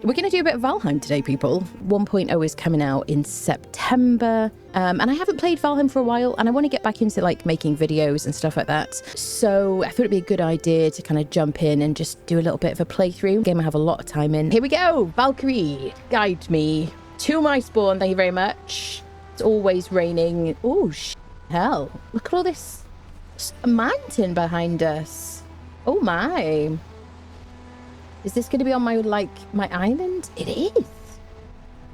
We're going to do a bit of Valheim today, people. 1.0 is coming out in September, and I haven't played Valheim for a while, and I want to get back into like making videos and stuff like that. So I thought it'd be a good idea to kind of jump in and just do a little bit of a playthrough. Game I have a lot of time in. Here we go. Valkyrie, guide me to my spawn. Thank you very much. It's always raining. Oh, hell. Look at all this mountain behind us. Oh my. Is this going to be on my island? It is.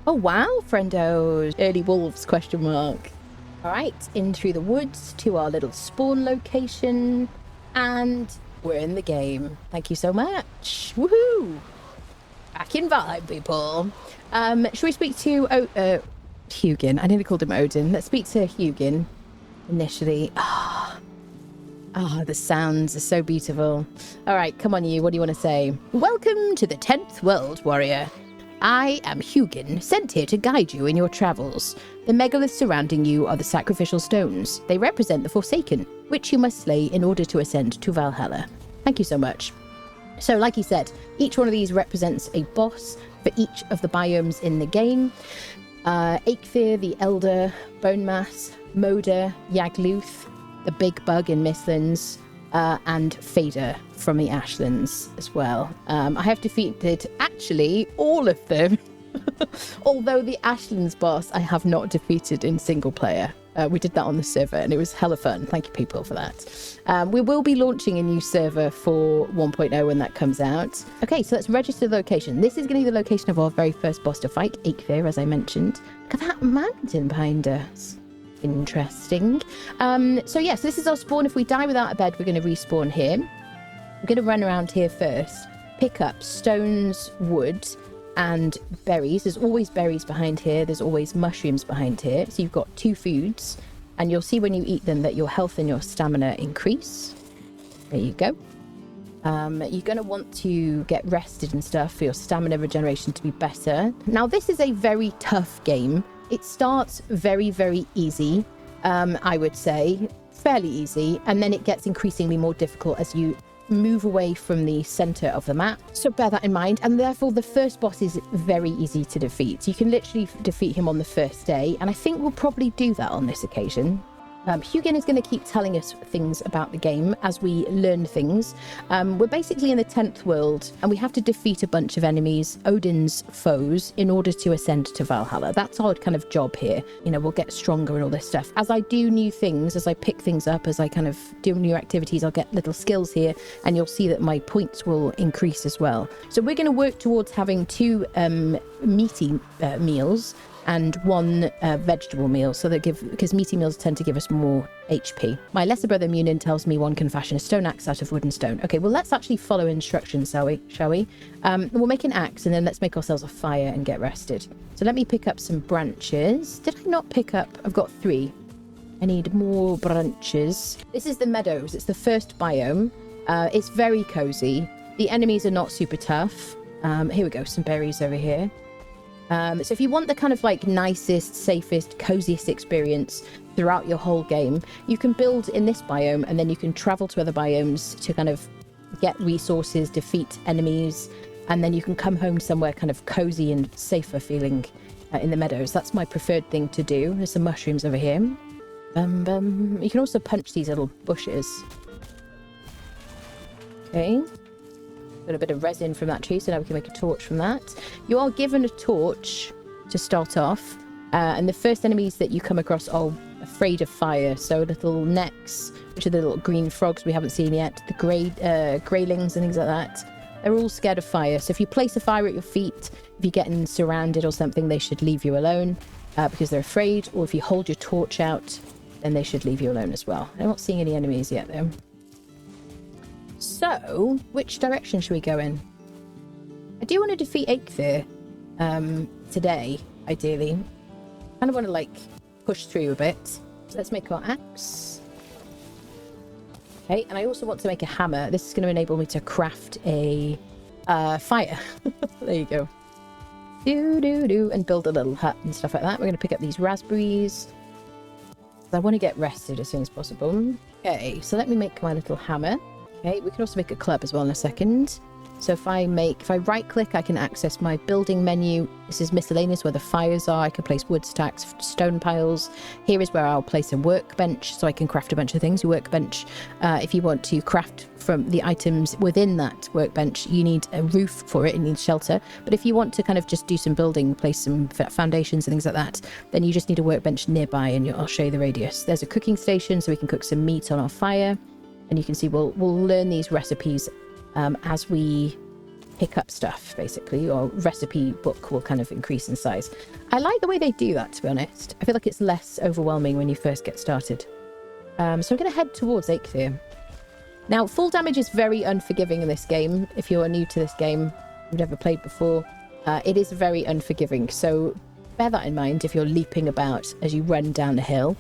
Oh, wow, friendos. Early wolves, question mark. All right, in through the woods to our little spawn location. And we're in the game. Thank you so much. Woohoo. Back in Valheim, people. Should we speak to Hugin? I nearly called him Odin. Let's speak to Hugin initially. The sounds are so beautiful. All right, come on you. What do you want to say? Welcome to the 10th world, warrior. I am Hugin, sent here to guide you in your travels. The megaliths surrounding you are the sacrificial stones. They represent the Forsaken, which you must slay in order to ascend to Valhalla. Thank you so much. So, like he said, each one of these represents a boss for each of the biomes in the game. Eikthyr, the Elder, Bone Mass, Moder, Yagluth, the Big Bug in Mistlands, and Fader from the Ashlands as well. I have defeated actually all of them, although the Ashlands boss I have not defeated in single player. We did that on the server and it was hella fun. Thank you, people, for that. We will be launching a new server for 1.0 when that comes out. Okay, so let's register the location. This is going to be the location of our very first boss to fight, Eikthyr, as I mentioned. Look at that mountain behind us. Interesting. So yes, this is our spawn. If we die without a bed, we're going to respawn here. I'm going to run around here first, pick up stones, wood, and berries. There's always berries behind here. There's always mushrooms behind here. So you've got 2 foods, and you'll see when you eat them that your health and your stamina increase. There you go. You're going to want to get rested and stuff for your stamina regeneration to be better. Now, this is a very tough game. It starts very, very easy, I would say, fairly easy, and then it gets increasingly more difficult as you move away from the center of the map. So bear that in mind, and therefore the first boss is very easy to defeat. You can literally defeat him on the first day, and I think we'll probably do that on this occasion. Hugin is going to keep telling us things about the game as we learn things. We're basically in the 10th world, and we have to defeat a bunch of enemies, Odin's foes, in order to ascend to Valhalla. That's our kind of job here. You know, we'll get stronger and all this stuff. As I do new things, as I pick things up, as I kind of do new activities, I'll get little skills here, and you'll see that my points will increase as well. So we're going to work towards having 2 meaty meals and 1 vegetable meal, so that because meaty meals tend to give us more HP. My lesser brother Munin tells me one can fashion a stone axe out of wood and stone. Okay, well, let's actually follow instructions, shall we? We'll make an axe, and then let's make ourselves a fire and get rested. So let me pick up some branches. Did I not pick up? I've got 3. I need more branches. This is the meadows. It's the first biome. It's very cozy. The enemies are not super tough. Here we go, some berries over here. So if you want the kind of like nicest, safest, coziest experience throughout your whole game, you can build in this biome, and then you can travel to other biomes to kind of get resources, defeat enemies, and then you can come home somewhere kind of cozy and safer feeling in the meadows. That's my preferred thing to do. There's some mushrooms over here. You can also punch these little bushes. Okay. Got a bit of resin from that tree, so now we can make a torch from that. You are given a torch to start off, and the first enemies that you come across are afraid of fire. So little necks, which are the little green frogs we haven't seen yet, the greylings and things like that. They're all scared of fire. So if you place a fire at your feet, if you're getting surrounded or something, they should leave you alone because they're afraid. Or if you hold your torch out, then they should leave you alone as well. I'm not seeing any enemies yet, though. So, which direction should we go in? I do want to defeat Eikthyr today, ideally. I kind of want to, like, push through a bit. So let's make our axe. Okay, and I also want to make a hammer. This is going to enable me to craft a fire. There you go. And build a little hut and stuff like that. We're going to pick up these raspberries. I want to get rested as soon as possible. Okay, so let me make my little hammer. Okay, we can also make a club as well in a second. So if I right click, I can access my building menu. This is miscellaneous, where the fires are. I can place wood stacks, stone piles. Here is where I'll place a workbench, so I can craft a bunch of things. Your workbench, if you want to craft from the items within that workbench, you need a roof for it. It needs shelter. But if you want to kind of just do some building, place some foundations and things like that, then you just need a workbench nearby, and I'll show you the radius. There's a cooking station, so we can cook some meat on our fire. And you can see we'll learn these recipes as we pick up stuff, basically. Or recipe book will kind of increase in size. I like the way they do that, to be honest. I feel like it's less overwhelming when you first get started. So I'm going to head towards Eikthyr. Now, full damage is very unforgiving in this game. If you're new to this game, you've never played before, it is very unforgiving. So bear that in mind if you're leaping about as you run down the hill.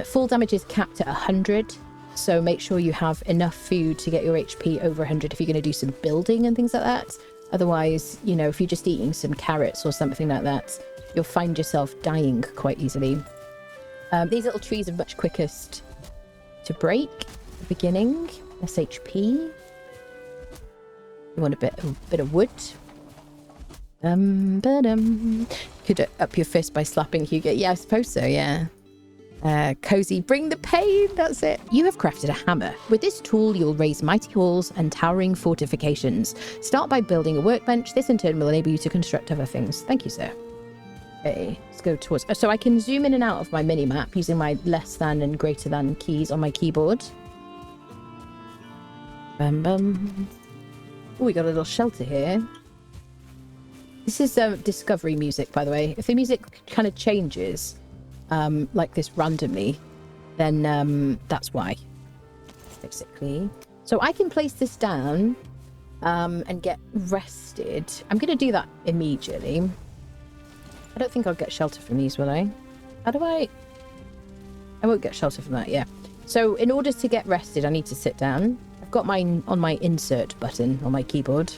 Full damage is capped at 100. So make sure you have enough food to get your HP over 100 if you're going to do some building and things like that. Otherwise, you know, if you're just eating some carrots or something like that, you'll find yourself dying quite easily. These little trees are much quickest to break at the beginning. SHP. You want a bit of wood. Could up your fist by slapping Hugo. Yeah, I suppose so, yeah. Cozy, bring the pain, that's it. You have crafted a hammer. With this tool, you'll raise mighty walls and towering fortifications. Start by building a workbench. This in turn will enable you to construct other things. Thank you, sir. Okay, let's go towards... So I can zoom in and out of my mini-map using my less than and greater than keys on my keyboard. Bum bum. Oh, we got a little shelter here. This is discovery music, by the way. If the music kind of changes... like this randomly, then that's why, basically. So I can place this down and get rested. I'm going to do that immediately. I don't think I'll get shelter from these, will I? How do I won't get shelter from that, yeah. So in order to get rested, I need to sit down. I've got mine on my insert button on my keyboard.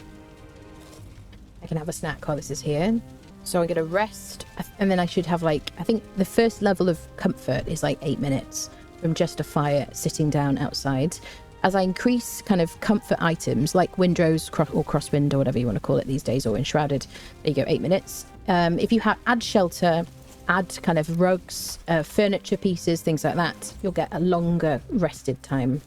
I can have a snack while this is here. So I'm going to rest, and then I should have, like, I think the first level of comfort is like 8 minutes from just a fire sitting down outside. As I increase kind of comfort items like windrows or crosswind or whatever you want to call it these days, or enshrouded, there you go, 8 minutes. If you add shelter, add kind of rugs, furniture pieces, things like that, you'll get a longer rested time,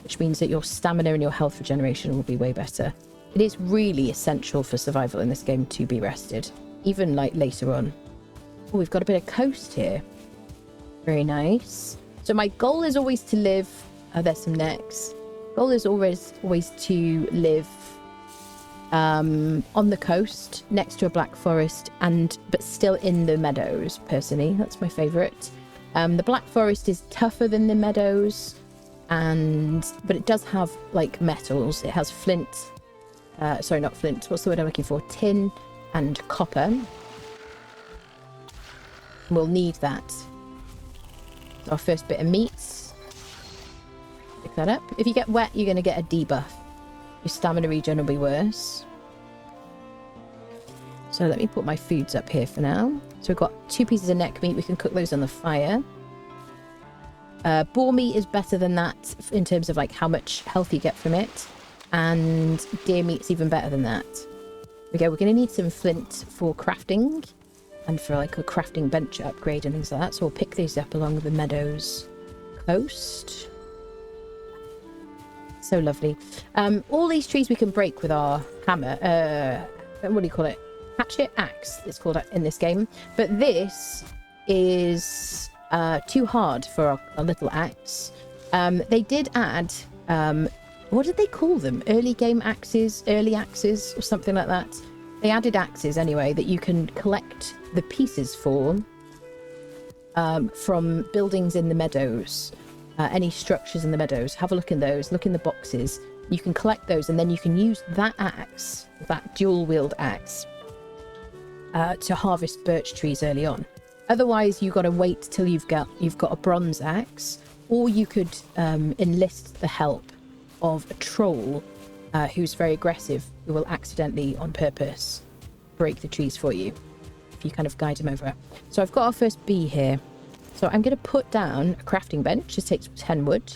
which means that your stamina and your health regeneration will be way better. It is really essential for survival in this game to be rested. Even like later on. Oh, we've got a bit of coast here. Very nice. So my goal is always to live... Oh, there's some necks. Goal is always to live on the coast, next to a black forest, but still in the meadows, personally. That's my favourite. The black forest is tougher than the meadows, but it does have, like, metals. It has flint. Sorry, not flint. What's the word I'm looking for? Tin and copper. We'll need that. Our first bit of meat. Pick that up. If you get wet, you're going to get a debuff. Your stamina regen will be worse. So let me put my foods up here for now. So we've got 2 pieces of neck meat. We can cook those on the fire. Boar meat is better than that in terms of, like, how much health you get from it. And deer meat's even better than that. Okay, we're going to need some flint for crafting and for, like, a crafting bench upgrade and things like that. So we'll pick these up along the meadows coast. So lovely. All these trees we can break with our hammer. What do you call it? Hatchet? Axe, it's called in this game. But this is too hard for a little axe. They did add... what did they call them? Early axes, or something like that. They added axes anyway that you can collect the pieces for from buildings in the meadows. Any structures in the meadows. Have a look in those. Look in the boxes. You can collect those, and then you can use that axe, that dual-wield axe, to harvest birch trees early on. Otherwise, you've got to wait till you've got a bronze axe, or you could enlist the help of a troll who's very aggressive, who will accidentally, on purpose, break the trees for you if you kind of guide him over. So I've got our first bee here. So I'm going to put down a crafting bench. This takes 10 wood.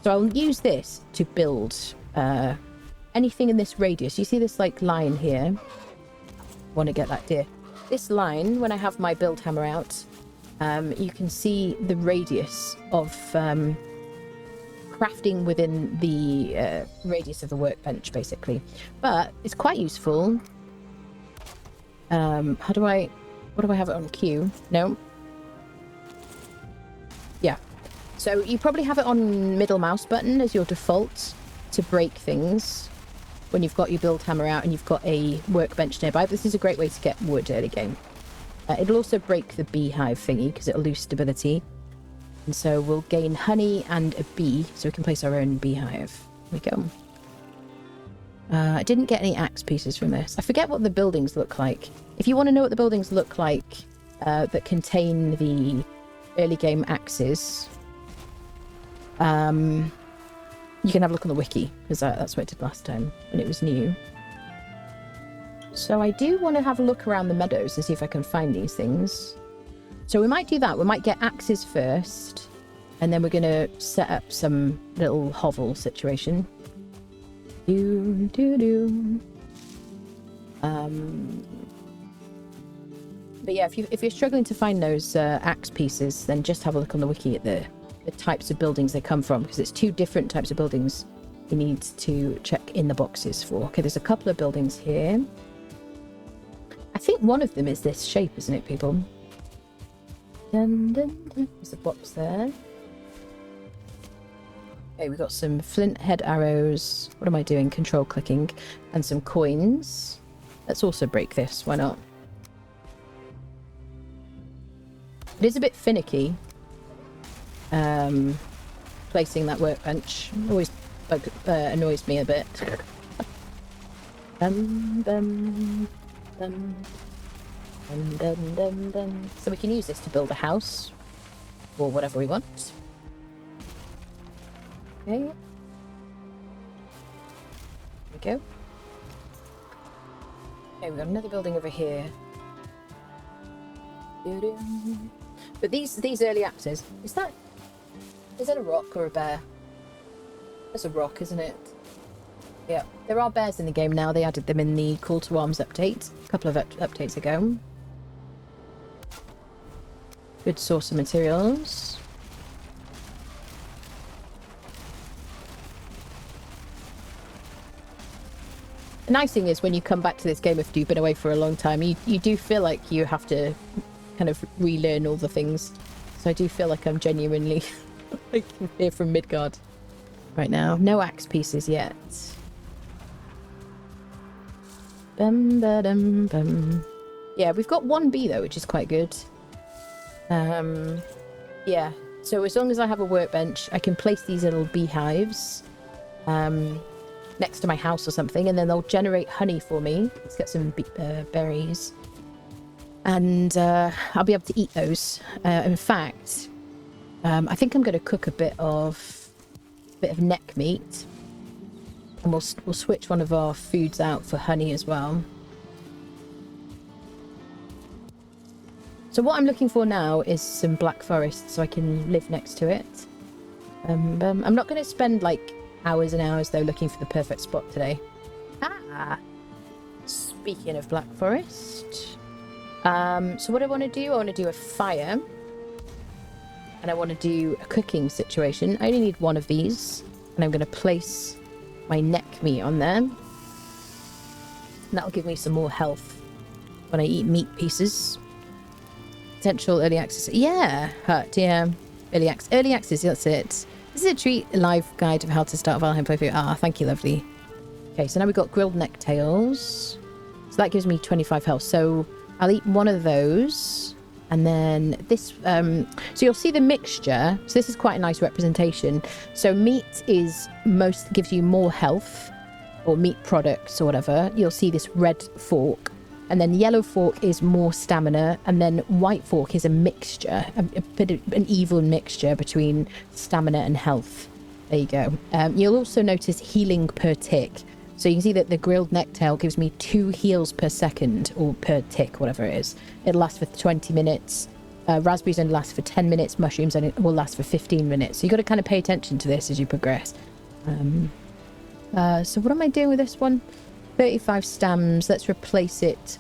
So I'll use this to build anything in this radius. You see this like line here? Want to get that deer. This line, when I have my build hammer out, you can see the radius of crafting within the radius of the workbench, basically. But it's quite useful. What do I have it on Q? No. Yeah. So you probably have it on middle mouse button as your default to break things when you've got your build hammer out and you've got a workbench nearby. But this is a great way to get wood early game. It'll also break the beehive thingy because it'll lose stability. And so we'll gain honey and a bee, so we can place our own beehive. There we go. I didn't get any axe pieces from this. I forget what the buildings look like. If you want to know what the buildings look like that contain the early game axes, you can have a look on the wiki, because that's what I did last time when it was new. So I do want to have a look around the meadows and see if I can find these things. So we might do that. We might get axes first, and then we're going to set up some little hovel situation. But yeah, if you're struggling to find those axe pieces, then just have a look on the wiki at the types of buildings they come from, because it's 2 different types of buildings you need to check in the boxes for. Okay, there's a couple of buildings here. I think one of them is this shape, isn't it, people? Dun, dun, dun. There's a box there. Okay, we've got some flint head arrows. What am I doing? Control clicking. And some coins. Let's also break this. Why not? It is a bit finicky. Placing that workbench. Always annoys me a bit. Dum, dum, dum. Dun, dun, dun, dun. So we can use this to build a house or whatever we want. Okay. There we go. Okay, we've got another building over here. But these early axes, is that a rock or a bear? That's a rock, isn't it? Yeah, there are bears in the game now. They added them in the Call to Arms update a couple of updates ago. Good source of materials. The nice thing is when you come back to this game after you've been away for a long time, you do feel like you have to kind of relearn all the things. So I do feel like I'm genuinely like here from Midgard right now. No axe pieces yet. Bum, ba-dum, bum. Yeah, we've got 1 bee though, which is quite good. Yeah, so as long as I have a workbench, I can place these little beehives next to my house or something, and then they'll generate honey for me. Let's get some berries. And I'll be able to eat those. In fact, I think I'm going to cook a bit of neck meat. And we'll switch one of our foods out for honey as well. So what I'm looking for now is some black forest so I can live next to it. I'm not going to spend like hours and hours though looking for the perfect spot today. Speaking of black forest. So what I want to do, I want to do a fire. And I want to do a cooking situation. I only need 1 of these. And I'm going to place my neck meat on there. And that'll give me some more health when I eat meat pieces. Potential early access. Yeah, hut, yeah. Early access, that's it. This is a treat, a live guide of how to start Valheim playthrough. Thank you, lovely. Okay, so now we've got grilled neck tails. So that gives me 25 health. So I'll eat 1 of those. And then this, so you'll see the mixture. So this is quite a nice representation. So meat gives you more health, or meat products or whatever. You'll see this red fork. And then yellow fork is more stamina, and then white fork is a mixture, a bit of an even mixture between stamina and health. There you go. You'll also notice healing per tick. So you can see that the grilled necktail gives me 2 heals per second, or per tick, whatever it is. It'll last for 20 minutes. Raspberries only last for 10 minutes. Mushrooms only will last for 15 minutes. So you've got to kind of pay attention to this as you progress. So what am I doing with this one? 35 stams. Let's replace it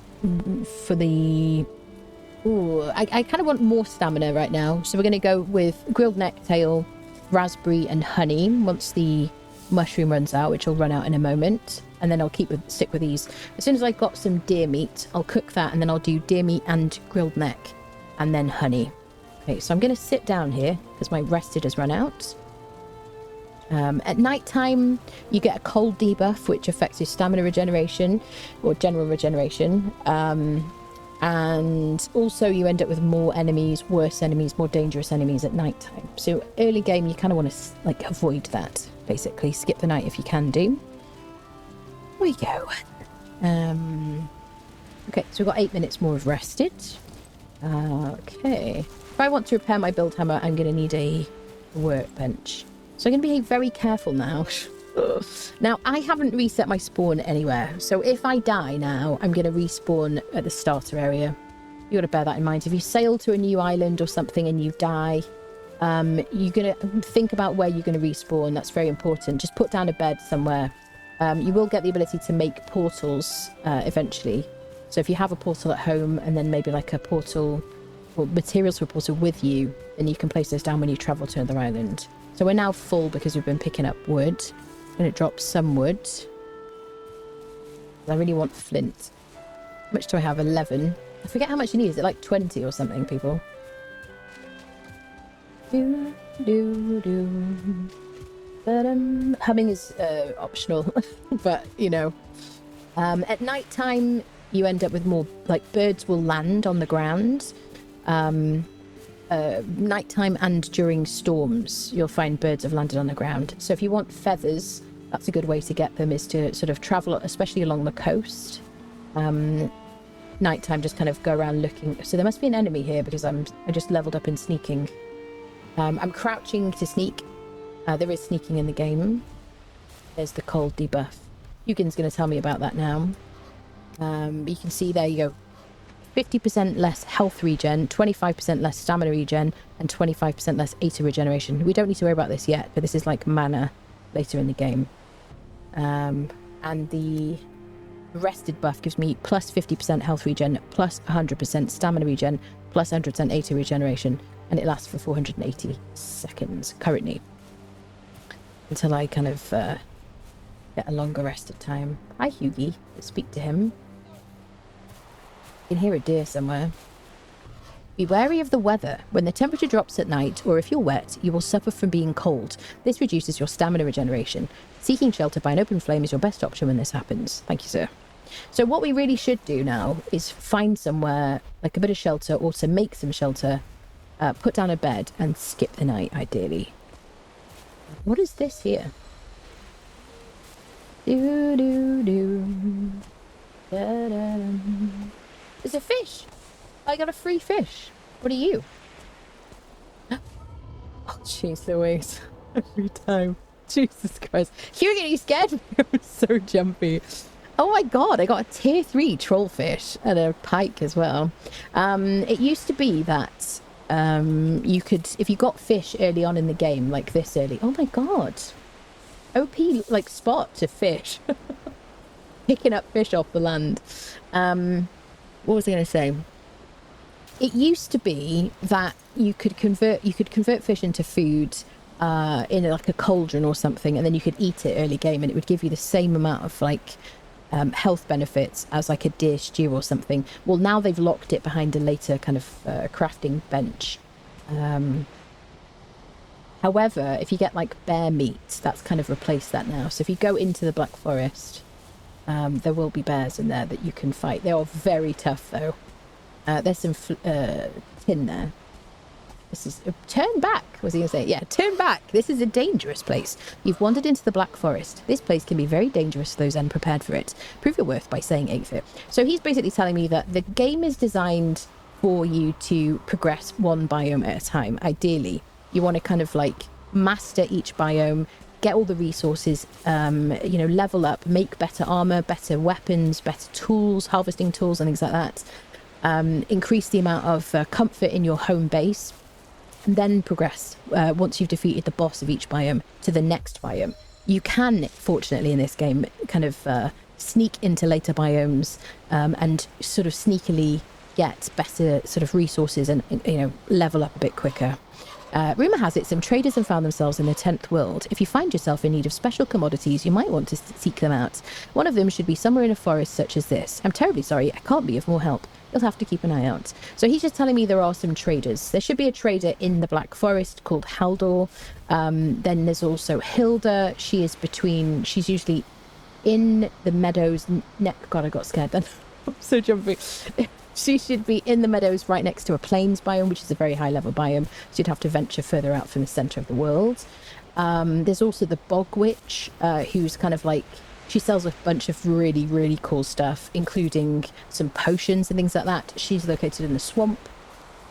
for the... Ooh, I kind of want more stamina right now. So we're going to go with grilled necktail, raspberry and honey once the mushroom runs out, which will run out in a moment. And then I'll stick with these. As soon as I've got some deer meat, I'll cook that, and then I'll do deer meat and grilled neck and then honey. Okay, so I'm going to sit down here because my rested has run out. At night time, you get a cold debuff, which affects your stamina regeneration or general regeneration. And also you end up with more enemies, worse enemies, more dangerous enemies at night time. So early game, you kind of want to like avoid that, basically. Skip the night if you can do. There we go. Okay, so we've got 8 minutes more of rested. Okay. If I want to repair my build hammer, I'm going to need a workbench. So I'm going to be very careful now. Now, I haven't reset my spawn anywhere. So if I die now, I'm going to respawn at the starter area. You got to bear that in mind. If you sail to a new island or something and you die, you're going to think about where you're going to respawn. That's very important. Just put down a bed somewhere. You will get the ability to make portals eventually. So if you have a portal at home and then maybe like a portal or materials for a portal with you, then you can place those down when you travel to another island. So we're now full because we've been picking up wood. I'm going to drop some wood. I really want flint. How much do I have? 11. I forget how much you need. Is it like 20 or something, people? Humming is optional, but you know. At night time, you end up with more, like birds will land on the ground. Nighttime and during storms, you'll find birds have landed on the ground. So if you want feathers, that's a good way to get them, is to sort of travel, especially along the coast. Nighttime, just kind of go around looking. So there must be an enemy here because I just leveled up in sneaking. I'm crouching to sneak. There is sneaking in the game. There's the cold debuff. Hugin's going to tell me about that now. You can see there you go. 50% less health regen, 25% less stamina regen, and 25% less ATA regeneration. We don't need to worry about this yet, but this is like mana later in the game. And the rested buff gives me plus 50% health regen, plus 100% stamina regen, plus 100% ATA regeneration, and it lasts for 480 seconds currently. Until I kind of get a longer rested time. Hi, Hugie. Let's speak to him. You can hear a deer somewhere. Be wary of the weather. When the temperature drops at night, or if you're wet, you will suffer from being cold. This reduces your stamina regeneration. Seeking shelter by an open flame is your best option when this happens. Thank you, sir. So what we really should do now is find somewhere, like a bit of shelter, or to make some shelter, put down a bed, and skip the night, ideally. What is this here? Do-do-do. Da-da-da. There's a fish. I got a free fish. What are you? Oh, jeez Louise. Every time. Jesus Christ. You scared me. I was so jumpy. Oh my god, I got a tier 3 trollfish and a pike as well. It used to be that you could, if you got fish early on in the game, like this early. Oh my god. OP, like, spot to fish. Picking up fish off the land. What was I going to say? It used to be that you could convert fish into food in like a cauldron or something, and then you could eat it early game, and it would give you the same amount of like health benefits as like a deer stew or something. Well, now they've locked it behind a later kind of crafting bench. However, if you get like bear meat, that's kind of replaced that now. So if you go into the Black Forest, there will be bears in there that you can fight. They are very tough though. There's some tin there. This is turn back, was he gonna say? Yeah, turn back. This is a dangerous place. You've wandered into the Black Forest. This place can be very dangerous to those unprepared for it. Prove your worth by saying 8-fit. So he's basically telling me that the game is designed for you to progress one biome at a time. Ideally, you want to kind of like master each biome, get all the resources, you know, level up, make better armor, better weapons, better tools, harvesting tools and things like that. Increase the amount of comfort in your home base, and then progress once you've defeated the boss of each biome to the next biome. You can, fortunately, in this game, kind of sneak into later biomes and sort of sneakily get better sort of resources and, you know, level up a bit quicker. Rumour has it some traders have found themselves in the 10th world. If you find yourself in need of special commodities, you might want to seek them out. One of them should be somewhere in a forest such as this. I'm terribly sorry, I can't be of more help. You'll have to keep an eye out. So he's just telling me there are some traders. There should be a trader in the Black Forest called Haldor. Then there's also Hilda. She's usually in the meadows. God, I got scared then. I'm so jumpy. She should be in the meadows right next to a plains biome, which is a very high level biome. So you'd have to venture further out from the centre of the world. There's also the Bog Witch, who's kind of like, she sells a bunch of really, really cool stuff, including some potions and things like that. She's located in the swamp.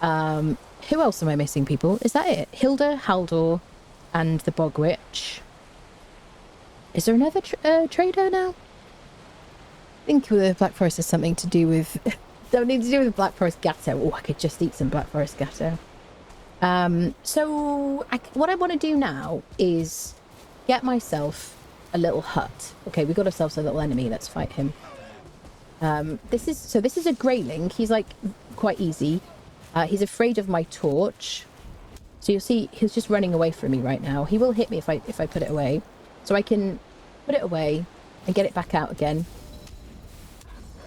Who else am I missing, people? Is that it? Hilda, Haldor, and the Bog Witch. Is there another trader now? I think the Black Forest has something to do with... Don't need to do with Black Forest Gatto. Oh, I could just eat some Black Forest Gatto. What I want to do now is get myself a little hut. Okay, we got ourselves a little enemy. Let's fight him. This is a greyling. He's like quite easy. He's afraid of my torch. So you'll see he's just running away from me right now. He will hit me if I put it away. So I can put it away and get it back out again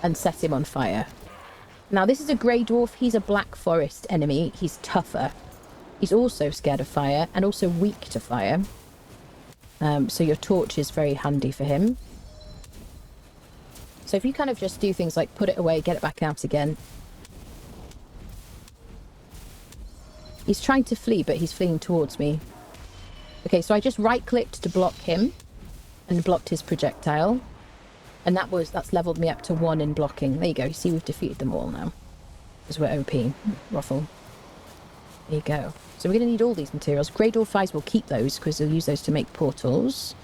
and set him on fire. Now, this is a grey dwarf. He's a Black Forest enemy. He's tougher. He's also scared of fire and also weak to fire. So your torch is very handy for him. So if you kind of just do things like put it away, get it back out again. He's trying to flee, but he's fleeing towards me. Okay, so I just right-clicked to block him and blocked his projectile. And that's leveled me up to 1 in blocking. There you go. You see, we've defeated them all now. Because we're OP. Ruffle. There you go. So we're going to need all these materials. Grey Dwarf Eyes will keep those because they'll use those to make portals.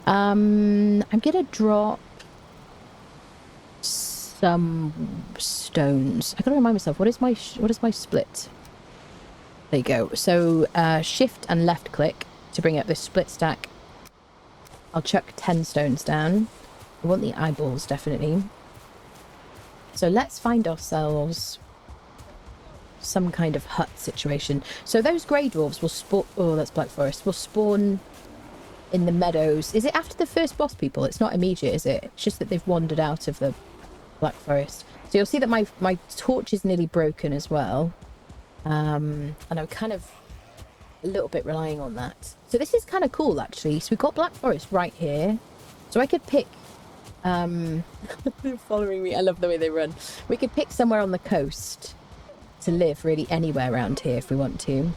I'm going to drop some stones. I got to remind myself, what is my split? There you go. So shift and left click to bring up this split stack. I'll chuck 10 stones down. I want the eyeballs, definitely. So let's find ourselves some kind of hut situation. So those grey dwarves will spawn... Oh, that's Black Forest. Will spawn in the meadows. Is it after the first boss, people? It's not immediate, is it? It's just that they've wandered out of the Black Forest. So you'll see that my torch is nearly broken as well. And I'm kind of a little bit relying on that. So this is kind of cool, actually. So we've got Black Forest right here. So I could pick... They're following me. I love the way they run. We could pick somewhere on the coast to live, really anywhere around here if we want to.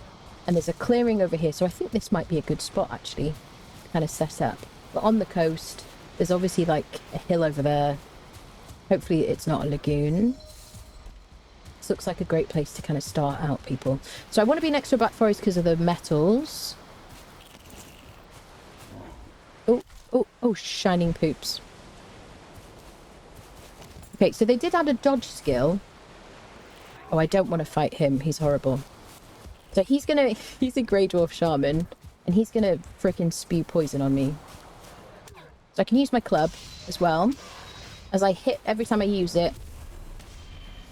And there's a clearing over here, so I think this might be a good spot actually, kind of set up. But on the coast, there's obviously like a hill over there. Hopefully it's not a lagoon. This looks like a great place to kind of start out, people. So I want to be next to a Black Forest because of the metals. Oh, shining poops. Okay, so they did add a dodge skill. Oh, I don't want to fight him. He's horrible. So he's a Grey Dwarf Shaman, and he's gonna frickin' spew poison on me. So I can use my club as well. As I hit, every time I use it,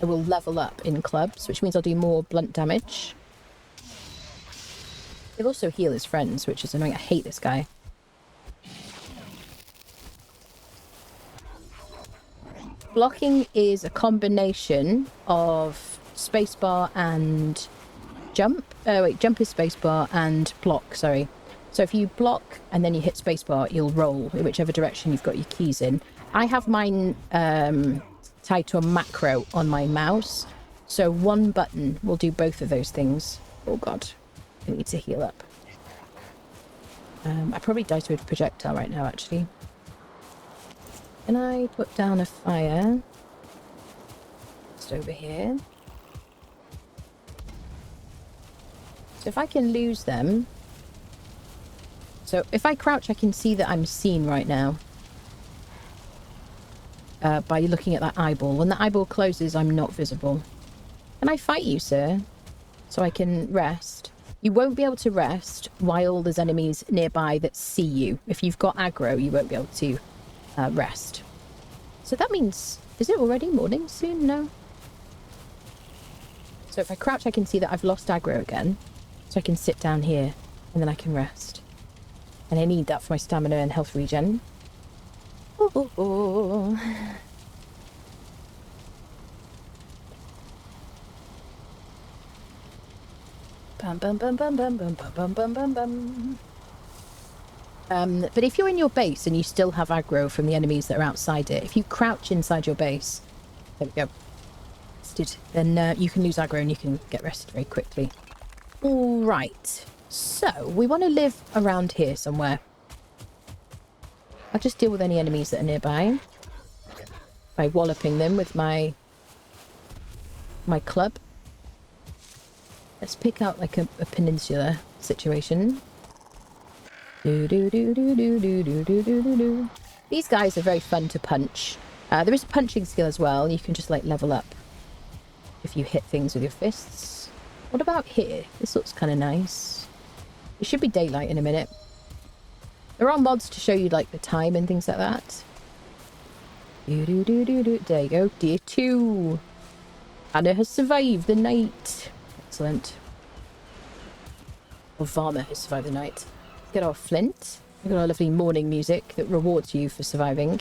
I will level up in clubs, which means I'll do more blunt damage. He'll also heal his friends, which is annoying. I hate this guy. Blocking is a combination of spacebar and jump. Jump is spacebar and block, sorry. So if you block and then you hit spacebar, you'll roll in whichever direction you've got your keys in. I have mine tied to a macro on my mouse. So one button will do both of those things. Oh god, I need to heal up. I probably died to a projectile right now, actually. Can I put down a fire? Just over here. So if I can lose them... So if I crouch, I can see that I'm seen right now. By looking at that eyeball. When the eyeball closes, I'm not visible. Can I fight you, sir? So I can rest? You won't be able to rest while there's enemies nearby that see you. If you've got aggro, you won't be able to rest. So that means... Is it already morning soon? No. So if I crouch, I can see that I've lost aggro again. So I can sit down here and then I can rest. And I need that for my stamina and health regen. Ooh, ooh, ooh. Bum, bum, bum, bum, bum, bum, bum, bum, bum, bum. But if you're in your base and you still have aggro from the enemies that are outside it, if you crouch inside your base, there we go, then you can lose aggro and you can get rested very quickly. All right, so we want to live around here somewhere. I'll just deal with any enemies that are nearby by walloping them with my club. Let's pick out like a peninsula situation. These guys are very fun to punch. There is a punching skill as well. You can just like level up if you hit things with your fists. What about here? This looks kind of nice. It should be daylight in a minute. There are mods to show you like the time and things like that. There you go. Day 2. Anna has survived the night. Excellent. Or Varma has survived the night. Let's get our flint. We've got our lovely morning music that rewards you for surviving.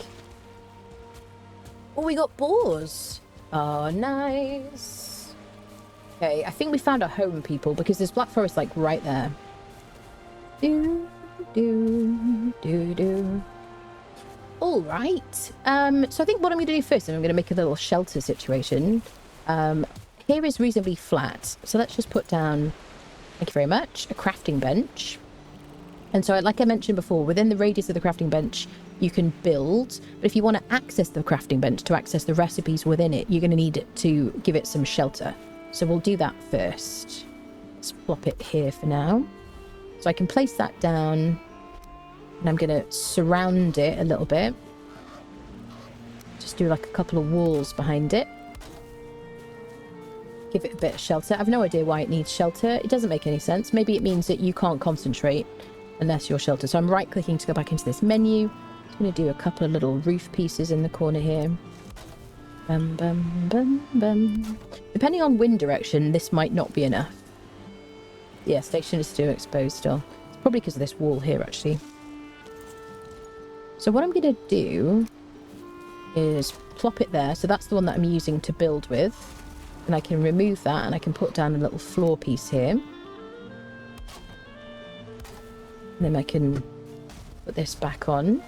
Oh, we got boars. Oh, nice. Okay, I think we found our home, people, because there's Black Forest like right there. All right. So I think what I'm going to do first is I'm going to make a little shelter situation. Here is reasonably flat, so let's just put down, thank you very much, a crafting bench. And so like I mentioned before, within the radius of the crafting bench you can build, but if you want to access the crafting bench to access the recipes within it, you're going to need to give it some shelter. So we'll do that first. Let's plop it here for now. So I can place that down, and I'm going to surround it a little bit. Just do like a couple of walls behind it. Give it a bit of shelter. I've no idea why it needs shelter. It doesn't make any sense. Maybe it means that you can't concentrate unless you're sheltered. So I'm right clicking to go back into this menu. I'm going to do a couple of little roof pieces in the corner here. Bum, bum, bum, bum. Depending on wind direction, this might not be enough. Yeah, station is still exposed still. It's probably because of this wall here, actually. So what I'm going to do is plop it there. So that's the one that I'm using to build with. And I can remove that and I can put down a little floor piece here. And then I can put this back on.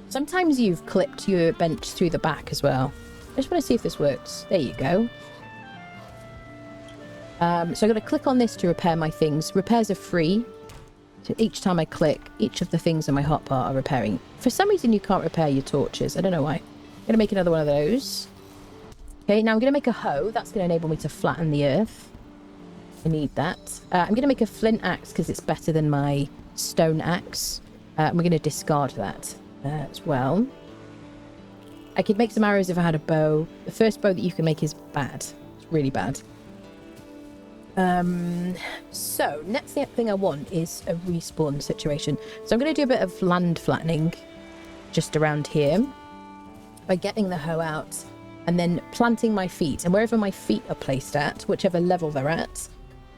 Sometimes you've clipped your bench through the back as well. I just want to see if this works. There you go. So I'm going to click on this to repair my things. Repairs are free. So each time I click, each of the things in my hotbar are repairing. For some reason, you can't repair your torches. I don't know why. I'm going to make another one of those. Okay, now I'm going to make a hoe. That's going to enable me to flatten the earth. I need that. I'm going to make a flint axe because it's better than my stone axe. And we're going to discard that as well. I could make some arrows if I had a bow. The first bow that you can make is bad. It's really bad. So next thing I want is a respawn situation. So I'm going to do a bit of land flattening just around here by getting the hoe out and then planting my feet. And wherever my feet are placed at, whichever level they're at,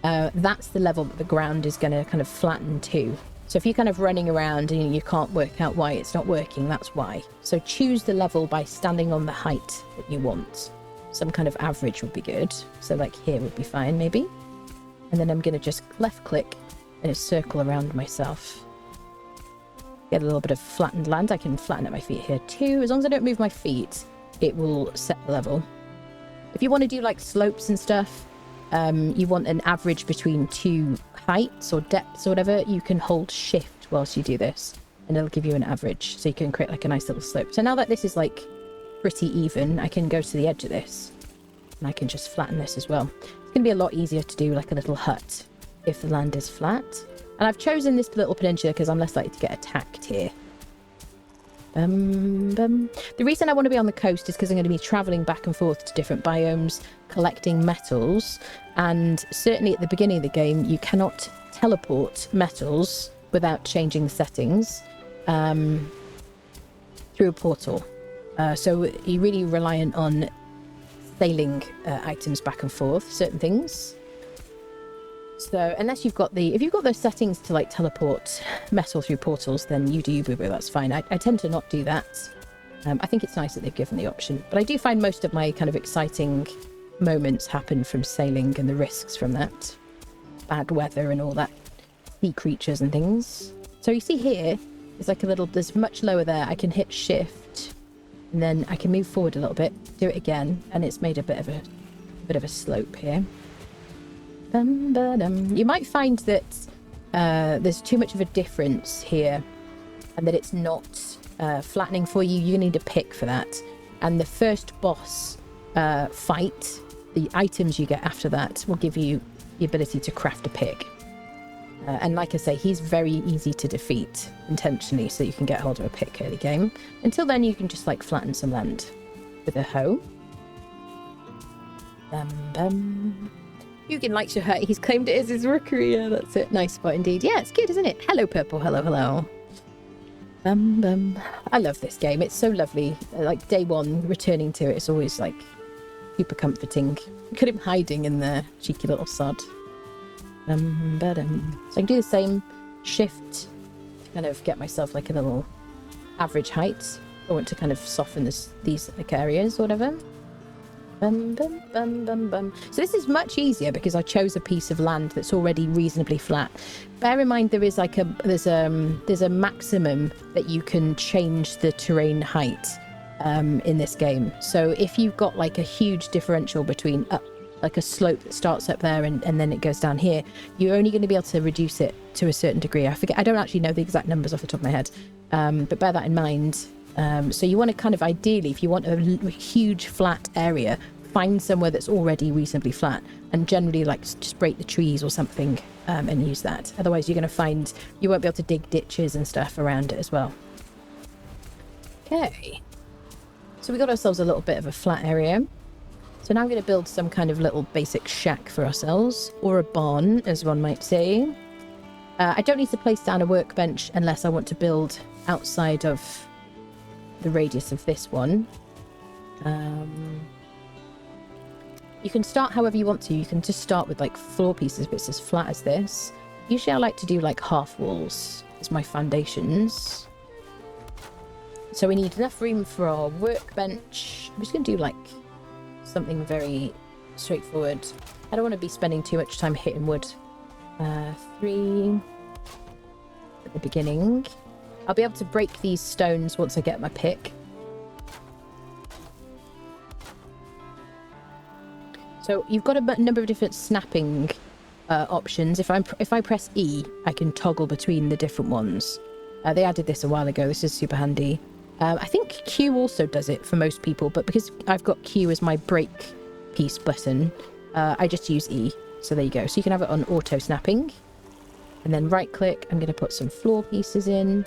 that's the level that the ground is going to kind of flatten to. So if you're kind of running around and you can't work out why it's not working, that's why. So choose the level by standing on the height that you want. Some kind of average would be good. So like here would be fine, maybe. And then I'm going to just left click and just circle around myself. Get a little bit of flattened land. I can flatten at my feet here too. As long as I don't move my feet, it will set the level. If you want to do like slopes and stuff, you want an average between two heights or depths or whatever, you can hold shift whilst you do this and it'll give you an average. So you can create like a nice little slope. So now that this is like pretty even, I can go to the edge of this and I can just flatten this as well. It's going to be a lot easier to do like a little hut if the land is flat. And I've chosen this little peninsula because I'm less likely to get attacked here. The reason I want to be on the coast is because I'm going to be traveling back and forth to different biomes, collecting metals, and certainly at the beginning of the game, you cannot teleport metals without changing the settings through a portal. So you're really reliant on sailing items back and forth, certain things. So unless you've got if you've got those settings to like teleport metal through portals, then you do you, boo-boo, that's fine. I tend to not do that. I think it's nice that they've given the option, but I do find most of my kind of exciting moments happen from sailing and the risks from that. Bad weather and all that, sea creatures and things. So you see here, there's like a little, there's much lower there. I can hit shift and then I can move forward a little bit, do it again, and it's made a bit of a slope here. You might find that there's too much of a difference here and that it's not flattening for you. You need a pick for that. And the first boss fight, the items you get after that will give you the ability to craft a pick. And like I say, he's very easy to defeat intentionally, so you can get hold of a pick early game. Until then, you can just like flatten some land with a hoe. Hugin likes your hut. He's claimed it as his rookery. Yeah, that's it. Nice spot indeed. Yeah, it's good, isn't it? Hello, Purple. Hello, hello. I love this game. It's so lovely. Like day one, returning to it is always like super comforting. Look at him hiding in there, cheeky little sod. So I can do the same shift to kind of get myself like a little average height. I want to kind of soften these like areas or whatever. So this is much easier because I chose a piece of land that's already reasonably flat. Bear in mind there is like there's a maximum that you can change the terrain height in this game. So if you've got like a huge differential between like a slope that starts up there and then it goes down here, you're only going to be able to reduce it to a certain degree. I don't actually know the exact numbers off the top of my head, but bear that in mind. So you want to kind of ideally, if you want a huge flat area, find somewhere that's already reasonably flat and generally like just break the trees or something and use that. Otherwise you're going to find you won't be able to dig ditches and stuff around it as well. Okay, so we got ourselves a little bit of a flat area. So now I'm going to build some kind of little basic shack for ourselves, or a barn as one might say. I don't need to place down a workbench unless I want to build outside of the radius of this one. You can start however you want to. You can just start with like floor pieces, but it's as flat as this. Usually I like to do like half walls as my foundations. So we need enough room for our workbench. I'm just going to do like something very straightforward. I don't want to be spending too much time hitting wood. 3 at the beginning. I'll be able to break these stones once I get my pick. So you've got a number of different snapping options. If I press E, I can toggle between the different ones. They added this a while ago. This is super handy. I think Q also does it for most people, but because I've got Q as my break piece button, I just use E. So there you go. So you can have it on auto snapping. And then right click, I'm going to put some floor pieces in.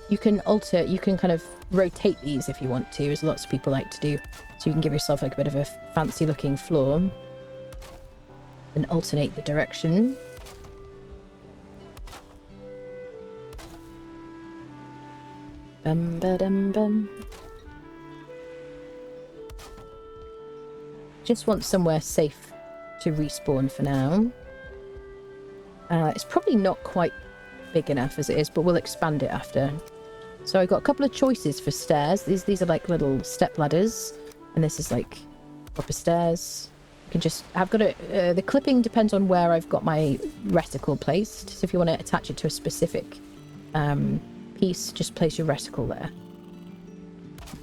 You can kind of rotate these if you want to, as lots of people like to do. So you can give yourself like a bit of a fancy looking floor. And alternate the direction. Just want somewhere safe to respawn for now. It's probably not quite big enough as it is, but we'll expand it after. So I've got a couple of choices for stairs. These are like little step ladders, and this is like proper stairs. You can just, I've got the clipping depends on where I've got my reticle placed. So if you want to attach it to a specific piece, just place your reticle there.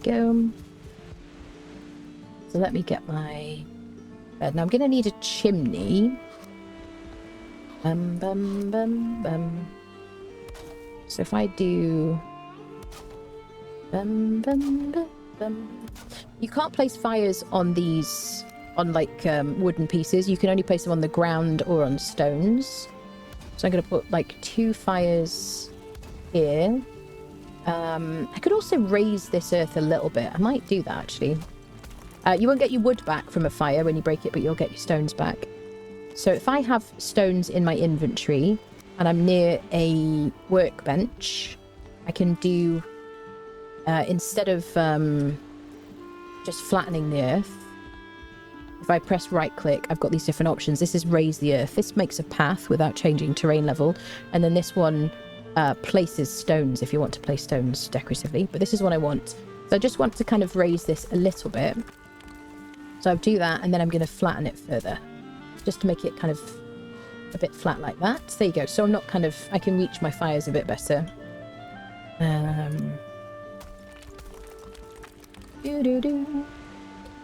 Go. So let me get my bed. Now I'm going to need a chimney. So if I do... You can't place fires on these, on like wooden pieces. You can only place them on the ground or on stones. So I'm going to put like 2 fires here. I could also raise this earth a little bit. I might do that, actually. You won't get your wood back from a fire when you break it, but you'll get your stones back. So if I have stones in my inventory and I'm near a workbench, I can do, instead of just flattening the earth, if I press right click, I've got these different options. This is raise the earth. This makes a path without changing terrain level. And then this one places stones if you want to place stones decoratively. But this is what I want. So I just want to kind of raise this a little bit. So I'll do that, and then I'm going to flatten it further, just to make it kind of a bit flat like that. There you go. So I'm not kind of, I can reach my fires a bit better.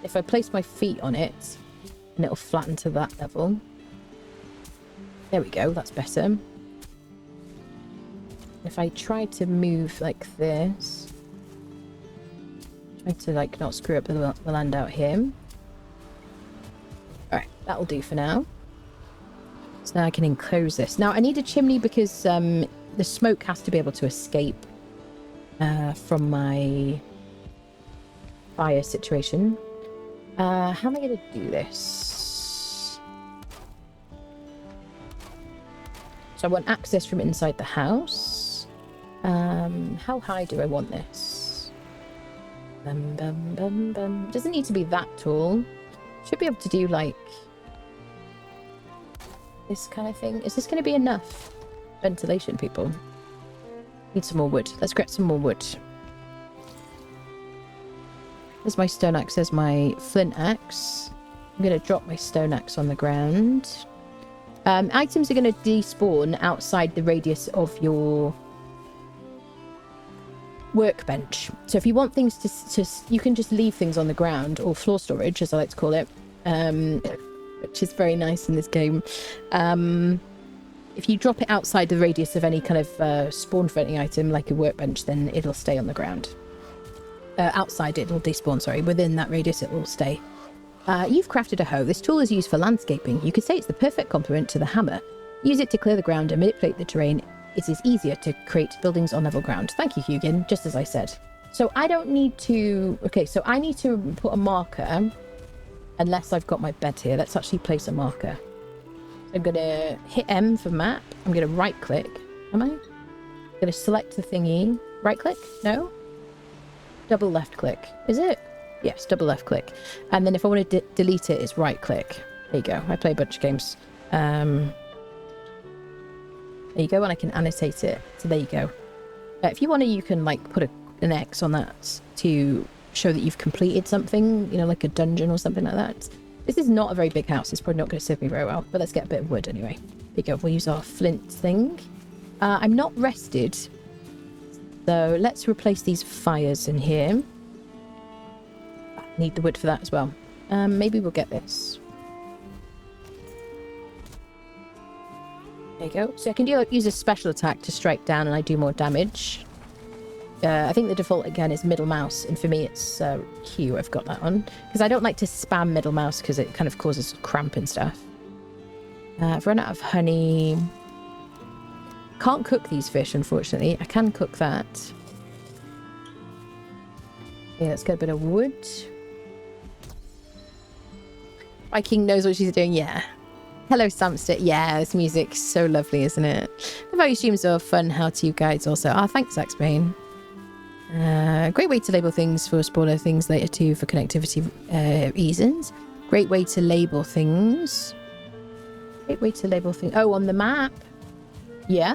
If I place my feet on it, and it'll flatten to that level. There we go, that's better. If I try to move like this, try to like not screw up the land out here. Alright, that'll do for now. So now I can enclose this. Now I need a chimney because the smoke has to be able to escape from my fire situation. How am I going to do this? So I want access from inside the house. How high do I want this? Doesn't need to be that tall. Should be able to do like this kind of thing. Is this going to be enough ventilation, people? Need some more wood. Let's grab some more wood. There's my stone axe. There's my flint axe. I'm going to drop my stone axe on the ground. Items are going to despawn outside the radius of your workbench. So if you want things to you can just leave things on the ground, or floor storage, as I like to call it, which is very nice in this game. If you drop it outside the radius of any kind of spawn-friendly item, like a workbench, then it'll stay on the ground. Outside it'll despawn, sorry. Within that radius it will stay. You've crafted a hoe. This tool is used for landscaping. You could say it's the perfect complement to the hammer. Use it to clear the ground and manipulate the terrain. It is easier to create buildings on level ground. Thank you, Hugin, just as I said. So I don't need to... Okay, so I need to put a marker, unless I've got my bed here. Let's actually place a marker. So I'm going to hit M for map. I'm going to right-click. Am I? I'm going to select the thingy. Right-click? No? Double left-click. Is it? Yes, double left-click. And then if I want to delete it, it's right-click. There you go. I play a bunch of games. There you go, and I can annotate it. So there you go. If you want to, you can like put an X on that to show that you've completed something, you know, like a dungeon or something like that. This is not a very big house. It's probably not going to serve me very well, but let's get a bit of wood anyway. There you go. We'll use our flint thing. I'm not rested, so let's replace these fires in here. I need the wood for that as well. Maybe we'll get this. There you go. So I can use a special attack to strike down and I do more damage. I think the default again is middle mouse, and for me it's Q. I've got that on because I don't like to spam middle mouse because it kind of causes cramp and stuff. I've run out of honey. Can't cook these fish, unfortunately. I can cook that. Yeah, let's get a bit of wood. Viking knows what she's doing. Yeah. Hello, Samster. Yeah, this music's so lovely, isn't it? The value streams are fun how-to guides also. Ah, thanks, Axbane. Great way to label things for spawner things later too for connectivity reasons. Great way to label things. Great way to label things. Oh, on the map. Yeah.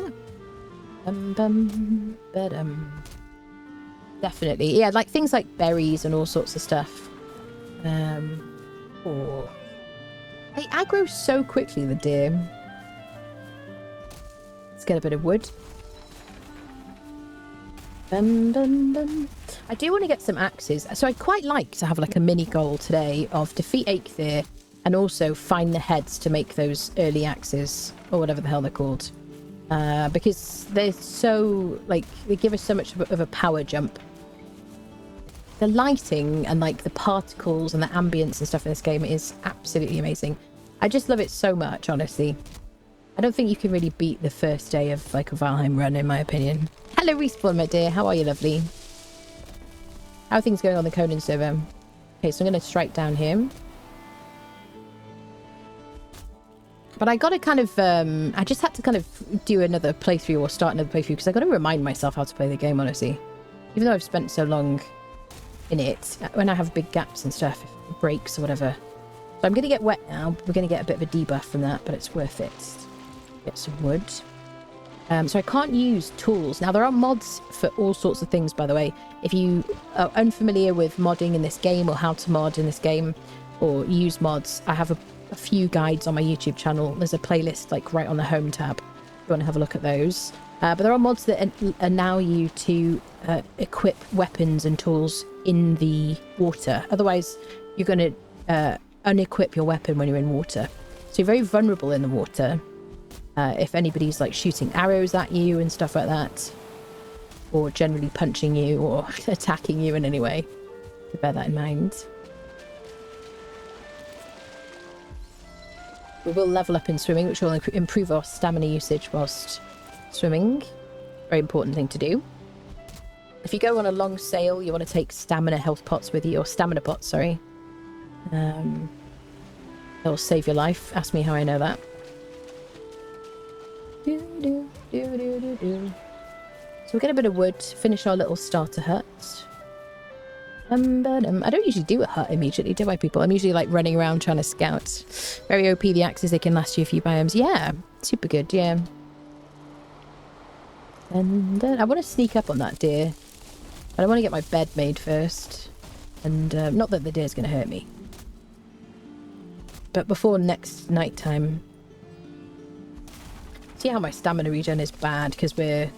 Definitely. Yeah, like things like berries and all sorts of stuff. Oh. They aggro so quickly, the deer. Let's get a bit of wood. I do want to get some axes. So I'd quite like to have like a mini goal today of defeat Eikthyr and also find the heads to make those early axes or whatever the hell they're called. Because they're so, like, they give us so much of a power jump. The lighting and like the particles and the ambience and stuff in this game is absolutely amazing. I just love it so much, honestly. I don't think you can really beat the first day of like a Valheim run, in my opinion. Hello, Respawn, my dear. How are you, lovely? How are things going on the Conan server? Okay, so I'm going to strike down here. But I got to kind of, I just had to kind of do another playthrough or start another playthrough because I got to remind myself how to play the game, honestly. Even though I've spent so long in it, when I have big gaps and stuff, breaks or whatever. So I'm going to get wet now. We're going to get a bit of a debuff from that, but it's worth it. Get some wood. So I can't use tools. Now, there are mods for all sorts of things, by the way. If you are unfamiliar with modding in this game or how to mod in this game or use mods, I have a few guides on my YouTube channel. There's a playlist like right on the home tab if you want to have a look at those. But there are mods that allow you to equip weapons and tools in the water. Otherwise, you're going to unequip your weapon when you're in water. So you're very vulnerable in the water. If anybody's like shooting arrows at you and stuff like that, or generally punching you or attacking you in any way, so bear that in mind. We will level up in swimming, which will improve our stamina usage whilst swimming. Very important thing to do. If you go on a long sail, you want to take stamina health pots with you, or stamina pots, sorry. It'll save your life. Ask me how I know that. So we'll get a bit of wood, finish our little starter hut. I don't usually do a hut immediately, do I, people? I'm usually like running around trying to scout. Very OP, the axes, they can last you a few biomes. Yeah, super good, yeah. And I want to sneak up on that deer. But I want to get my bed made first. And not that the deer's going to hurt me. But before next night time. See how my stamina regen is bad because we're...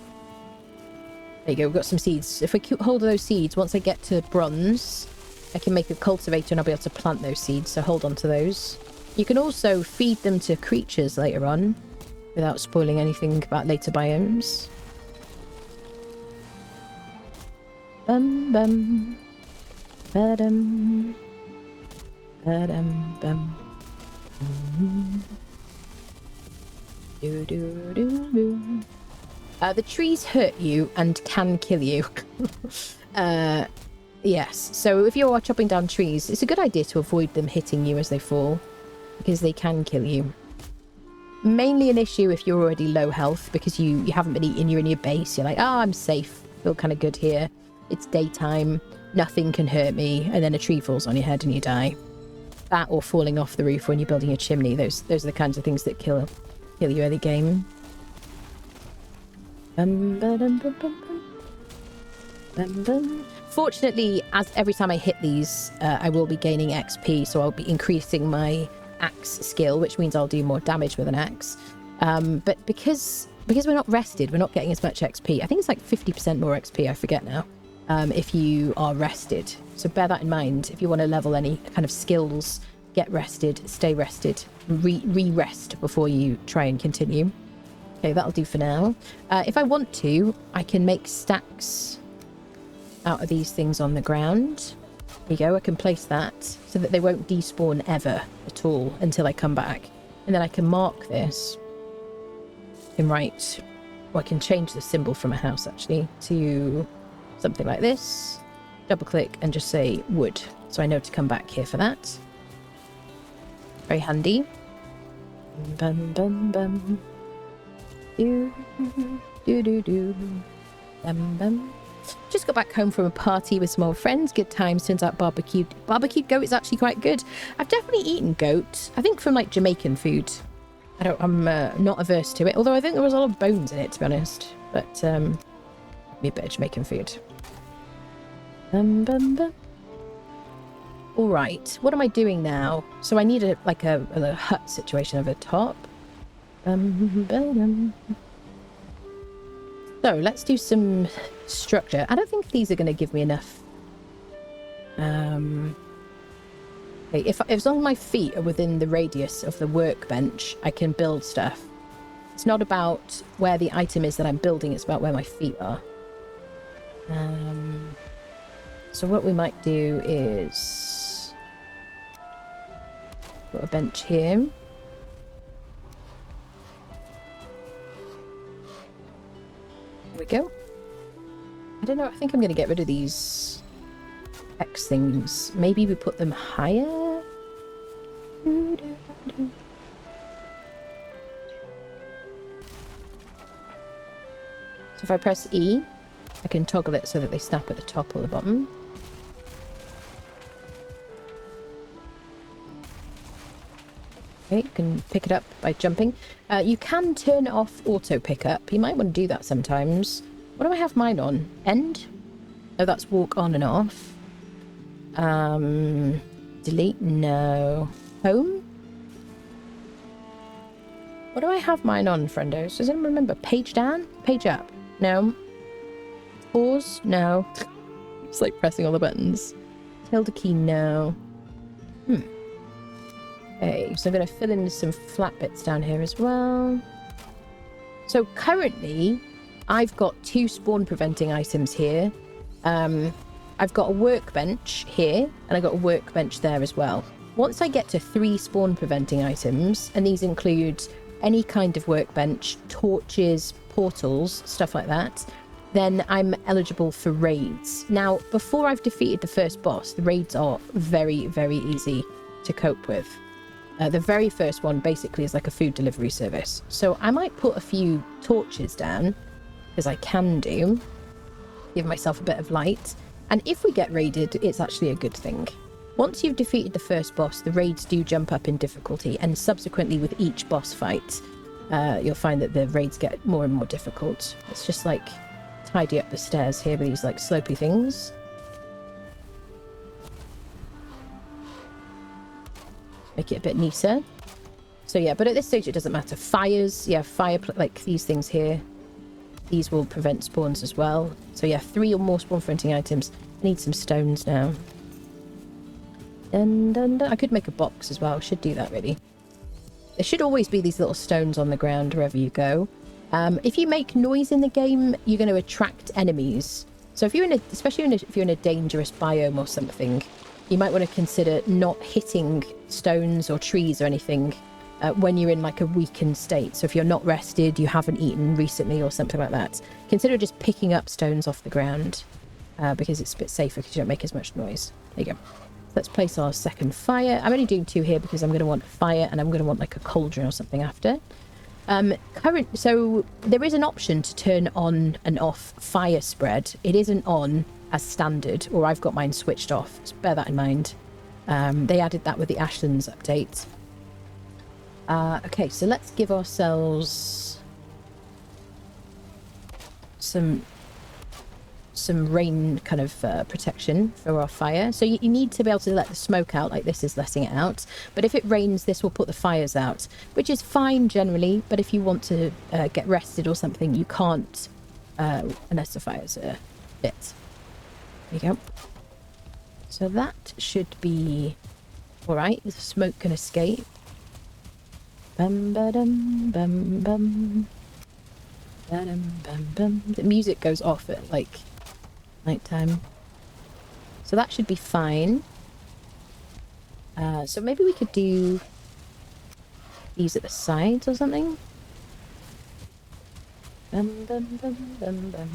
There you go, we've got some seeds. If we hold those seeds, once I get to bronze, I can make a cultivator and I'll be able to plant those seeds, so hold on to those. You can also feed them to creatures later on, without spoiling anything about later biomes. Bum bum. Ba-dum. Ba-dum bum. Do-do-do-do. The trees hurt you and can kill you. Yes, so if you're chopping down trees, it's a good idea to avoid them hitting you as they fall, because they can kill you. Mainly an issue if you're already low health, because you haven't been eating, you're in your base, you're like, oh, I'm safe, feel kind of good here. It's daytime, nothing can hurt me, and then a tree falls on your head and you die. That or falling off the roof when you're building a chimney, those are the kinds of things that kill you early game. Fortunately, as every time I hit these, I will be gaining XP, so I'll be increasing my axe skill, which means I'll do more damage with an axe. But because we're not rested, we're not getting as much XP. I think it's like 50% more XP, I forget now, if you are rested. So bear that in mind. If you want to level any kind of skills, get rested, stay rested, re-rest before you try and continue. Okay, that'll do for now. If I want to, I can make stacks out of these things on the ground. There you go, I can place that so that they won't despawn ever at all until I come back. And then I can mark this and write, or I can change the symbol from a house actually to something like this. Double click and just say wood. So I know to come back here for that. Very handy. Bum bum bum. Do do do do. Bum bum. Just got back home from a party with some old friends. Good times. Turns out barbecued goat is actually quite good. I've definitely eaten goat. I think from like Jamaican food. I'm not averse to it. Although I think there was a lot of bones in it, to be honest. But maybe a bit of Jamaican food. Bum bum bum. All right. What am I doing now? So I need a hut situation over the top. So let's do some structure. I don't think these are going to give me enough. Okay, as long as my feet are within the radius of the workbench, I can build stuff. It's not about where the item is that I'm building, it's about where my feet are. So what we might do is put a bench here. There we go. don't know. I think I'm going to get rid of these X things. Maybe we put them higher? So if I press E, I can toggle it so that they snap at the top or the bottom. Okay, you can pick it up by jumping. You can turn off auto pickup. You might want to do that sometimes. What do I have mine on? End? Oh, that's walk on and off. Delete? No. Home? What do I have mine on, friendos? Does anyone remember? Page down? Page up? No. Pause? No. It's like pressing all the buttons. Tilde key? No. Okay, so I'm going to fill in some flat bits down here as well. So currently, I've got 2 spawn preventing items here. I've got a workbench here, and I've got a workbench there as well. Once I get to 3 spawn preventing items, and these include any kind of workbench, torches, portals, stuff like that, then I'm eligible for raids. Now, before I've defeated the first boss, the raids are very, very easy to cope with. The very first one basically is like a food delivery service. So I might put a few torches down, because I can do. Give myself a bit of light. And if we get raided, it's actually a good thing. Once you've defeated the first boss, the raids do jump up in difficulty. And subsequently with each boss fight, you'll find that the raids get more and more difficult. It's just like tidy up the stairs here with these like slopey things. Make it a bit neater. So yeah, but at this stage it doesn't matter. Fires, yeah, like these things here. These will prevent spawns as well. So yeah, 3 or more spawn preventing items. I need some stones now. And I could make a box as well. Should do that really. There should always be these little stones on the ground wherever you go. If you make noise in the game, you're going to attract enemies. So if you're in a, especially if you're in a dangerous biome or something, you might want to consider not hitting stones or trees or anything when you're in like a weakened state. So if you're not rested, you haven't eaten recently or something like that, consider just picking up stones off the ground because it's a bit safer because you don't make as much noise. There you go. Let's place our second fire. I'm only doing 2 here because I'm going to want fire and I'm going to want like a cauldron or something after. So there is an option to turn on and off fire spread. It isn't on as standard, or I've got mine switched off. So bear that in mind. They added that with the Ashlands update. Okay, so let's give ourselves some rain kind of protection for our fire. So you need to be able to let the smoke out like this is letting it out. But if it rains, this will put the fires out, which is fine generally. But if you want to get rested or something, you can't unless the fire's lit. There you go. So that should be all right. The smoke can escape. Bum ba dum bum bum. Ba-dum, bum, bum. The music goes off at like nighttime, so that should be fine. So maybe we could do these at the sides or something. Bum, bum, bum, bum, bum.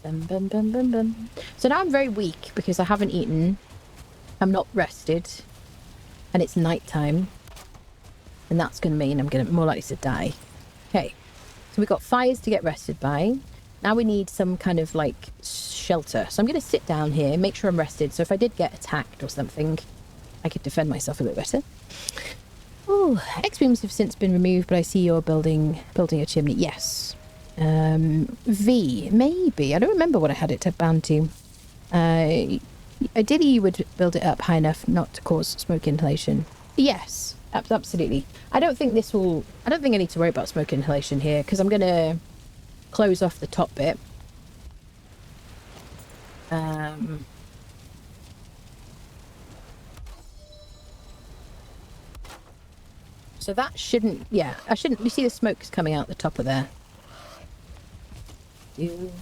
Bum, bum, bum, bum, bum. So now I'm very weak because I haven't eaten, I'm not rested, and it's nighttime, and that's going to mean I'm going to more likely to die. Okay, so we've got fires to get rested by. Now we need some kind of like shelter. So I'm going to sit down here, make sure I'm rested. So if I did get attacked or something, I could defend myself a bit better. Oh, X-beams have since been removed, but I see you're building a chimney. Yes. V, maybe. I don't remember what I had it bound to. Ideally, you would build it up high enough not to cause smoke inhalation. Yes, absolutely. I don't think I need to worry about smoke inhalation here because I'm going to close off the top bit. So that shouldn't, yeah, you see the smoke's coming out the top of there. You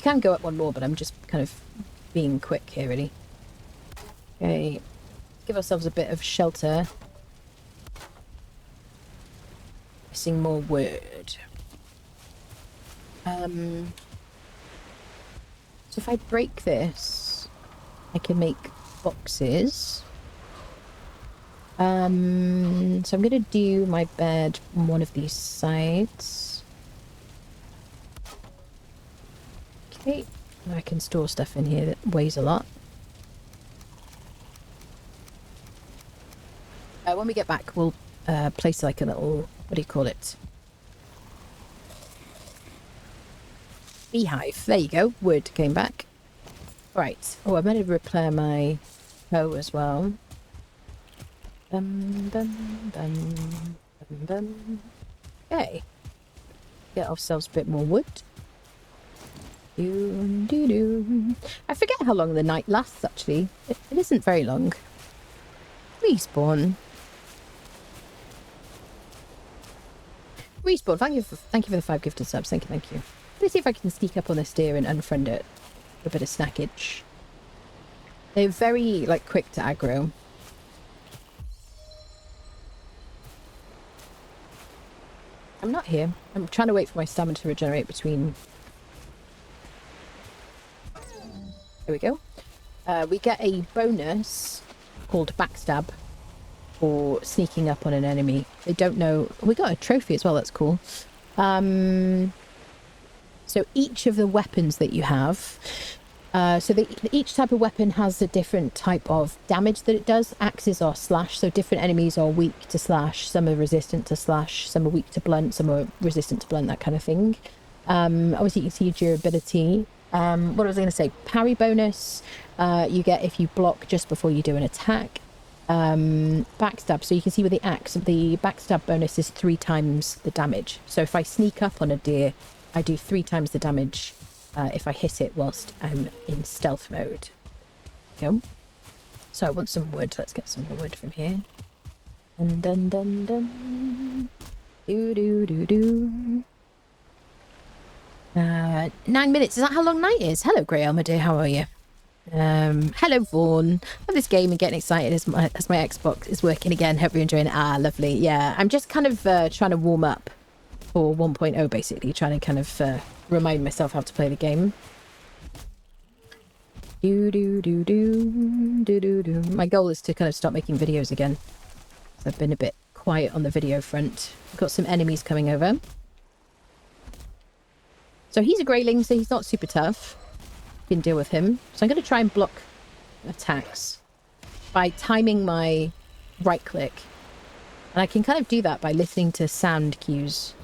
can go up one more, but I'm just kind of being quick here, really. Okay, give ourselves a bit of shelter. Missing more wood. So if I break this, I can make boxes. So I'm going to do my bed on one of these sides. Okay, I can store stuff in here that weighs a lot. When we get back, we'll place like a little, what do you call it? Beehive. There you go. Wood came back. Right. Oh, I'm going to repair my hoe as well. Okay. Get ourselves a bit more wood. I forget how long the night lasts, actually. It isn't very long. Respawn. Respawn. Thank you for the 5 gifted subs. Thank you. Let's see if I can sneak up on this deer and unfriend it. A bit of snackage. They're very, like, quick to aggro. I'm not here. I'm trying to wait for my stamina to regenerate between... There we go. We get a bonus called backstab for sneaking up on an enemy. They don't know... We got a trophy as well, that's cool. So each of the weapons that you have... each type of weapon has a different type of damage that it does. Axes are slash, so different enemies are weak to slash. Some are resistant to slash, some are weak to blunt, some are resistant to blunt, that kind of thing. Obviously you can see durability. What was I going to say? Parry bonus you get if you block just before you do an attack. Backstab, so you can see with the axe, the backstab bonus is 3 times the damage. So if I sneak up on a deer, I do 3 times the damage if I hit it whilst I'm in stealth mode. Go. So I want some wood. Let's get some wood from here. Dun dun dun dun. Do do do do. 9 minutes. Is that how long night is? Hello, Grey Elmer dear. How are you? Hello, Vaughan. Love this game and getting excited as my Xbox is working again. Hope you're enjoying it. Ah, lovely. Yeah, I'm just kind of trying to warm up for 1.0, basically. Trying to kind of remind myself how to play the game. Do do do do do do do. My goal is to kind of start making videos again. So I've been a bit quiet on the video front. I've got some enemies coming over. So he's a greyling, so he's not super tough. You can deal with him. So I'm going to try and block attacks by timing my right click. And I can kind of do that by listening to sound cues.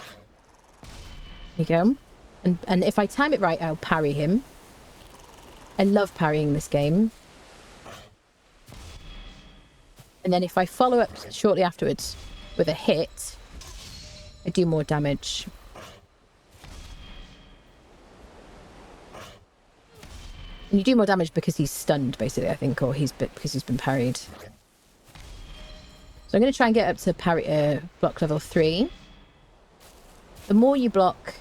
There you go. And if I time it right, I'll parry him. I love parrying this game. And then if I follow up shortly afterwards with a hit, I do more damage. And you do more damage because he's stunned, basically, I think, or because he's been parried. So I'm going to try and get up to parry block level 3. The more you block,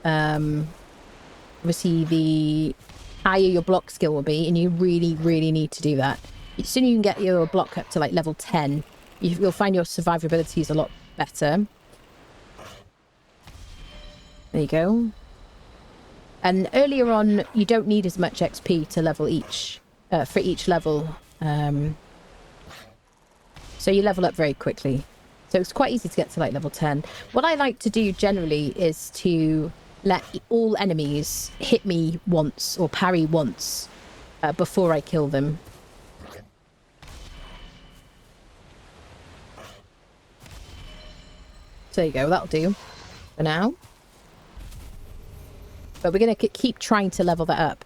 obviously the higher your block skill will be, and you really, really need to do that. As soon as you can get your block up to like level 10, you'll find your survivability is a lot better. There you go. And earlier on, you don't need as much XP to level each, for each level. So you level up very quickly. So it's quite easy to get to like level 10. What I like to do generally is to let all enemies hit me once or parry once before I kill them. So there you go, that'll do for now. But we're going to keep trying to level that up.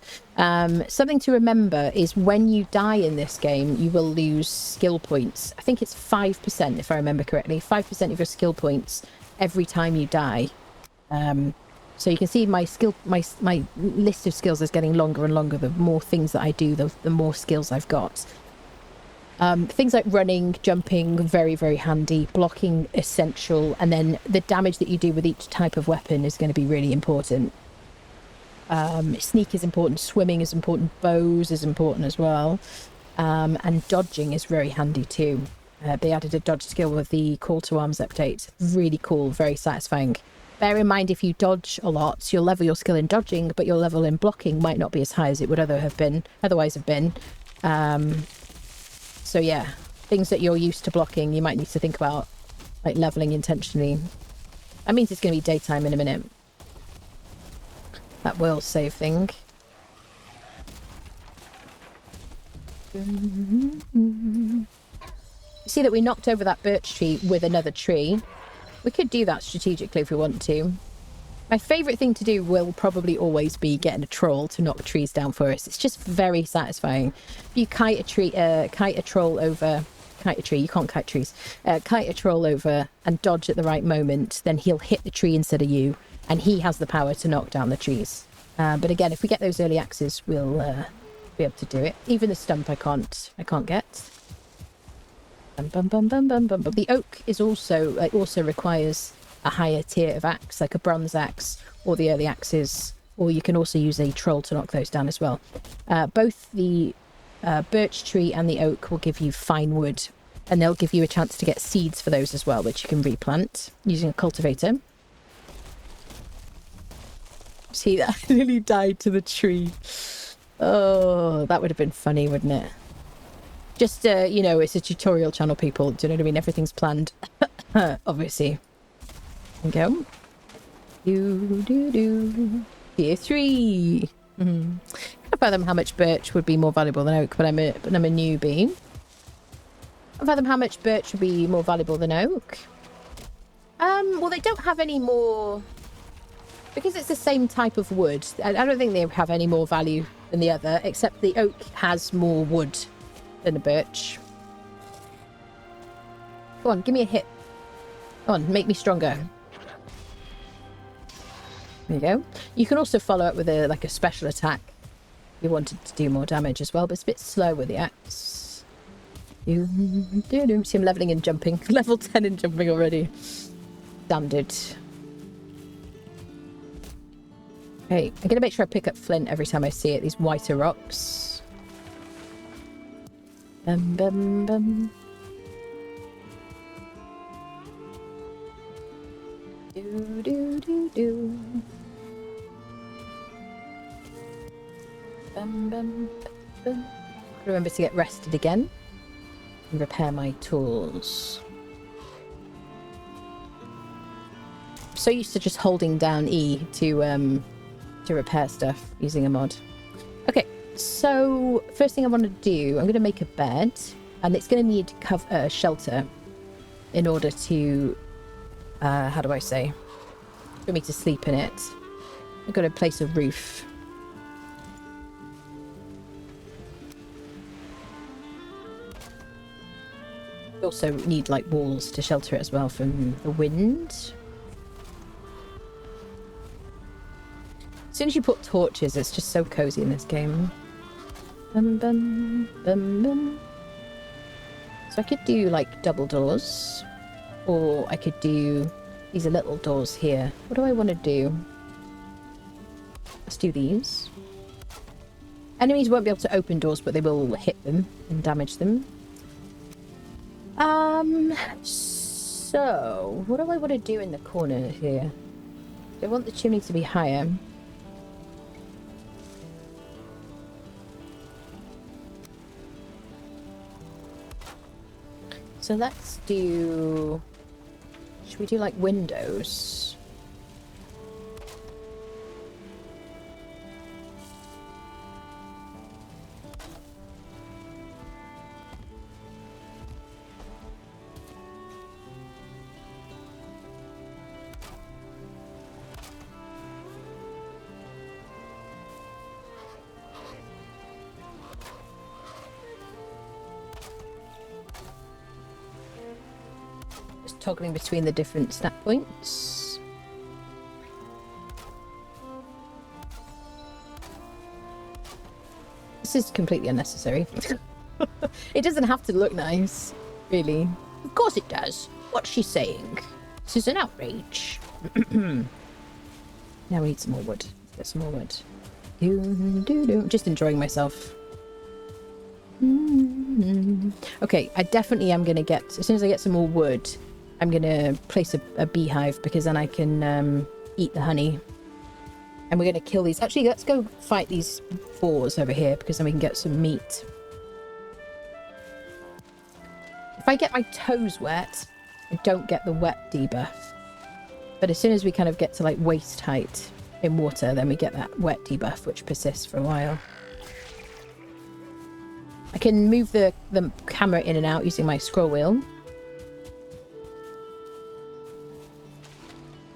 Something to remember is when you die in this game, you will lose skill points. I think it's 5%, if I remember correctly. 5% of your skill points every time you die. So you can see my list of skills is getting longer and longer. The more things that I do, the more skills I've got. Things like running, jumping, very, very handy. Blocking, essential. And then the damage that you do with each type of weapon is going to be really important. Sneak is important, swimming is important, bows is important as well, and dodging is very handy too. They added a dodge skill with the call to arms update. Really cool, very satisfying. Bear in mind, if you dodge a lot, you'll level your skill in dodging, but your level in blocking might not be as high as it would otherwise have been. So yeah, things that you're used to blocking, you might need to think about, like, leveling intentionally. That means it's going to be daytime in a minute. That will save thing. You see that we knocked over that birch tree with another tree. We could do that strategically if we want to. My favourite thing to do will probably always be getting a troll to knock trees down for us. It's just very satisfying. If you kite a tree, kite a troll over, kite a tree, you can't kite trees, kite a troll over and dodge at the right moment, then he'll hit the tree instead of you, and he has the power to knock down the trees. But again, if we get those early axes, we'll be able to do it. Even the stump I can't get. Bum, bum, bum, bum, bum, bum. The oak is also, it also requires a higher tier of axe, like a bronze axe or the early axes, or you can also use a troll to knock those down as well. Both the birch tree and the oak will give you fine wood, and they'll give you a chance to get seeds for those as well, which you can replant using a cultivator. See, that nearly died to the tree. Oh, that would have been funny, wouldn't it? Just, you know, it's a tutorial channel, people. Do you know what I mean? Everything's planned. Obviously. There we go. Tier 3. Can't fathom how much birch would be more valuable than oak, but I'm a newbie. Can't fathom how much birch would be more valuable than oak. Well, they don't have any more... Because it's the same type of wood, I don't think they have any more value than the other, except the oak has more wood than a birch. Go on, give me a hit. Go on, make me stronger. There you go. You can also follow up with a special attack if you wanted to do more damage as well, but it's a bit slow with the axe. See him leveling and jumping. Level 10 and jumping already. Standard. Okay, I'm going to make sure I pick up flint every time I see it. These whiter rocks. Bum, bum, bum. Do, do, do, do. Bum, bum, bum. Remember to get rested again and repair my tools. I'm so used to just holding down E to repair stuff using a mod. Okay, so first thing I want to do, I'm going to make a bed, and it's going to need shelter in order to, how do I say, for me to sleep in it. I've got to place a roof. We also need like walls to shelter it as well from the wind. As soon as you put torches, it's just so cozy in this game. Bum, bum, bum, bum. So I could do like double doors, or I could do these little doors here. What do I want to do? Let's do these. Enemies won't be able to open doors, but they will hit them and damage them. So what do I want to do in the corner here? Do I want the chimney to be higher? So let's do... Should we do like windows? Toggling between the different snap points. This is completely unnecessary. It doesn't have to look nice, really. Of course it does. What's she saying? This is an outrage. Now we need some more wood. Get some more wood. Just enjoying myself. Okay, I definitely am going to get... As soon as I get some more wood, I'm going to place a beehive because then I can eat the honey. And we're going to kill these. Actually, let's go fight these boars over here because then we can get some meat. If I get my toes wet, I don't get the wet debuff. But as soon as we kind of get to like waist height in water, then we get that wet debuff, which persists for a while. I can move the camera in and out using my scroll wheel.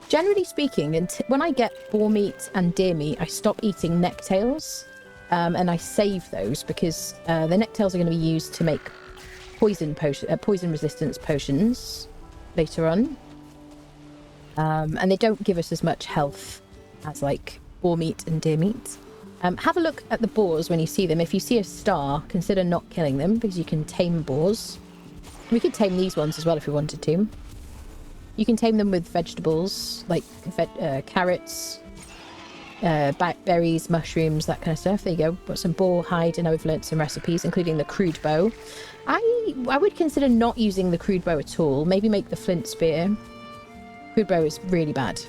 Generally speaking, when I get boar meat and deer meat, I stop eating necktails, and I save those because the necktails are going to be used to make poison resistance potions later on, and they don't give us as much health as like boar meat and deer meat. Have a look at the boars when you see them. If you see a star, consider not killing them because you can tame boars. We could tame these ones as well if we wanted to. You can tame them with vegetables, like carrots, berries, mushrooms, that kind of stuff. There you go. Got some boar hide and I've learnt some recipes, including the crude bow. I would consider not using the crude bow at all. Maybe make the flint spear. Crude bow is really bad.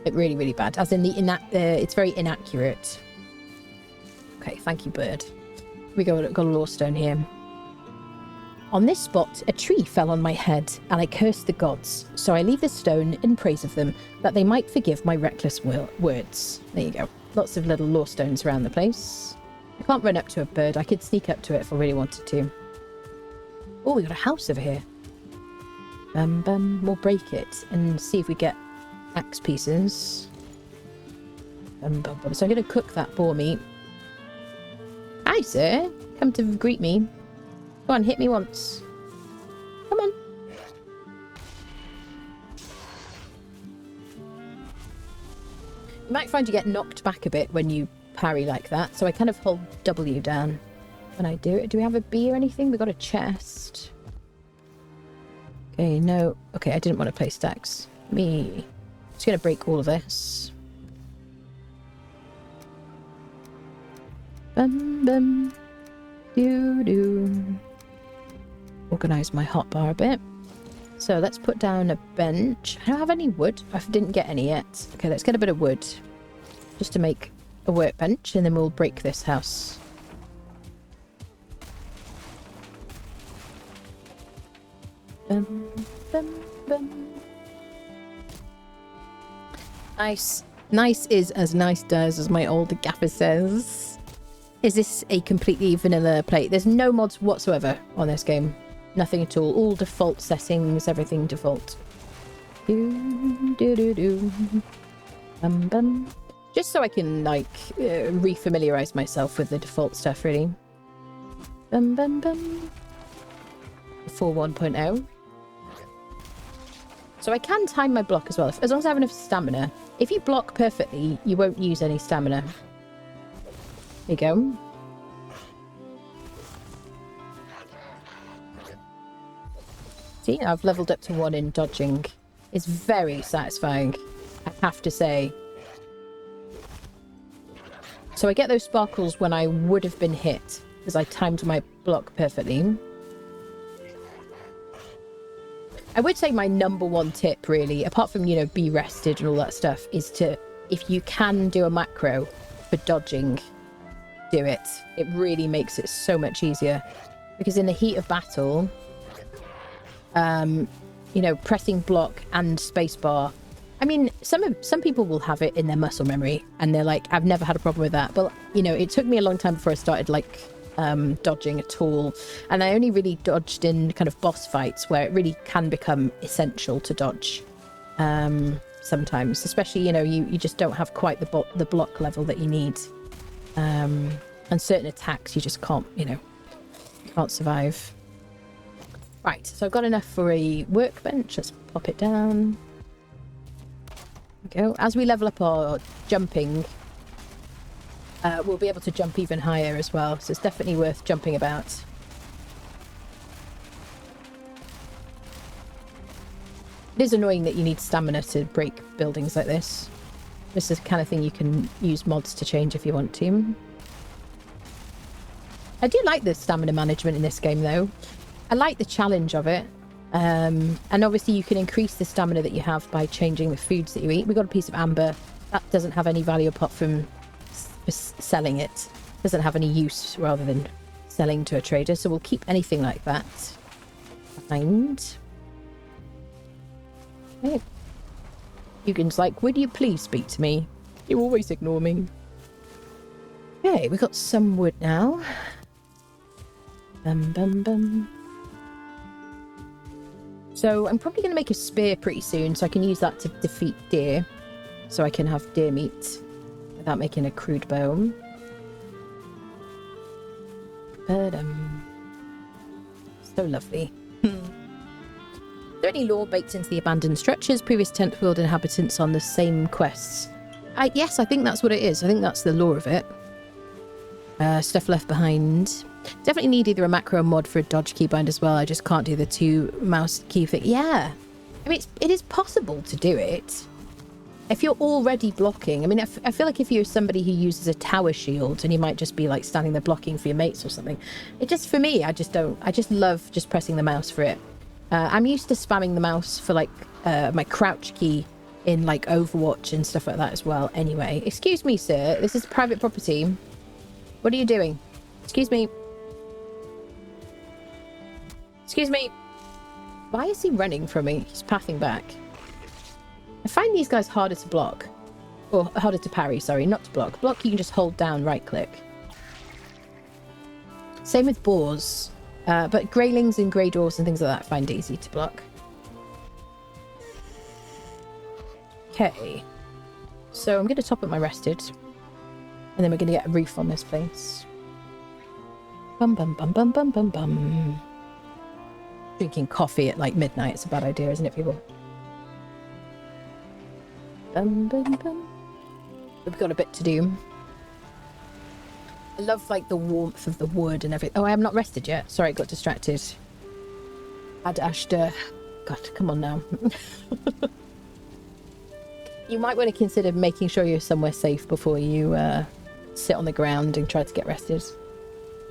Really, really bad. As in it's very inaccurate. Okay, thank you, bird. We got a lore stone here. On this spot, a tree fell on my head, and I cursed the gods, so I leave the stone in praise of them, that they might forgive my reckless words. There you go. Lots of little lore stones around the place. I can't run up to a bird. I could sneak up to it if I really wanted to. Oh, we got a house over here. We'll break it and see if we get axe pieces. So I'm going to cook that boar meat. Hi, sir. Come to greet me. Go on, hit me once. Come on. You might find you get knocked back a bit when you parry like that, so I kind of hold W down when I do it. Do we have a bee or anything? We got a chest. Okay, no. Okay, I didn't want to play stacks. Just going to break all of this. Bum. Do. Organise my hotbar a bit. So let's put down a bench. I don't have any wood. I didn't get any yet. Okay, let's get a bit of wood just to make a workbench, and then we'll break this house. Bum. Nice. Nice is as nice does, as my old gaffer says. Is this a completely vanilla plate? There's no mods whatsoever on this game. Nothing at all. All default settings, everything default. Just so I can, like, re-familiarise myself with the default stuff, really. Before 1.0. So I can time my block as well, as long as I have enough stamina. If you block perfectly, you won't use any stamina. There you go. See, I've leveled up to 1 in dodging. It's very satisfying, I have to say. So I get those sparkles when I would have been hit, because I timed my block perfectly. I would say my #1 tip, really, apart from, you know, be rested and all that stuff, is to, if you can do a macro for dodging, do it. It really makes it so much easier. Because in the heat of battle, you know, pressing block and spacebar, I mean, some people will have it in their muscle memory, and they're like, I've never had a problem with that. But, you know, it took me a long time before I started, like, dodging at all, and I only really dodged in kind of boss fights where it really can become essential to dodge sometimes, especially, you know, you just don't have quite the block level that you need, and certain attacks you just can't, you know, can't survive. Right, so I've got enough for a workbench. Let's pop it down. There we go. As we level up our jumping, we'll be able to jump even higher as well, so it's definitely worth jumping about. It is annoying that you need stamina to break buildings like this. This is the kind of thing you can use mods to change if you want to. I do like the stamina management in this game, though. I like the challenge of it. And obviously you can increase the stamina that you have by changing the foods that you eat. We got a piece of amber. That doesn't have any value apart from selling it. Doesn't have any use rather than selling to a trader. So we'll keep anything like that behind. Okay. Hugin's like, would you please speak to me? You always ignore me. Okay, we got some wood now. Bum, bum, bum. So I'm probably going to make a spear pretty soon, so I can use that to defeat deer. So I can have deer meat without making a crude bow. But, so lovely. Is there any lore baked into the abandoned structures? Previous 10th world inhabitants on the same quests? Yes, I think that's what it is. I think that's the lore of it. Stuff left behind. Definitely need either a macro mod for a dodge keybind as well. I just can't do the 2 mouse key thing. Yeah. I mean, it is possible to do it. If you're already blocking. I mean, I feel like if you're somebody who uses a tower shield and you might just be like standing there blocking for your mates or something. It just, for me, I just love just pressing the mouse for it. I'm used to spamming the mouse for like my crouch key in like Overwatch and stuff like that as well. Anyway, excuse me, sir. This is private property. What are you doing? Excuse me. Excuse me. Why is he running from me? He's pathing back. I find these guys harder to block. Or harder to parry, sorry. Not to block. Block, you can just hold down right click. Same with boars. But greylings and grey dwarves and things like that I find easy to block. Okay. So I'm going to top up my rested. And then we're going to get a roof on this place. Bum bum bum bum bum bum bum. Drinking coffee at like midnight. It's a bad idea, isn't it, people? Bum bum bum. We've got a bit to do. I love like the warmth of the wood and everything. Oh, I am not rested yet. Sorry, I got distracted. Ad Ashta. God, come on now. You might want to consider making sure you're somewhere safe before you sit on the ground and try to get rested.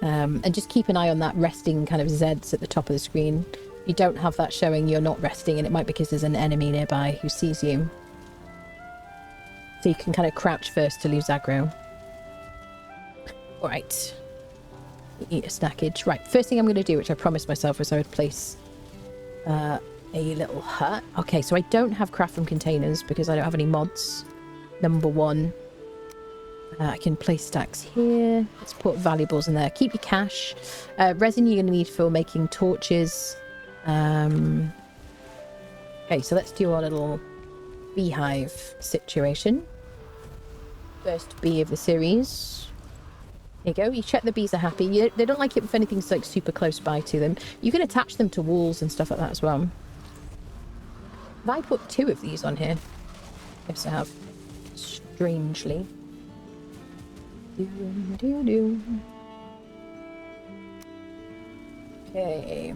And just keep an eye on that resting kind of Zeds at the top of the screen. If you don't have that showing, you're not resting, and it might be because there's an enemy nearby who sees you. So you can kind of crouch first to lose aggro. Alright. Eat a snackage. Right, first thing I'm going to do, which I promised myself, was I would place a little hut. Okay, so I don't have craft from containers because I don't have any mods. Number 1. I can place stacks here. Let's put valuables in there. Keep your cash. Resin you're going to need for making torches. Okay, so let's do our little beehive situation. First bee of the series. There you go. You check the bees are happy. They don't like it if anything's like super close by to them. You can attach them to walls and stuff like that as well. Have I put 2 of these on here? Yes, I have. Strangely. Okay.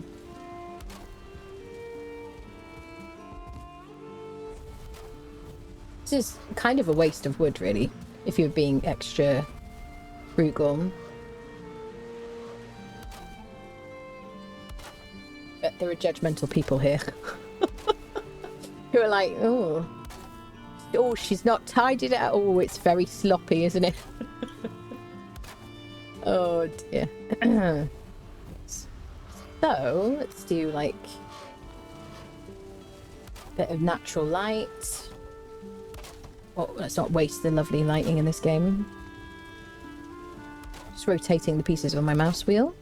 This is kind of a waste of wood, really, if you're being extra frugal. But there are judgmental people here who are like, oh, she's not tidied it at all. It's very sloppy, isn't it? Oh dear. So let's do like a bit of natural light. Oh, let's not waste the lovely lighting in this game. Just rotating the pieces on my mouse wheel.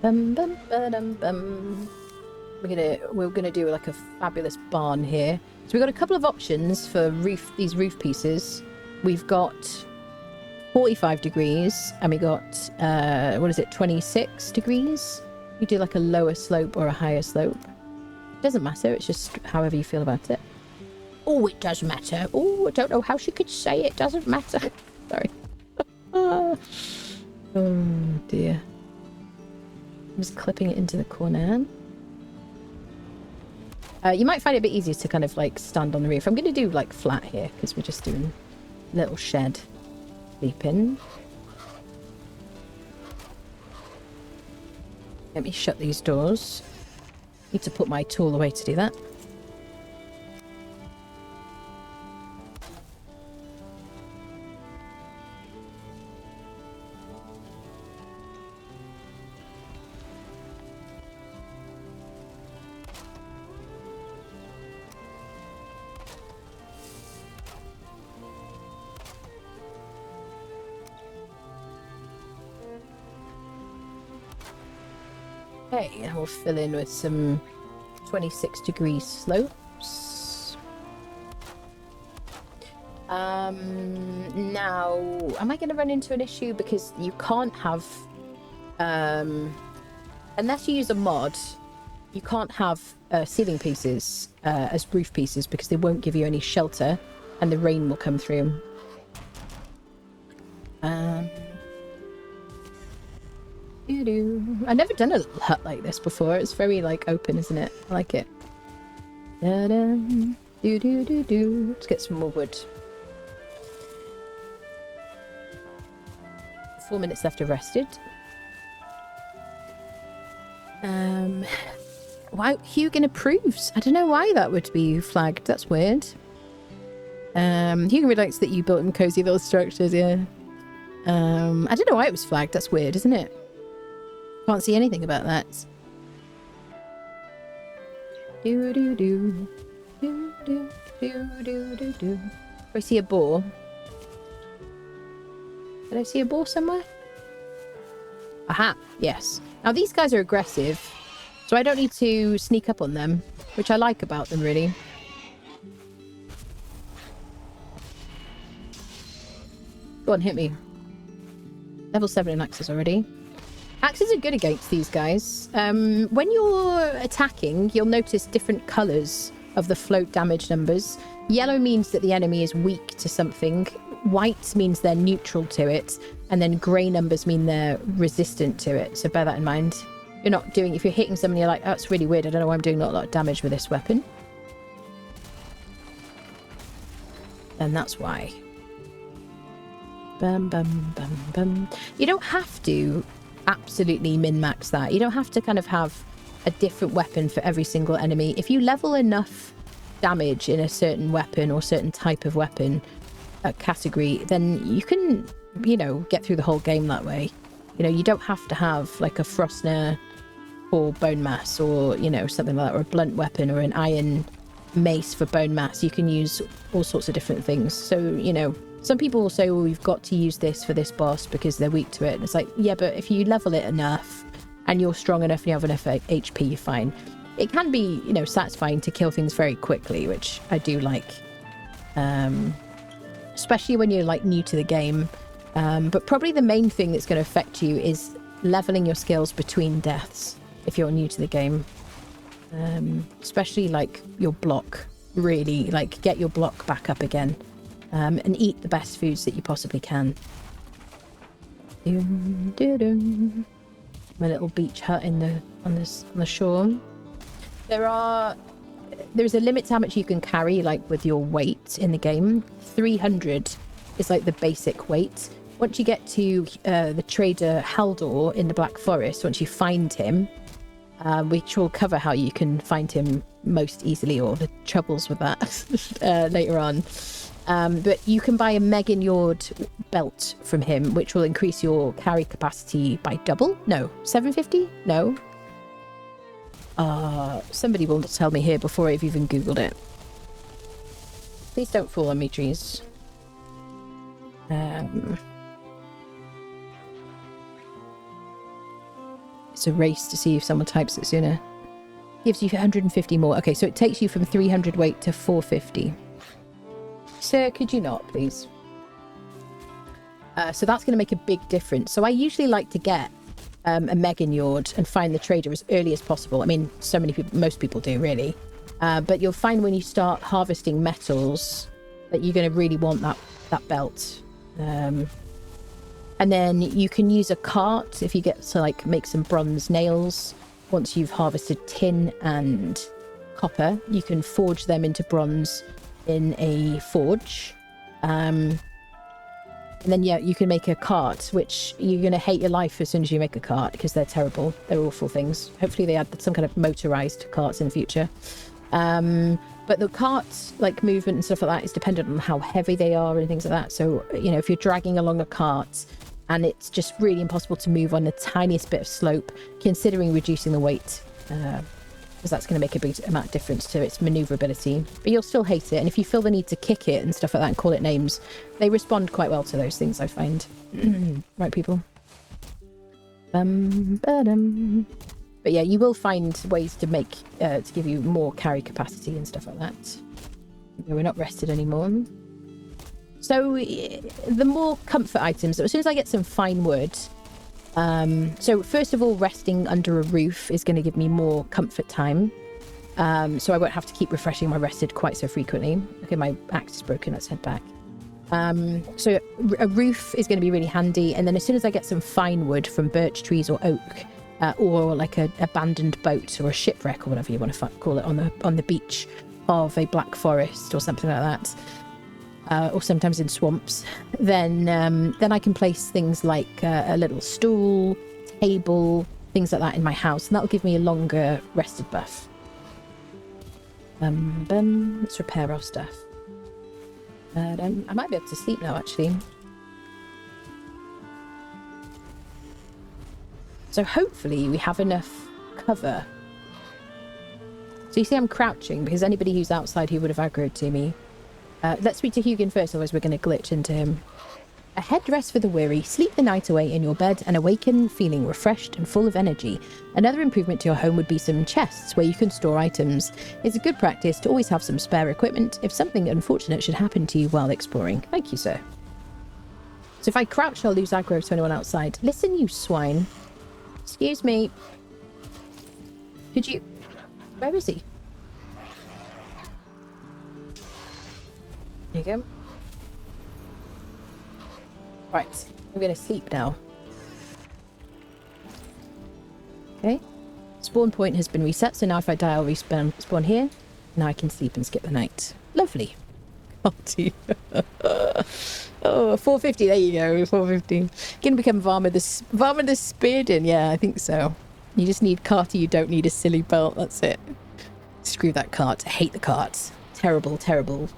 Bum bum ba-dum bum. We're gonna do like a fabulous barn here. So we've got a couple of options for these roof pieces. We've got 45 degrees and we got 26 degrees. You do like a lower slope or a higher slope. It doesn't matter, it's just however you feel about it. Oh, it does matter. Oh, I don't know how she could say it doesn't matter. Sorry. Oh dear. I'm just clipping it into the corner. You might find it a bit easier to kind of like stand on the roof. I'm going to do like flat here because we're just doing a little shed sleeping. Let me shut these doors. Need to put my tool away to do that. Okay, and we'll fill in with some 26-degree slopes. Now, am I going to run into an issue? Because you can't have, unless you use a mod, you can't have ceiling pieces as roof pieces because they won't give you any shelter and the rain will come through. I've never done a hut like this before. It's very like open, isn't it? I like it. Let's get some more wood. 4 minutes left of rested. Why Hugin approves? I don't know why that would be flagged. That's weird. Hugin relates that you built him cozy little structures. Yeah. I don't know why it was flagged. That's weird, isn't it? Can't see anything about that. Do. I see a boar. Did I see a boar somewhere? Aha, yes. Now these guys are aggressive, so I don't need to sneak up on them, which I like about them, really. Go on, hit me. Level 7 in axes already. Axes are good against these guys. When you're attacking, you'll notice different colours of the float damage numbers. Yellow means that the enemy is weak to something. White means they're neutral to it. And then grey numbers mean they're resistant to it. So bear that in mind. You're not doing... If you're hitting someone, you're like, oh, that's really weird. I don't know why I'm doing not a lot of damage with this weapon. And that's why. Bum, bum, bum, bum. You don't have to absolutely min-max that. You don't have to kind of have a different weapon for every single enemy. If you level enough damage in a certain weapon or certain type of weapon category, then you can, you know, get through the whole game that way. You know, you don't have to have like a Frostner for bone mass or, you know, something like that, or a blunt weapon or an iron mace for bone mass. You can use all sorts of different things. So, you know, some people will say, well, we've got to use this for this boss because they're weak to it. And it's like, yeah, but if you level it enough and you're strong enough and you have enough HP, you're fine. It can be, you know, satisfying to kill things very quickly, which I do like. Especially when you're, like, new to the game. But probably the main thing that's going to affect you is leveling your skills between deaths if you're new to the game. Especially, like, your block. Really, like, get your block back up again. And eat the best foods that you possibly can. My little beach hut on the shore. There's a limit to how much you can carry, like with your weight in the game. 300 is like the basic weight. Once you get to the trader Haldor in the Black Forest, once you find him, which will cover how you can find him most easily, or the troubles with that later on. But you can buy a Megan Yord belt from him, which will increase your carry capacity by double. No, 750? No. Somebody will tell me here before I've even Googled it. Please don't fall on me, trees. It's a race to see if someone types it sooner. Gives you 150 more. Okay, so it takes you from 300 weight to 450. Sir, could you not, please? So that's going to make a big difference. So I usually like to get a Megan Yord and find the trader as early as possible. I mean, so many people, most people do, really. But you'll find when you start harvesting metals that you're going to really want that belt. And then you can use a cart if you get to, like, make some bronze nails. Once you've harvested tin and copper, you can forge them into bronze in a forge. And then, yeah, you can make a cart, which you're going to hate your life as soon as you make a cart because they're terrible. They're awful things. Hopefully they add some kind of motorized carts in the future. But the carts, like movement and stuff like that, is dependent on how heavy they are and things like that. So, you know, if you're dragging along a cart and it's just really impossible to move on the tiniest bit of slope, considering reducing the weight, because that's going to make a big amount of difference to its maneuverability. But you'll still hate it. And if you feel the need to kick it and stuff like that and call it names, they respond quite well to those things, I find. Right, people? But yeah, you will find ways to make, to give you more carry capacity and stuff like that. We're not rested anymore. So the more comfort items, as soon as I get some fine wood, so first of all, resting under a roof is going to give me more comfort time. So I won't have to keep refreshing my rested quite so frequently. Okay, my axe is broken. Let's head back. So a roof is going to be really handy. And then as soon as I get some fine wood from birch trees or oak, or like a abandoned boat or a shipwreck or whatever you want to call it on the beach of a black forest or something like that, or sometimes in swamps, then I can place things like a little stool, table, things like that in my house, and that'll give me a longer rested buff. Let's repair our stuff. I might be able to sleep now, actually. So hopefully we have enough cover. So you see I'm crouching because anybody who's outside who would have aggroed to me. Let's speak to Hugin first, otherwise we're going to glitch into him. A headrest for the weary. Sleep the night away in your bed and awaken feeling refreshed and full of energy. Another improvement to your home would be some chests where you can store items. It's a good practice to always have some spare equipment if something unfortunate should happen to you while exploring. Thank you, sir. So if I crouch, I'll lose aggro to anyone outside. Listen, you swine. Excuse me. Could you... Where is he? There you go. Right, I'm going to sleep now. Okay. Spawn point has been reset, so now if I die, I'll respawn here. Now I can sleep and skip the night. Lovely. Oh, 450, there you go, 450. Gonna become Varma the Spearden, yeah, I think so. You just need Carter, you don't need a silly belt, that's it. Screw that cart, I hate the carts. Terrible, terrible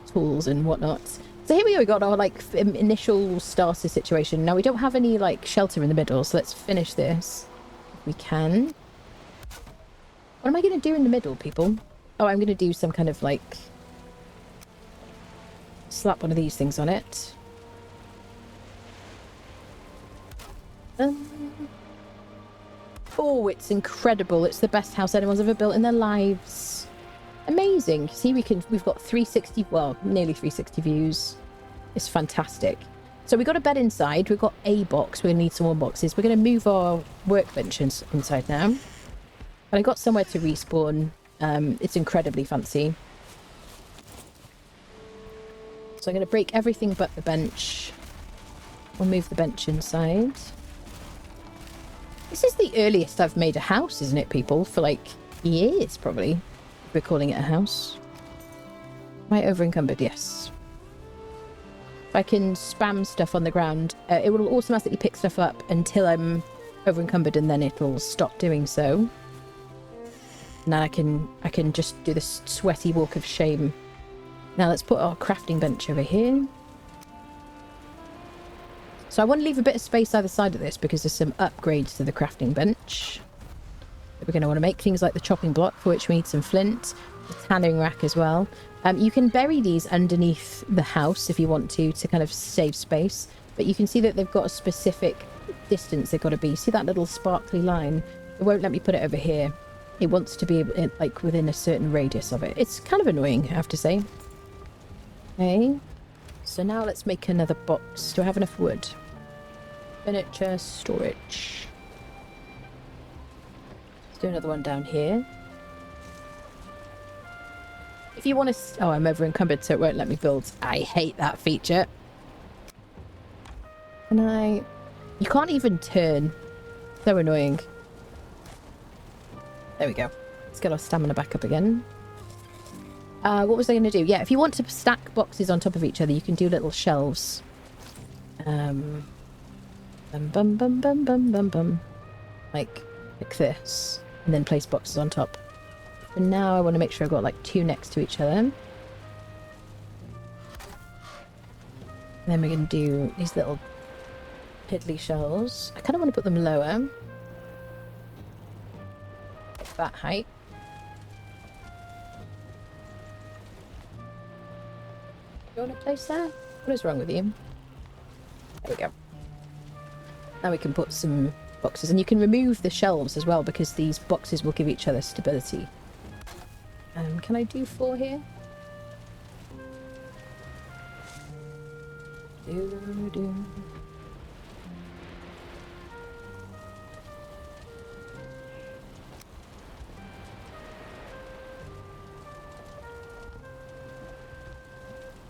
tools and whatnot. So here we go, we got our like initial starter situation. Now we don't have any like shelter in the middle, so let's finish this if we can. What am I going to do in the middle, people? Oh, I'm going to do some kind of like... slap one of these things on it. Oh, it's incredible. It's the best house anyone's ever built in their lives. Amazing. See, we've got 360, well, nearly 360 views. It's fantastic. So we've got a bed inside. We've got a box. We're going to need some more boxes. We're going to move our workbench inside now. But I got somewhere to respawn. It's incredibly fancy. So I'm going to break everything but the bench. We'll move the bench inside. This is the earliest I've made a house, isn't it, people? For like years, probably. If we're calling it a house. Am I over encumbered? Yes. If I can spam stuff on the ground, it will automatically pick stuff up until I'm over encumbered, and then it'll stop doing so. And then I can just do this sweaty walk of shame. Now let's put our crafting bench over here. So I want to leave a bit of space either side of this because there's some upgrades to the crafting bench that we're going to want to make. Things like the chopping block, for which we need some flint. The tanning rack as well. You can bury these underneath the house if you want to kind of save space. But you can see that they've got a specific distance they've got to be. See that little sparkly line? It won't let me put it over here. It wants to be like within a certain radius of it. It's kind of annoying, I have to say. Okay, so now let's make another box. Do I have enough wood? Furniture, storage. Let's do another one down here. If you want to... Oh, I'm over encumbered, so it won't let me build. I hate that feature. Can I... You can't even turn. So annoying. There we go. Let's get our stamina back up again. What was I going to do? Yeah, if you want to stack boxes on top of each other, you can do little shelves. Bum, bum, bum, bum, bum, bum, bum. Like this. And then place boxes on top. And now I want to make sure I've got like 2 next to each other. And then we're going to do these little piddly shells. I kind of want to put them lower. Like that height. You want to place that? What is wrong with you? There we go. Now we can put some boxes. And you can remove the shelves as well because these boxes will give each other stability. Can I do 4 here? Do.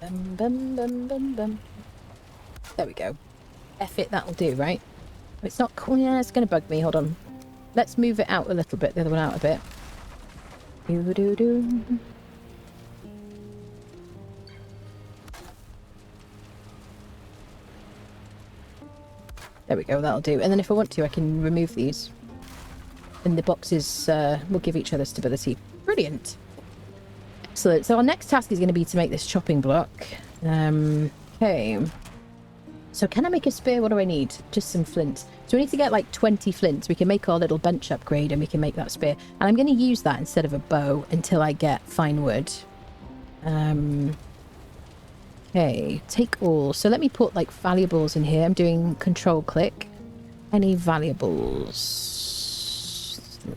Bum, bum, bum, bum, bum. There we go. F it, that'll do, right? It's not cool. Yeah, it's going to bug me. Hold on. Let's move it out a little bit. The other one out a bit. Do. There we go, that'll do. And then if I want to, I can remove these. And the boxes will give each other stability. Brilliant. Excellent. So our next task is going to be to make this chopping block. Okay. So can I make a spear? What do I need? Just some flint. So we need to get like 20 flints. We can make our little bench upgrade and we can make that spear. And I'm going to use that instead of a bow until I get fine wood. Okay, take all. So let me put like valuables in here. I'm doing control click. Any valuables?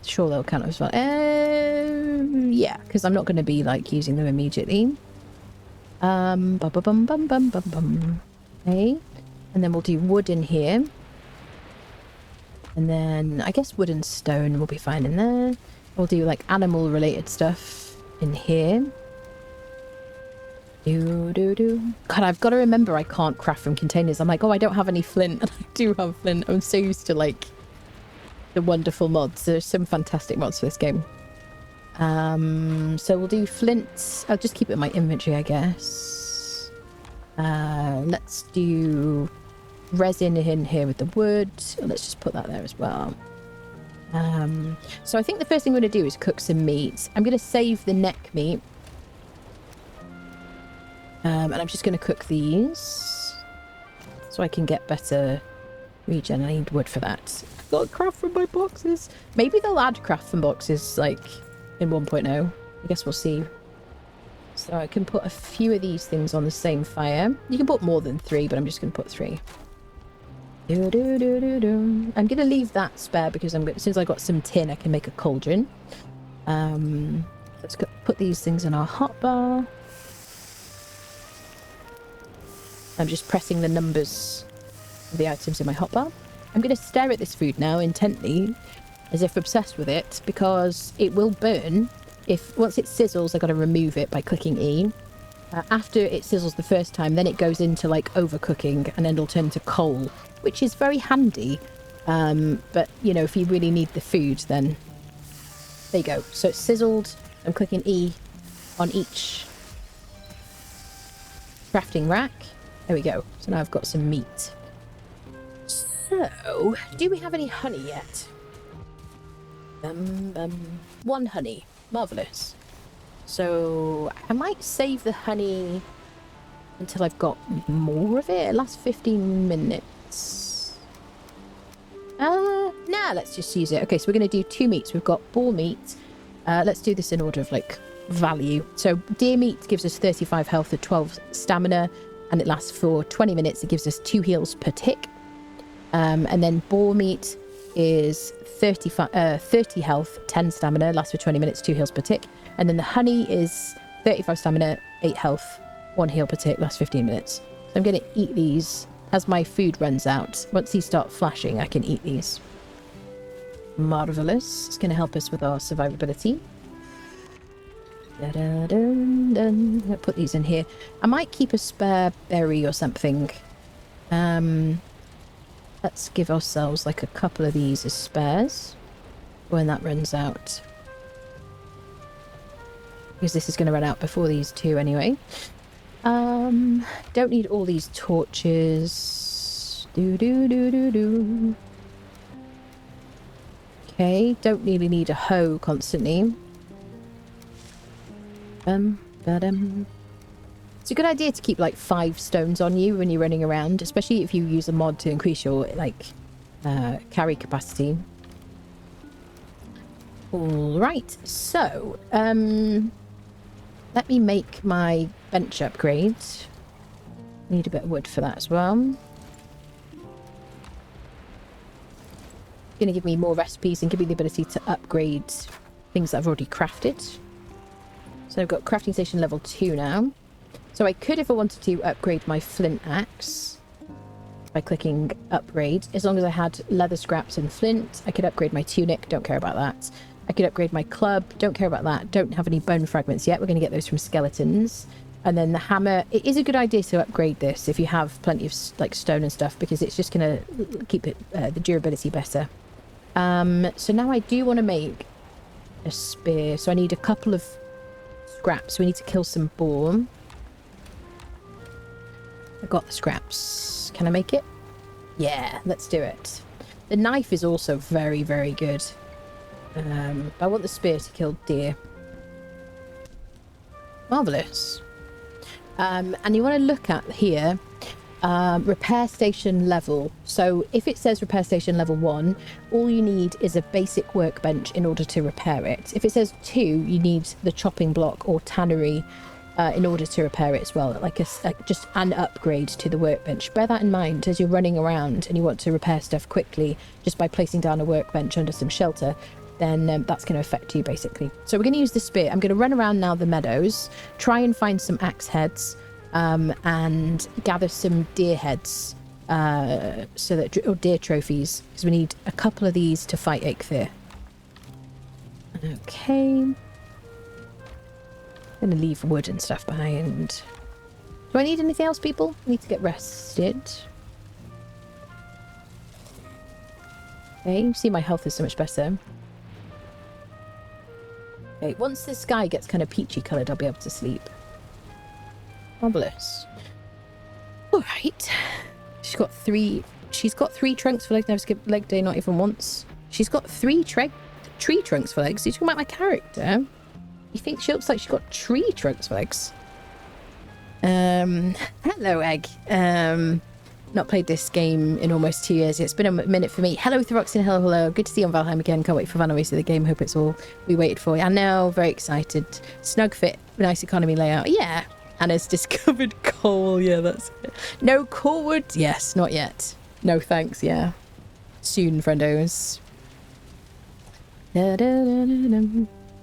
Sure, they'll count as well. Yeah, because I'm not going to be like using them immediately. Bum, bum, bum, bum, bum, bum, bum. Okay, and then we'll do wood in here. And then I guess wood and stone will be fine in there. We'll do like animal related stuff in here. God, I've got to remember I can't craft from containers. I'm like, oh, I don't have any flint. And I do have flint. I'm so used to like the wonderful mods. There's some fantastic mods for this game. So we'll do flint. I'll just keep it in my inventory, I guess. Let's do resin in here with the wood. Let's just put that there as well. So I think the first thing I'm going to do is cook some meat. I'm going to save the neck meat. And I'm just going to cook these so I can get better regen. I need wood for that. I've got craft from my boxes. Maybe they'll add craft from boxes like in 1.0. I guess we'll see. So I can put a few of these things on the same fire. You can put more than 3, but I'm just going to put 3. I'm going to leave that spare because since I got some tin, I can make a cauldron. Let's put these things in our hotbar. I'm just pressing the numbers of the items in my hotbar. I'm going to stare at this food now intently, as if obsessed with it, because it will burn. Once it sizzles, I've got to remove it by clicking E. After it sizzles the first time, then it goes into like overcooking, and then it'll turn to coal, which is very handy. But you know, if you really need the food, then there you go. So it's sizzled. I'm clicking E on each crafting rack. There we go. So now I've got some meat. So, do we have any honey yet? 1 honey. Marvellous. So, I might save the honey until I've got more of it. It lasts 15 minutes. Nah, let's just use it. Okay, so we're going to do 2 meats. We've got boar meat. Let's do this in order of, like, value. So, deer meat gives us 35 health and 12 stamina. And it lasts for 20 minutes. It gives us 2 heals per tick. And then boar meat is 30 health, 10 stamina, lasts for 20 minutes, 2 heals per tick. And then the honey is 35 stamina, 8 health, 1 heal per tick, lasts 15 minutes. So I'm going to eat these as my food runs out. Once these start flashing, I can eat these. Marvellous. It's going to help us with our survivability. I'll put these in here. I might keep a spare berry or something. Let's give ourselves like a couple of these as spares when that runs out, because this is going to run out before these 2 anyway. Don't need all these torches. Do do do do do. Okay, don't really need a hoe constantly. It's a good idea to keep like 5 stones on you when you're running around, especially if you use a mod to increase your like carry capacity. All right, so let me make my bench upgrade. Need a bit of wood for that as well. Going to give me more recipes and give me the ability to upgrade things that I've already crafted. So I've got crafting station level 2 now. So I could, if I wanted to, upgrade my flint axe by clicking upgrade. As long as I had leather scraps and flint, I could upgrade my tunic. Don't care about that. I could upgrade my club. Don't care about that. Don't have any bone fragments yet. We're going to get those from skeletons. And then the hammer. It is a good idea to upgrade this if you have plenty of like stone and stuff, because it's just going to keep it the durability better. So now I do want to make a spear. So I need a couple of scraps. We need to kill some boar. I got the scraps. Can I make it? Yeah, let's do it. The knife is also very, very good. But I want the spear to kill deer. Marvellous. And you want to look at here, repair station level. So if it says repair station level 1, all you need is a basic workbench in order to repair it. If it says 2, you need the chopping block or tannery in order to repair it as well, like just an upgrade to the workbench. Bear that in mind as you're running around and you want to repair stuff quickly just by placing down a workbench under some shelter, then that's going to affect you basically. So we're going to use the spear. I'm going to run around now the meadows, try and find some axe heads and gather some deer heads or deer trophies, because we need a couple of these to fight Eikthyr. Okay. I'm going to leave wood and stuff behind. Do I need anything else, people? I need to get rested. Okay, you see my health is so much better. Okay, once the sky gets kind of peachy coloured, I'll be able to sleep. Marvellous. Alright. She's got 3 trunks for legs. Never skipped leg day, not even once. She's got 3 tree trunks for legs. Are you talking about my character? You think she looks like she's got tree trunks for legs? Hello, Egg. Not played this game in almost 2 years. It's been a minute for me. Hello, Throxin. Hello, hello. Good to see you on Valheim again. Can't wait for Valheim to the game. Hope it's all we waited for. I know, very excited. Snug fit, nice economy layout. Yeah. Anna's discovered coal. Yeah, that's it. No coal wood? Yes, not yet. No thanks, yeah. Soon, friendos.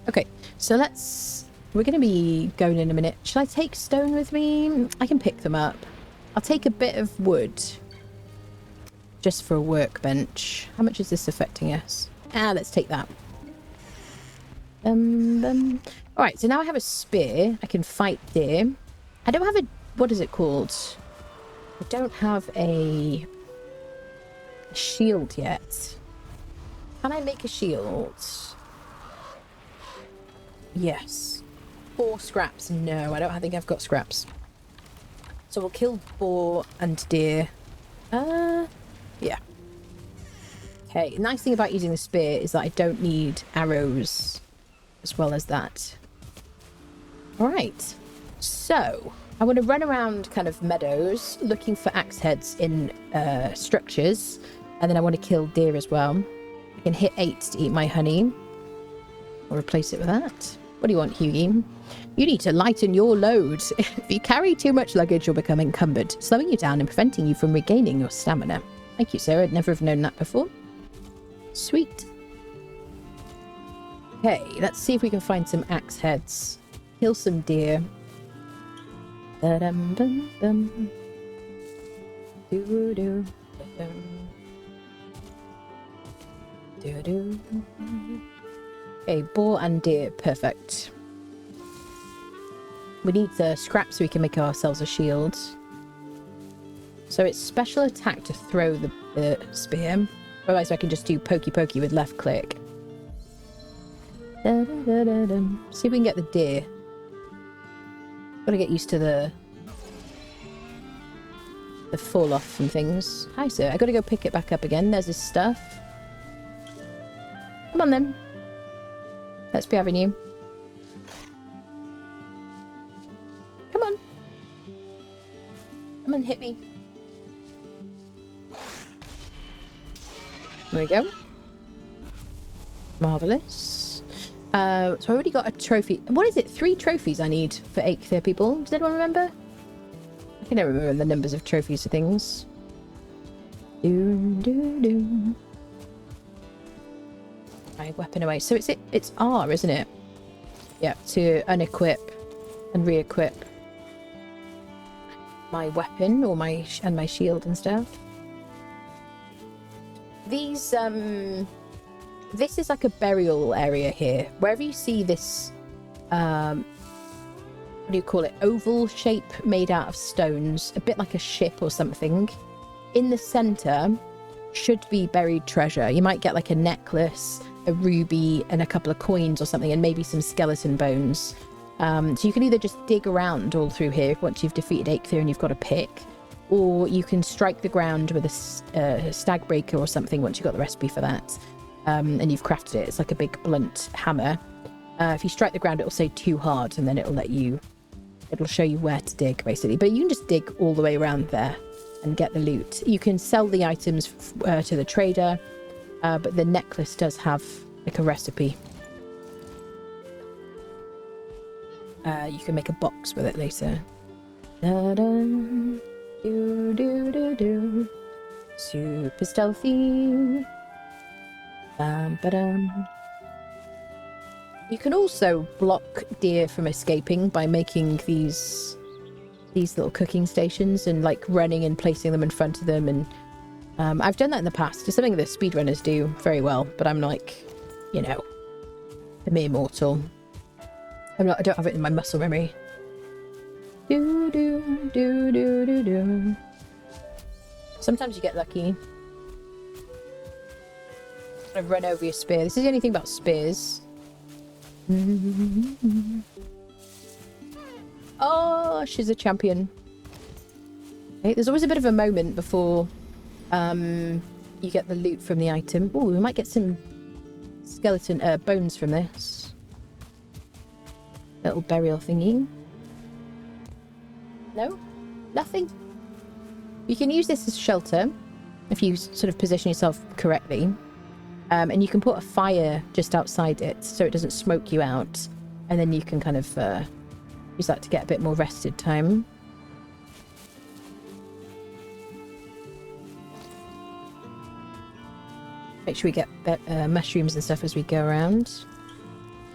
Okay, so we're going to be going in a minute. Shall I take stone with me? I can pick them up. I'll take a bit of wood just for a workbench. How much is this affecting us? Let's take that. All right, so now I have a spear. I can fight deer. I don't have a... What is it called? I don't have a shield yet. Can I make a shield? Yes. 4 scraps. No, I don't think I've got scraps. So we'll kill boar and deer. Yeah. Okay, the nice thing about using the spear is that I don't need arrows as well as that. Alright. So, I want to run around kind of meadows looking for axe heads in structures. And then I want to kill deer as well. I can hit 8 to eat my honey. I'll replace it with that. What do you want, Hughie? You need to lighten your load. If you carry too much luggage, you'll become encumbered, slowing you down and preventing you from regaining your stamina. Thank you, sir. I'd never have known that before. Sweet. Okay, let's see if we can find some axe heads. Kill some deer. Ba-dum-bum-bum. Do-do. Do-do. Okay, boar and deer. Perfect. We need the scraps so we can make ourselves a shield. So it's special attack to throw the spear. Otherwise I can just do pokey pokey with left click. Da, da, da, da, da. See if we can get the deer. Gotta get used to the... the fall off from things. Hi, sir. I gotta go pick it back up again. There's his stuff. Come on, then. Let's be having you. Come on. Come on, hit me. There we go. Marvellous. So I already got a trophy. What is it? 3 trophies I need for Eikthyr, people. Does anyone remember? I can never remember the numbers of trophies for things. My weapon away. So it's R, isn't it? Yeah, to unequip and re-equip my weapon or my shield and stuff. These this is like a burial area here. Wherever you see this what do you call it? Oval shape made out of stones, a bit like a ship or something. In the center should be buried treasure. You might get like a necklace, a ruby, and a couple of coins or something, and maybe some skeleton bones. So you can either just dig around all through here once you've defeated Eikthyr and you've got a pick, or you can strike the ground with a stag breaker or something once you've got the recipe for that, and you've crafted it. It's like a big blunt hammer. If you strike the ground, it'll say too hard, and then it'll show you where to dig, basically. But you can just dig all the way around there and get the loot. You can sell the items to the trader, but the necklace does have like a recipe. You can make a box with it later. Da-da, do. Super stealthy. Ba-dum. You can also block deer from escaping by making these little cooking stations and like running and placing them in front of them. And I've done that in the past. It's something that speedrunners do very well, but I'm like, you know, a mere mortal. I don't have it in my muscle memory. Do. Sometimes you get lucky. I run over your spear. This is the only thing about spears. Oh, she's a champion. Okay, there's always a bit of a moment before you get the loot from the item. Oh, we might get some skeleton bones from this little burial thingy. No, nothing. You can use this as shelter if you sort of position yourself correctly. And you can put a fire just outside it so it doesn't smoke you out. And then you can kind of use that to get a bit more rested time. Make sure we get mushrooms and stuff as we go around.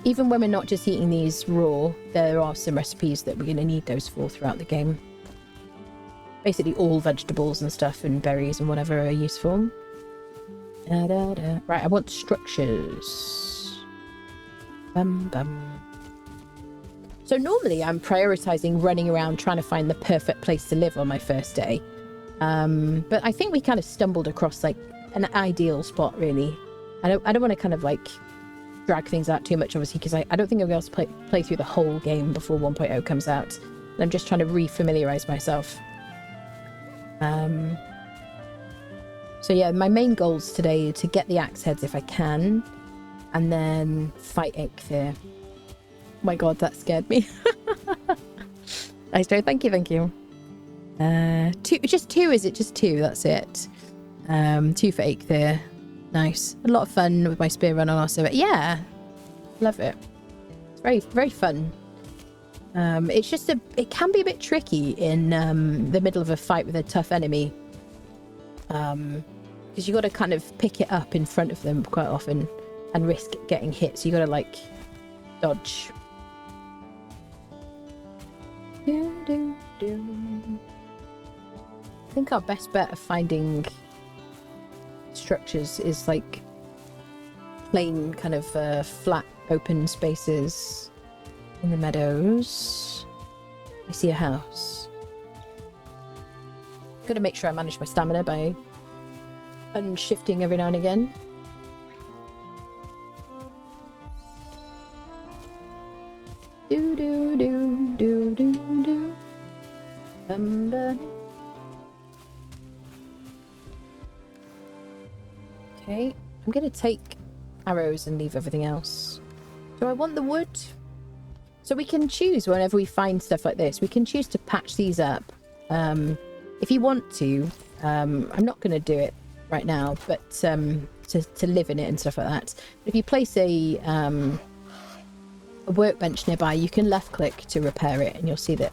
Even when we're not just eating these raw, there are some recipes that we're going to need those for throughout the game. Basically all vegetables and stuff and berries and whatever are useful. Right, I want structures. So normally I'm prioritizing running around trying to find the perfect place to live on my first day. But I think we kind of stumbled across like an ideal spot, really. I don't want to kind of like drag things out too much, obviously, because I don't think I'll be able to play through the whole game before 1.0 comes out. And I'm just trying to re-familiarize myself. So yeah, my main goals today are to get the axe heads if I can, and then fight Eikthyr. Oh my god, that scared me. Nice, Joe. Thank you. Just two, is it? Just 2, that's it. 2 for Eikthyr. Nice. A lot of fun with my spear run on our server. Yeah, love it. It's very, very fun. It's just it can be a bit tricky in the middle of a fight with a tough enemy. Because you got to kind of pick it up in front of them quite often and risk getting hit. So you got to like dodge. I think our best bet of finding structures is like plain kind of flat open spaces in the meadows. I see a house. Gotta make sure I manage my stamina by unshifting every now and again. Okay, I'm going to take arrows and leave everything else. Do I want the wood? So we can choose whenever we find stuff like this. We can choose to patch these up. If you want to, I'm not going to do it right now, but to live in it and stuff like that. If you place a workbench nearby, you can left click to repair it, and you'll see that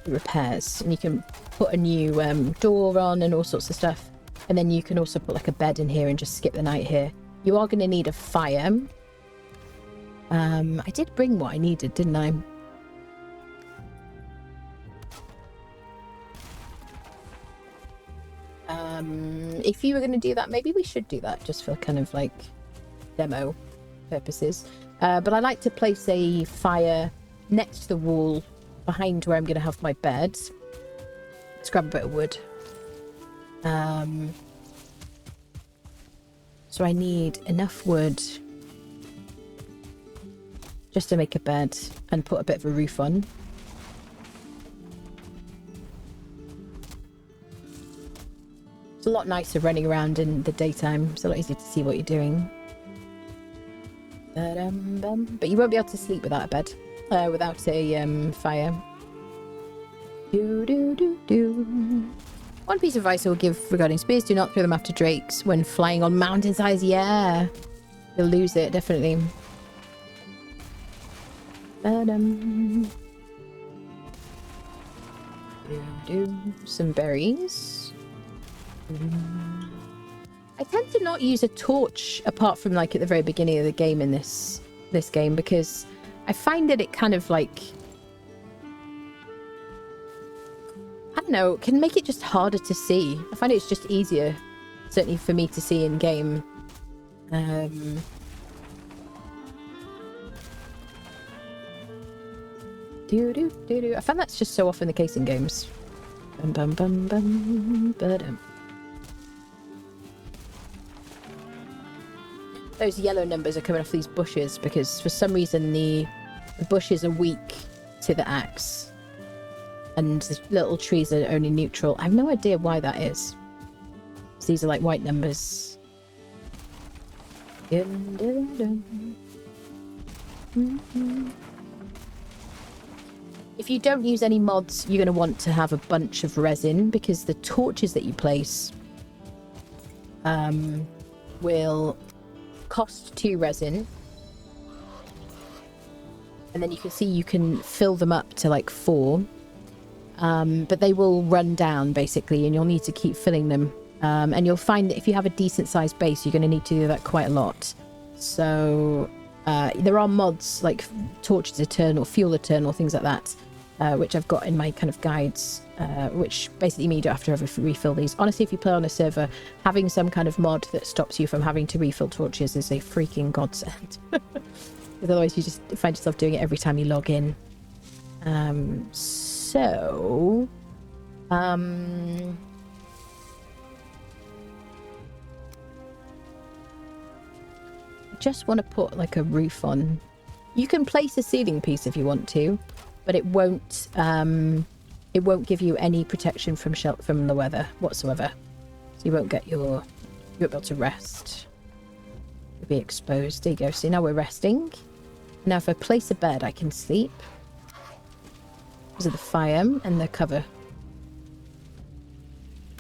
it repairs. And you can put a new door on and all sorts of stuff. And then you can also put like a bed in here and just skip the night here. You are going to need a fire. I did bring what I needed, didn't I? If you were going to do that, maybe we should do that just for kind of like demo purposes. But I like to place a fire next to the wall behind where I'm going to have my bed. Let's grab a bit of wood. So I need enough wood just to make a bed and put a bit of a roof on. It's a lot nicer running around in the daytime. It's a lot easier to see what you're doing. But you won't be able to sleep without a bed, without a fire. One piece of advice I will give regarding spears: do not throw them after drakes when flying on mountainsides. Yeah, you'll lose it, definitely. Some berries. I tend to not use a torch apart from like at the very beginning of the game in this game, because I find that it kind of like, I don't know, can make it just harder to see. I find it's just easier, certainly for me, to see in game. I find that's just so often the case in games. Those yellow numbers are coming off these bushes because for some reason the bushes are weak to the axe and the little trees are only neutral. I have no idea why that is. So these are like white numbers. If you don't use any mods, you're going to want to have a bunch of resin, because the torches that you place will cost 2 resin. And then you can see you can fill them up to like 4. But they will run down basically, and you'll need to keep filling them. And you'll find that if you have a decent sized base, you're going to need to do that quite a lot. So there are mods like Torches Eternal, Fuel Eternal, things like that, which I've got in my kind of guides, which basically mean you don't have to ever refill these. Honestly, if you play on a server, having some kind of mod that stops you from having to refill torches is a freaking godsend. Otherwise, you just find yourself doing it every time you log in. Just want to put like a roof on. You can place a ceiling piece if you want to, but it won't give you any protection from the weather whatsoever. So you won't be able to rest. You'll be exposed. There you go. So now we're resting. Now if I place a bed, I can sleep because of the fire and the cover.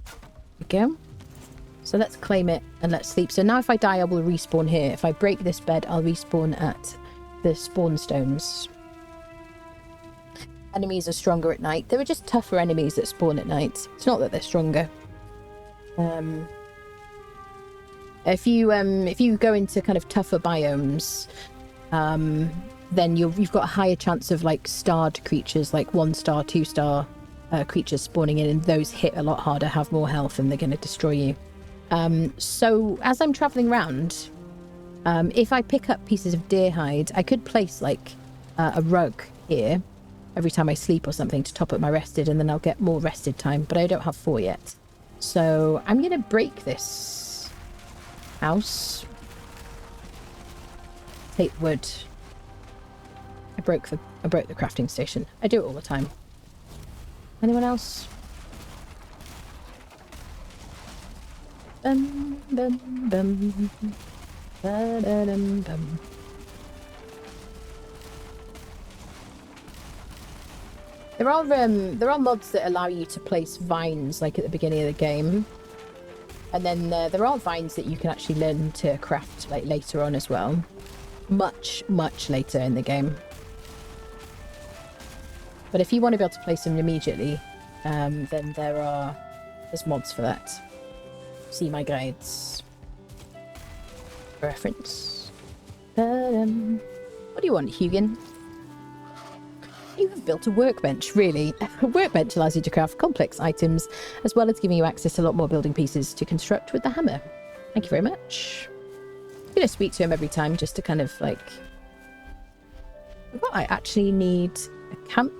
There we go. So let's claim it and let's sleep. So now if I die, I will respawn here. If I break this bed, I'll respawn at the spawn stones. Enemies are stronger at night. There are just tougher enemies that spawn at night. It's not that they're stronger. If you go into kind of tougher biomes, then you've got a higher chance of like starred creatures, like 1-star, 2-star creatures spawning in, and those hit a lot harder, have more health, and they're going to destroy you. So as I'm traveling around, if I pick up pieces of deer hide, I could place like a rug here every time I sleep or something to top up my rested, and then I'll get more rested time, but I don't have 4 yet. So I'm going to break this house. Take wood. I broke the crafting station. I do it all the time. Anyone else? Bum, bum, bum. Ba-da-dum, bum. There are mods that allow you to place vines like at the beginning of the game, and then there are vines that you can actually learn to craft like later on as well, much later in the game. But if you want to be able to place them immediately, then there's mods for that. See my guides. Reference. What do you want, Hugin? You have built a workbench, really. A workbench allows you to craft complex items, as well as giving you access to a lot more building pieces to construct with the hammer. Thank you very much. I'm going to speak to him every time, just to kind of, like... Well, I actually need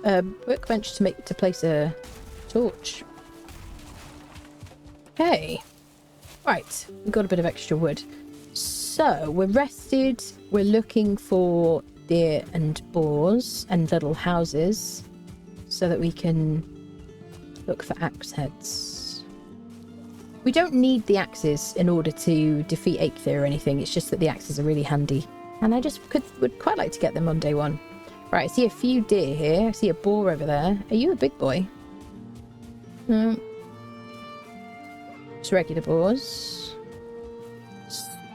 a workbench to place a torch. Okay. Right, we've got a bit of extra wood. So, we're rested. We're looking for deer and boars and little houses so that we can look for axe heads. We don't need the axes in order to defeat Eikthyr or anything. It's just that the axes are really handy. And I just would quite like to get them on day one. Right, I see a few deer here. I see a boar over there. Are you a big boy? No. Just regular boars.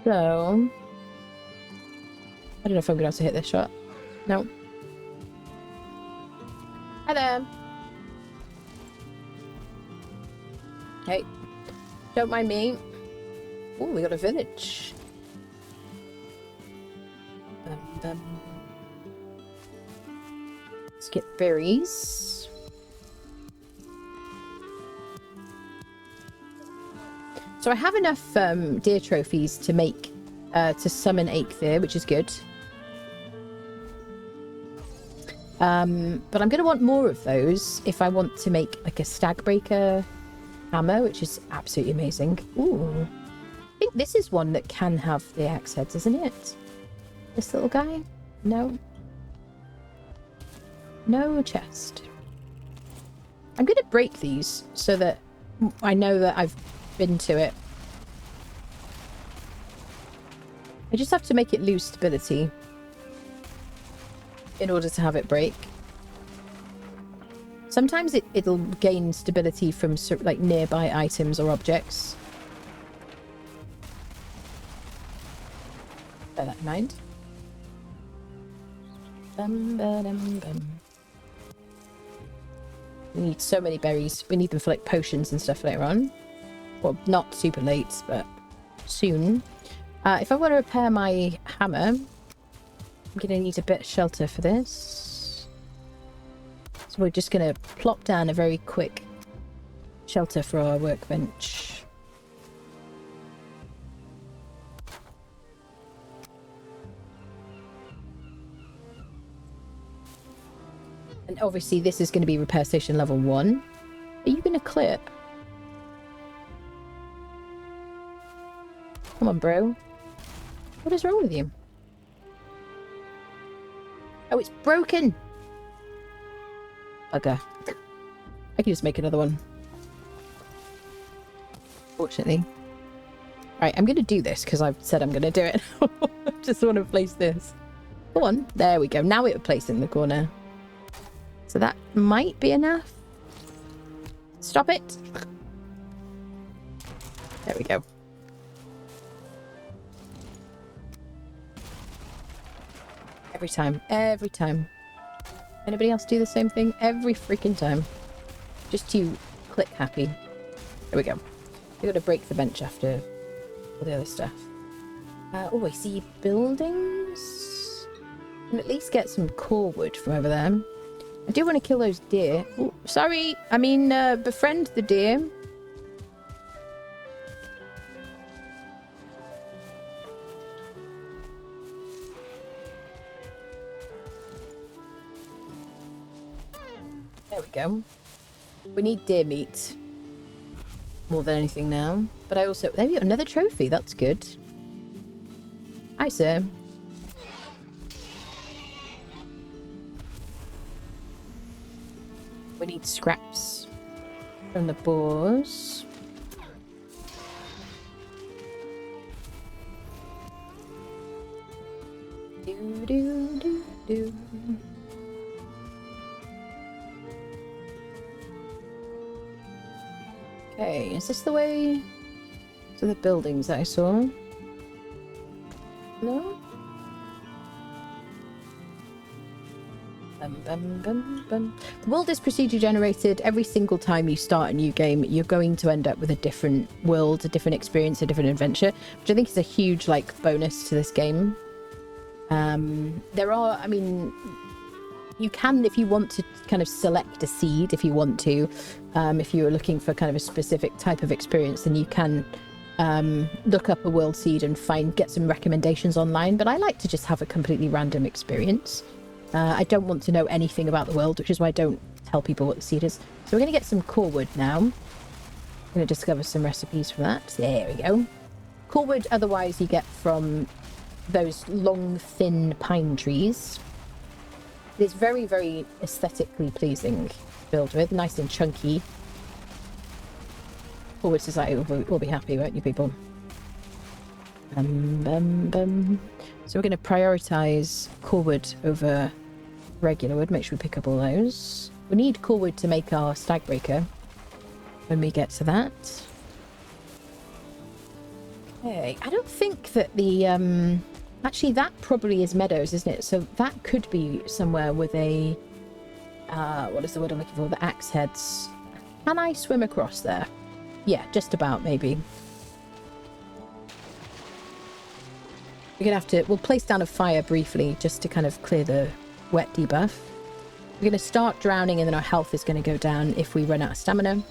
So... I don't know if I'm going to have to hit this shot. No. Hi there. Hey. Don't mind me. Oh, we got a village. Let's get berries. So I have enough deer trophies to make to summon Eikthyr, which is good. But I'm going to want more of those if I want to make like a Stagbreaker hammer, which is absolutely amazing. Ooh. I think this is one that can have the axe heads, isn't it? This little guy? No. No chest. I'm going to break these so that I know that I've been to it. I just have to make it lose stability in order to have it break. Sometimes it'll gain stability from like nearby items or objects. Bear that in mind. We need so many berries. We need them for like potions and stuff later on. Well, not super late, but soon. If I want to repair my hammer, I'm going to need a bit of shelter for this. So we're just going to plop down a very quick shelter for our workbench. And obviously this is going to be repair station level 1. Are you going to clip? Come on, bro. What is wrong with you? Oh, it's broken! Bugger. I can just make another one. Fortunately. Right, I'm going to do this because I've said I'm going to do it. I just want to place this. Go on. There we go. Now it will place in the corner. So that might be enough. Stop it. There we go. Every time. Every time. Anybody else do the same thing? Every freaking time. Just to click happy. There we go. We've got to break the bench after all the other stuff. Oh, I see buildings. Can at least get some core wood from over there. I do want to kill those deer. Oh, sorry. I mean, befriend the deer. There we go. We need deer meat. More than anything now. But I also... There we go. Another trophy. That's good. Hi, sir. We need scraps from the boars. do, do, do. Okay, is this the way to the buildings that I saw? No? The world is procedurally generated. Every single time you start a new game, you're going to end up with a different world, a different experience, a different adventure, which I think is a huge, like, bonus to this game. There are, I mean, you can, if you want to kind of select a seed, if you want to, if you're looking for kind of a specific type of experience, then you can look up a world seed and get some recommendations online. But I like to just have a completely random experience. I don't want to know anything about the world, which is why I don't tell people what the seed is. So we're going to get some core wood now. I'm going to discover some recipes for that. There we go. Core wood, otherwise, you get from those long, thin pine trees. It's very, very aesthetically pleasing to build with. Nice and chunky. Core wood society will be happy, won't you, people? So we're going to prioritise core wood over regular wood. Make sure we pick up all those. We need core wood to make our stag breaker when we get to that. Okay, I don't think that the actually that probably is meadows, isn't it? So that could be somewhere with a what is the word I'm looking for? The axe heads. Can I swim across there? Yeah, just about, maybe. We're gonna have to, we'll place down a fire briefly just to kind of clear the wet debuff. We're gonna start drowning and then our health is gonna go down if we run out of stamina.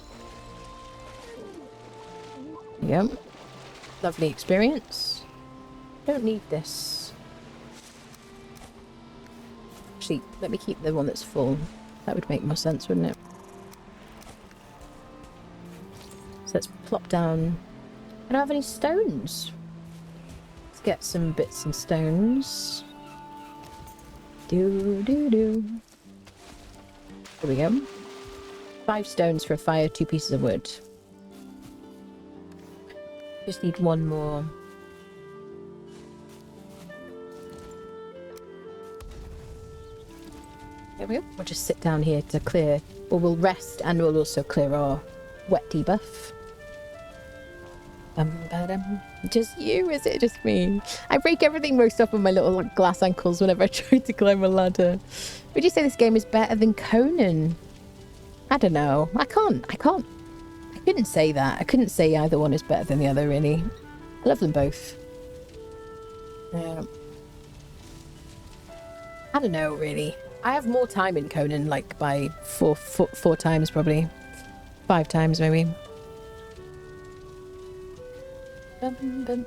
There you go. Lovely experience. Don't need this. Actually, let me keep the one that's full. That would make more sense, wouldn't it? So let's plop down. I don't have any stones. Get some bits and stones. Do. There we go. 5 stones for a fire, 2 pieces of wood. Just need one more. There we go. We'll just sit down here to clear, or we'll rest and we'll also clear our wet debuff. Just you, is it just me? I break everything most often my little glass ankles whenever I try to climb a ladder. Would you say this game is better than Conan? I don't know. I couldn't say that. I couldn't say either one is better than the other, really. I love them both. I don't know, really. I have more time in Conan, like by four times probably. 5 times maybe.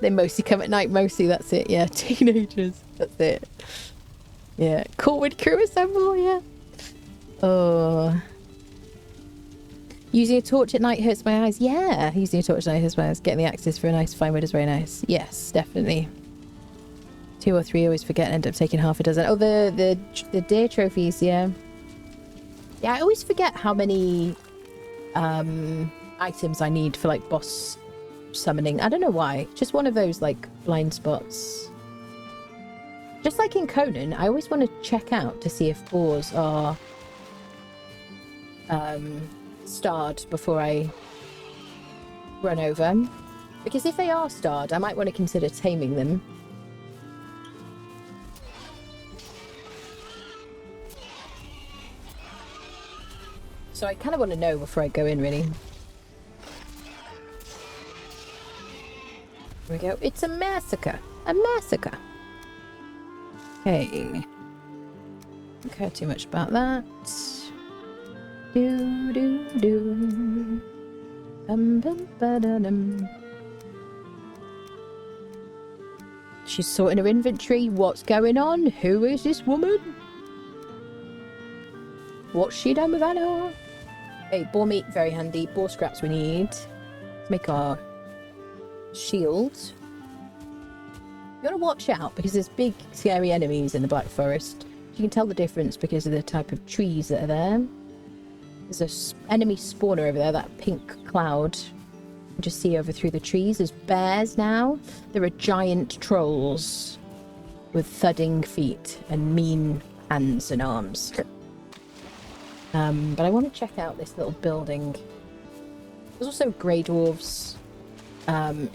They mostly come at night, mostly, that's it. Yeah, teenagers, that's it. Yeah, Corwood crew assemble, yeah. Oh. Using a torch at night hurts my eyes. Yeah, using a torch at night hurts my eyes. Getting the axes for a nice fine wood is very nice. Yes, definitely. 2 or 3 always forget and end up taking half a dozen. Oh, the deer trophies, yeah. Yeah, I always forget how many items I need for, like, boss summoning. I don't know why. Just one of those, like, blind spots. Just like in Conan, I always want to check out to see if boars are starred before I run over. Because if they are starred, I might want to consider taming them. So I kind of want to know before I go in, really. Here we go. It's a massacre. A massacre. Okay. Don't care too much about that. Do. Ba-da-dum. She's sorting her inventory. What's going on? Who is this woman? What's she done with Anna? Hey, boar meat, very handy. Boar scraps we need to make our shield. You gotta watch out because there's big scary enemies in the Black Forest. You can tell the difference because of the type of trees that are there. There's an enemy spawner over there, that pink cloud. You can just see over through the trees. There's bears now. There are giant trolls. with thudding feet and mean hands and arms. But I want to check out this little building. There's also grey dwarves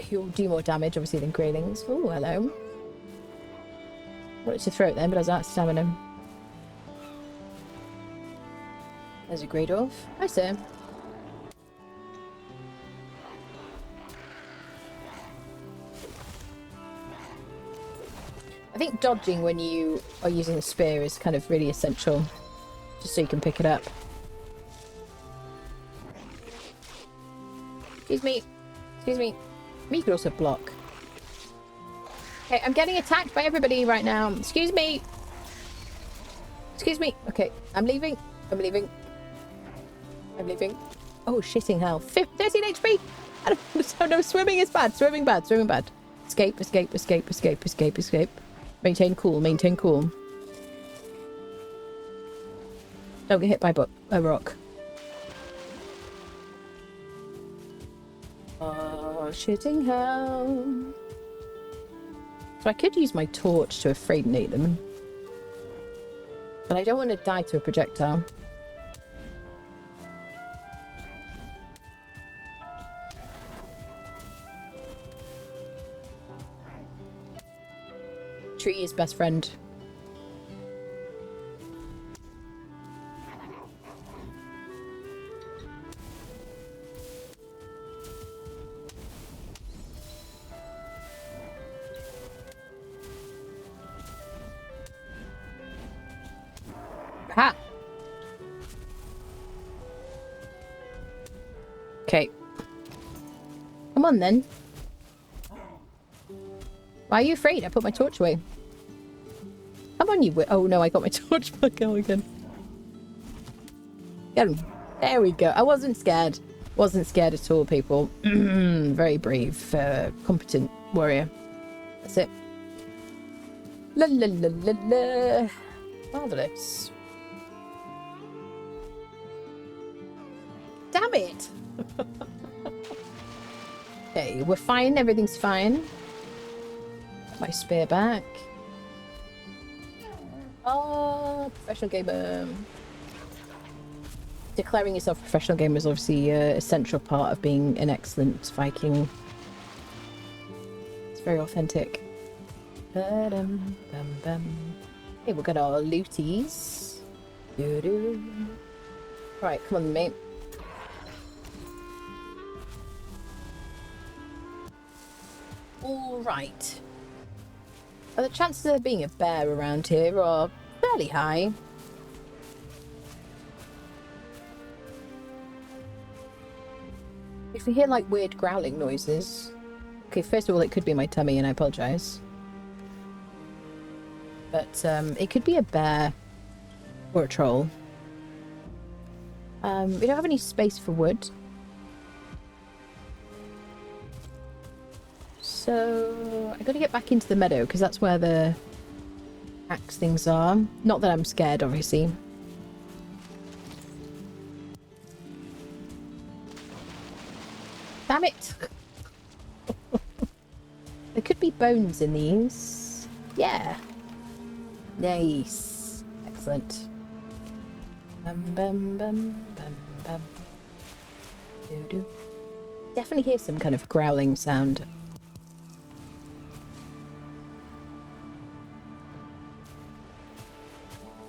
who do more damage, obviously, than greylings. Oh, hello. Wanted to throw it then, but I was out of stamina. There's a grey dwarf. Hi, sir. I think dodging when you are using the spear is kind of really essential, just so you can pick it up. Excuse me. Excuse me. You could also block. Okay, I'm getting attacked by everybody right now. Excuse me. Excuse me. Okay, I'm leaving. I'm leaving. I'm leaving. Oh, shitting hell. 13 HP! Oh no, swimming is bad. Swimming bad. Swimming bad. Escape, escape, escape, escape, escape, escape. Maintain cool, maintain cool. Don't get hit by a rock. Oh, shitting hell. So I could use my torch to afraidinate them. But I don't want to die to a projectile. Tree is best friend. Ha! Okay. Come on then. Why are you afraid? I put my torch away. Come on, you... Oh no, I got my torch back out again. Get him. There we go. I wasn't scared. Wasn't scared at all, people. Very brave, competent warrior. That's it. La la la la la. Marvelous. Damn it! Okay, we're fine. Everything's fine. My spear back. Oh, professional gamer. Declaring yourself a professional gamer is obviously an essential part of being an excellent Viking. It's very authentic. Ba-dum, bum, bum. Okay, we've got our looties. Doo-doo. Right, come on, mate. All right. Well, the chances of there being a bear around here are fairly high. If you hear like weird growling noises... Okay, first of all, it could be my tummy and I apologise. But it could be a bear or a troll. We don't have any space for wood. So, I've got to get back into the meadow, because that's where the axe things are. Not that I'm scared, obviously. Damn it! There could be bones in these. Yeah. Nice. Excellent. Bum bum bum bum bum. Doo doo. Definitely hear some kind of growling sound.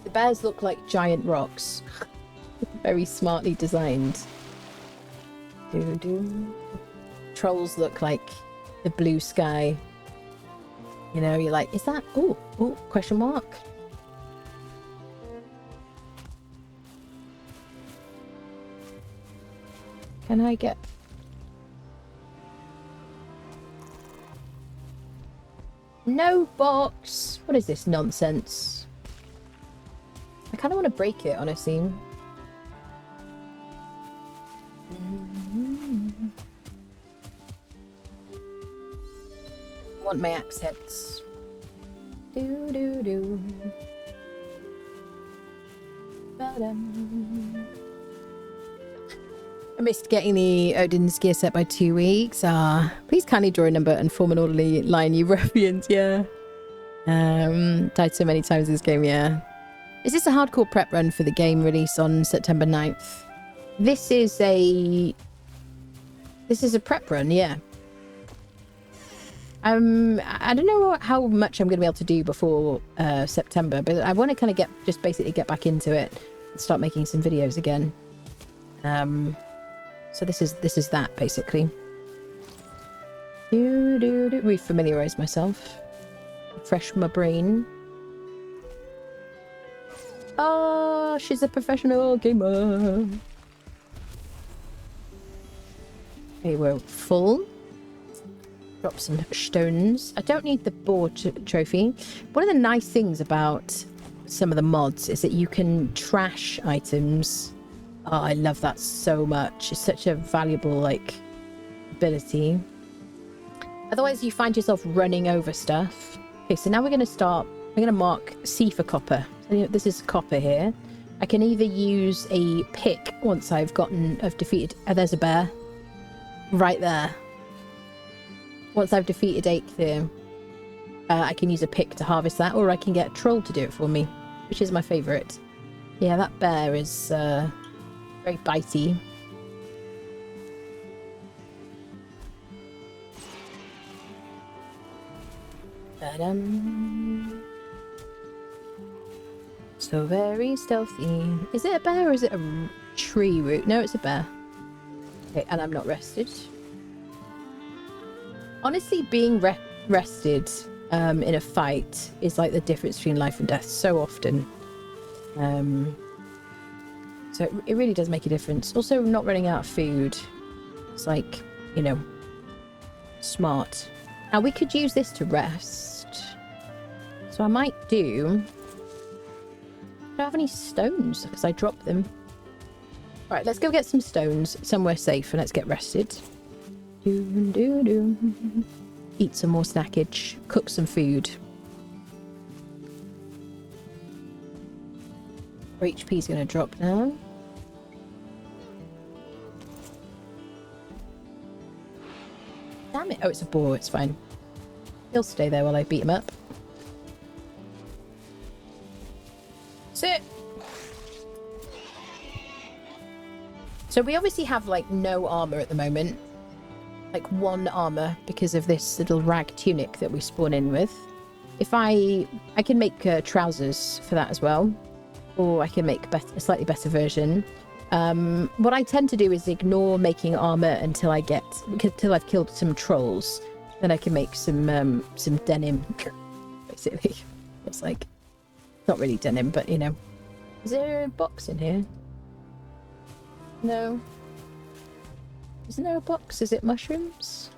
The bears look like giant rocks. Very smartly designed. Doo doo. Trolls look like the blue sky. You know, you're like, is that... Oh, oh, question mark. Can I get... No box! What is this nonsense? I kind of want to break it, honestly. I want my axe heads. Do do do. Ba-dum. I missed getting the Odin's gear set by 2 weeks. Please kindly draw a number and form an orderly line, you ruffians. Yeah. Died so many times in this game, yeah. Is this a hardcore prep run for the game release on September 9th? This is a prep run, yeah. I don't know how much I'm going to be able to do before September, but I want to kind of basically get back into it and start making some videos again. So this is that basically. Refamiliarize myself, refresh my brain. Oh, she's a professional gamer. Okay, we're full. Drop some stones. I don't need the boar trophy. One of the nice things about some of the mods is that you can trash items. Oh, I love that so much. It's such a valuable, like, ability. Otherwise, you find yourself running over stuff. Okay, so now we're going to mark C for copper. So this is copper here. I can either use a pick once I've defeated... Oh, there's a bear. Right there. Once I've defeated Eikthyr, I can use a pick to harvest that, or I can get a troll to do it for me, which is my favourite. Yeah, that bear is very bitey. So very stealthy. Is it a bear or is it a tree root? No, it's a bear. Okay, and I'm not rested. Honestly, being rested in a fight is like the difference between life and death so often. So it really does make a difference. Also, not running out of food. It's like, you know, smart. Now, we could use this to rest. So I might do... I don't have any stones because I dropped them. All right, let's go get some stones somewhere safe and let's get rested. Eat some more snackage. Cook some food. Our HP's going to drop now. Damn it. Oh, it's a boar. It's fine. He'll stay there while I beat him up. Sit. So we obviously have, like, no armor at the moment. Like, one armor because of this little rag tunic that we spawn in with. If I can make trousers for that as well. Or I can make a slightly better version. What I tend to do is ignore making armor until I've killed some trolls. Then I can make some denim, basically. It's like, not really denim, but you know. Is there a box in here? No. Isn't there a box? Is it mushrooms?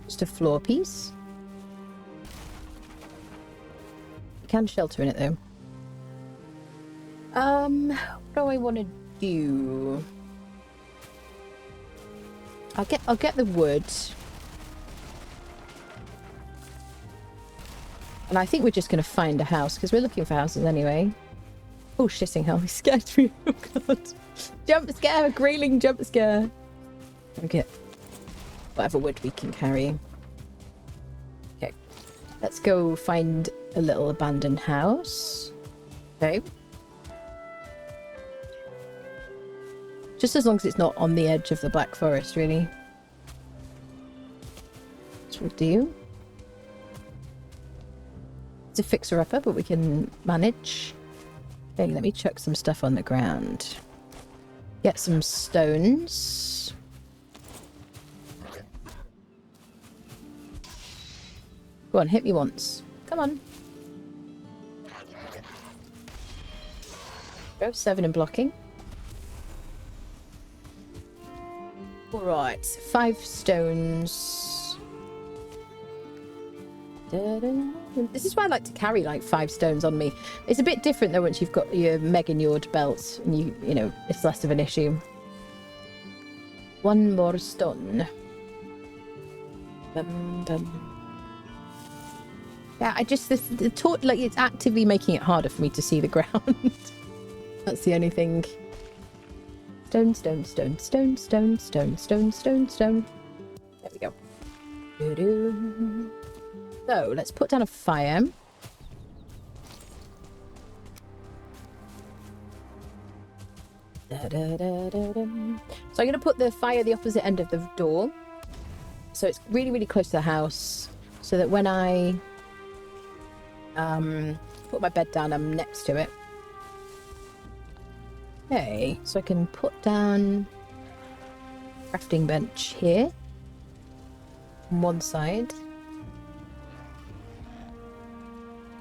Just a floor piece. You can shelter in it though. What do I want to do? I'll get the wood. And I think we're just going to find a house because we're looking for houses anyway. Oh, shitting hell, he scared me. Oh god. Jump scare, grayling jump scare. I'll get whatever wood we can carry. Okay. Let's go find a little abandoned house. Okay. Just as long as it's not on the edge of the Black Forest, really. This will do. It's a fixer-upper, but we can manage. Okay, let me chuck some stuff on the ground. Get some stones. Go on, hit me once. Come on. Go, 7 in blocking. Alright, 5 stones. This is why I like to carry like 5 stones on me. It's a bit different though once you've got your Mega Njord belt and you know, it's less of an issue. 1 more stone. Bum, bum. Yeah, the torch, like, it's actively making it harder for me to see the ground. That's the only thing. Stone, stone, stone, stone, stone, stone, stone, stone, stone. There we go. Doo-doo. So let's put down a fire. Da, da, da, da, da. So I'm going to put the fire at the opposite end of the door. So it's really, really close to the house. So that when I put my bed down, I'm next to it. Okay, so I can put down crafting bench here on one side.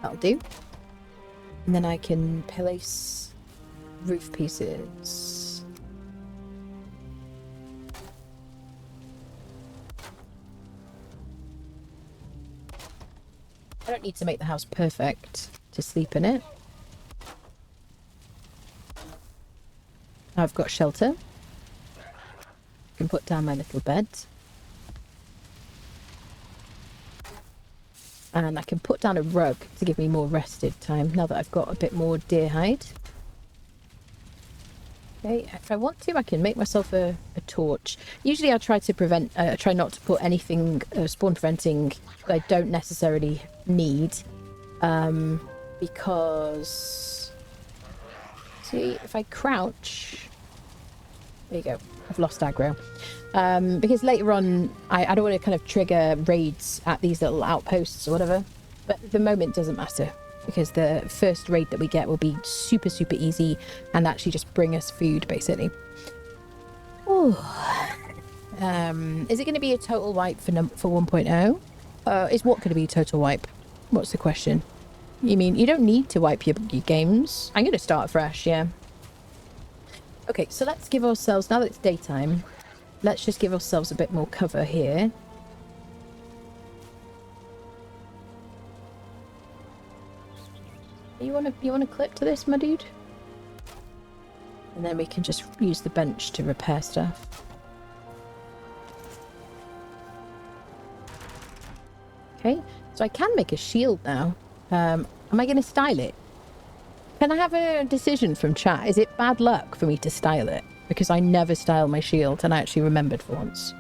That'll do. And then I can place roof pieces. I don't need to make the house perfect to sleep in it. I've got shelter. I can put down my little bed. And I can put down a rug to give me more rested time now that I've got a bit more deer hide. Okay, if I want to, I can make myself a torch. Usually I try to try not to put anything spawn preventing that I don't necessarily need. Because... See, if I crouch... There you go. I've lost aggro. Because later on, I don't want to kind of trigger raids at these little outposts or whatever. But at the moment, it doesn't matter. Because the first raid that we get will be super, super easy. And actually just bring us food, basically. Ooh. Is it going to be a total wipe for 1.0? Is what going to be a total wipe? What's the question? You mean, you don't need to wipe your games? I'm going to start fresh, yeah. Okay, so let's give ourselves, now that it's daytime, let's just give ourselves a bit more cover here. You want to clip to this, my dude? And then we can just use the bench to repair stuff. Okay, so I can make a shield now. Am I going to style it? Can I have a decision from chat? Is it bad luck for me to style it? Because I never style my shield and I actually remembered for once.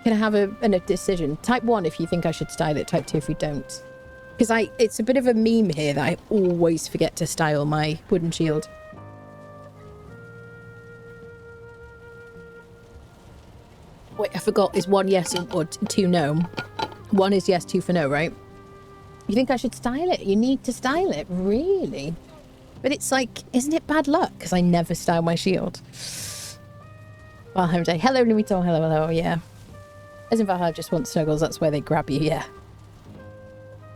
Can I have a decision? Type 1 if you think I should style it. Type 2 if you don't. Because it's a bit of a meme here that I always forget to style my wooden shield. Wait, I forgot. Is 1 yes or 2 no? 1 is yes, 2 for no, right? You think I should style it? You need to style it? Really? But it's like, isn't it bad luck? Because I never style my shield. Valheim Day. Hello, Lumito. Hello, hello. Yeah. As in Valheim just want snuggles. That's where they grab you. Yeah.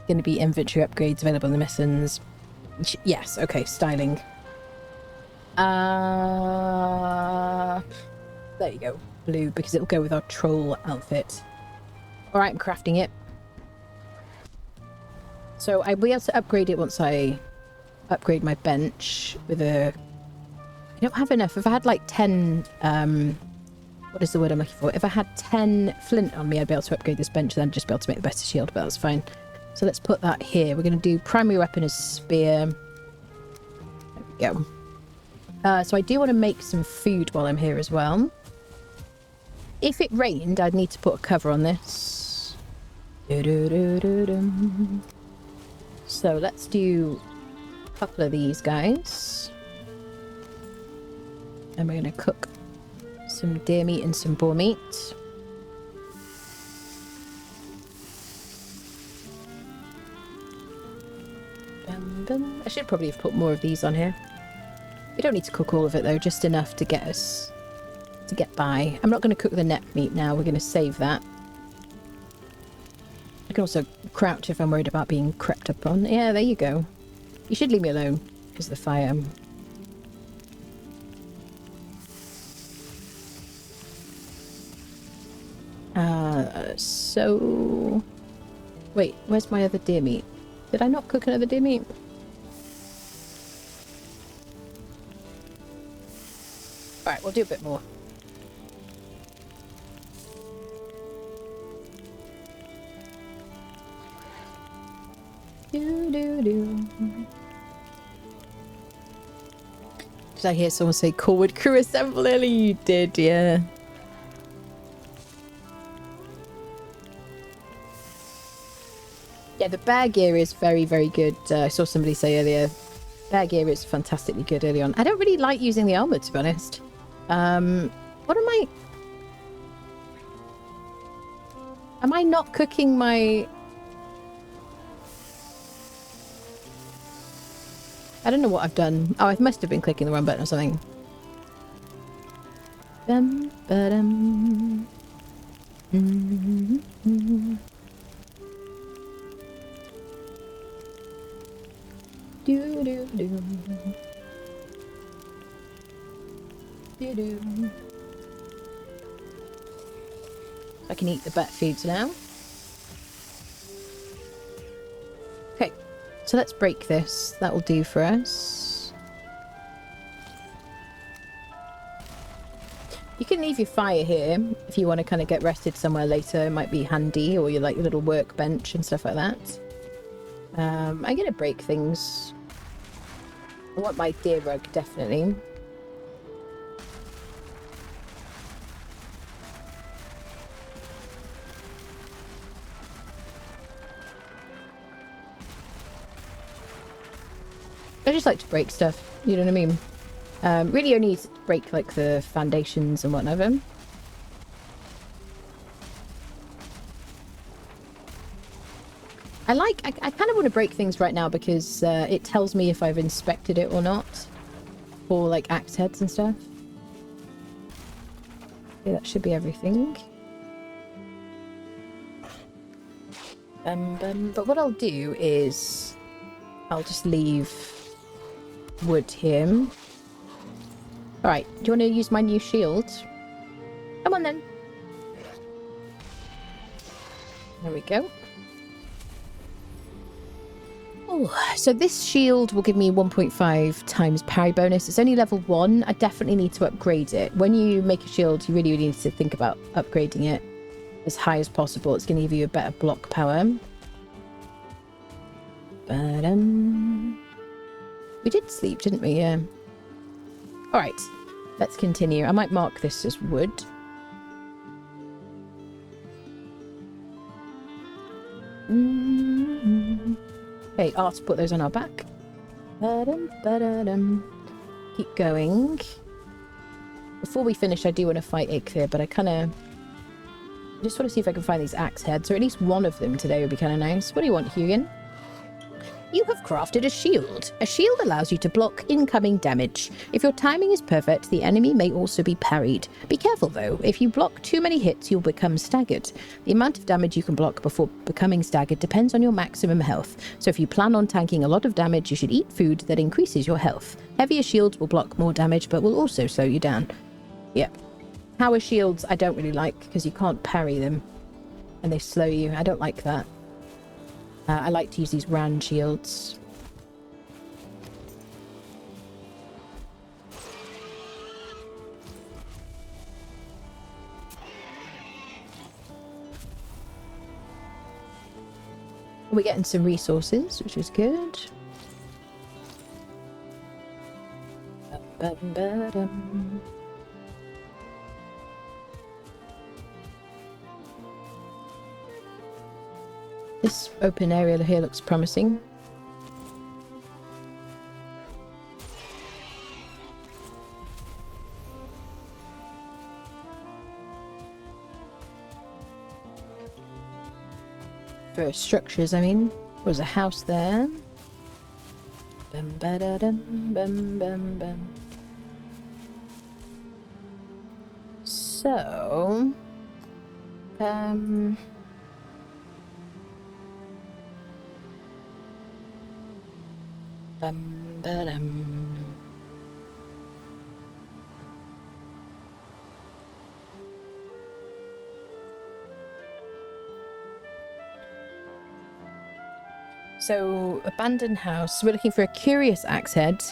Going to be inventory upgrades available in the missions. Yes. Okay. Styling. There you go. Blue, because it'll go with our troll outfit. All right. I'm crafting it. So I'll be able to upgrade it once I upgrade my bench with a... I don't have enough. If I had like 10... what is the word I'm looking for? If I had 10 flint on me, I'd be able to upgrade this bench, then I'd just be able to make the better shield, but that's fine. So let's put that here. We're going to do primary weapon as spear. There we go. So I do want to make some food while I'm here as well. If it rained, I'd need to put a cover on this. So let's do a couple of these guys. And we're going to cook some deer meat and some boar meat. I should probably have put more of these on here. We don't need to cook all of it though, just enough to get us to get by. I'm not going to cook the neck meat now, we're going to save that. I can also crouch if I'm worried about being crept up on. Yeah, there you go. You should leave me alone because of the fire. So... Wait, where's my other deer meat? Did I not cook another deer meat? Alright, we'll do a bit more. Did I hear someone say Corwood crew assemble early? You did, yeah. Yeah, the bear gear is very, very good. I saw somebody say earlier, bear gear is fantastically good early on. I don't really like using the armor, to be honest. What am I... Am I not cooking my... I don't know what I've done. Oh, I must have been clicking the wrong button or something. Ba-dum. I can eat the bat foods now. Okay, so let's break this. That will do for us. You can leave your fire here if you want to kind of get rested somewhere later. It might be handy, or your like little workbench and stuff like that. I'm gonna break things. I want my deer rug, definitely. I just like to break stuff, you know what I mean? Really only break like the foundations and whatever. I kind of want to break things right now because it tells me if I've inspected it or not. For like axe heads and stuff. Okay, that should be everything. But what I'll do is I'll just leave wood here. Alright, do you want to use my new shield? Come on then. There we go. Oh, so this shield will give me 1.5 times parry bonus. It's only level 1. I definitely need to upgrade it. When you make a shield, you really need to think about upgrading it as high as possible. It's going to give you a better block power. But, we did sleep, didn't we? Yeah. Alright, let's continue. I might mark this as wood. Okay, I'll have to put those on our back. Keep going. Before we finish, I do want to fight Ikthir, but I just want to see if I can find these axe heads, or at least one of them today would be kind of nice. What do you want, Hugin? You have crafted a shield. A shield allows you to block incoming damage. If your timing is perfect, the enemy may also be parried. Be careful though, if you block too many hits, you'll become staggered. The amount of damage you can block before becoming staggered depends on your maximum health. So if you plan on tanking a lot of damage, you should eat food that increases your health. Heavier shields will block more damage, but will also slow you down. Yep. Power shields I don't really like, because you can't parry them. And they slow you. I don't like that. I like to use these round shields. We're getting some resources, which is good. This open area here looks promising. For structures, I mean. There's a house there. Bum, ba, da, dum, bum, bum, bum. So... So, abandoned house. We're looking for a curious axe head.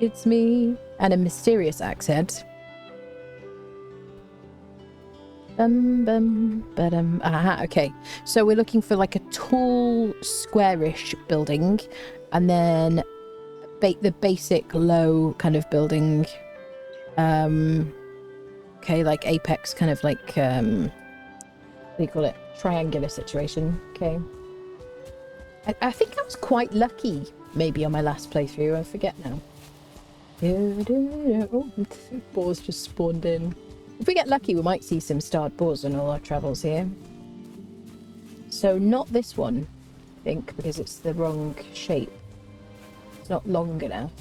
It's me. And a mysterious axe head. Aha, okay. So we're looking for like a tall, squarish building, and then the basic low kind of building. Okay, like apex, kind of like what do you call it? Triangular situation. Okay. I think I was quite lucky, maybe on my last playthrough. I forget now. Oh, boars just spawned in. If we get lucky, we might see some starred boars on all our travels here. So not this one, I think, because it's the wrong shape. It's not long enough.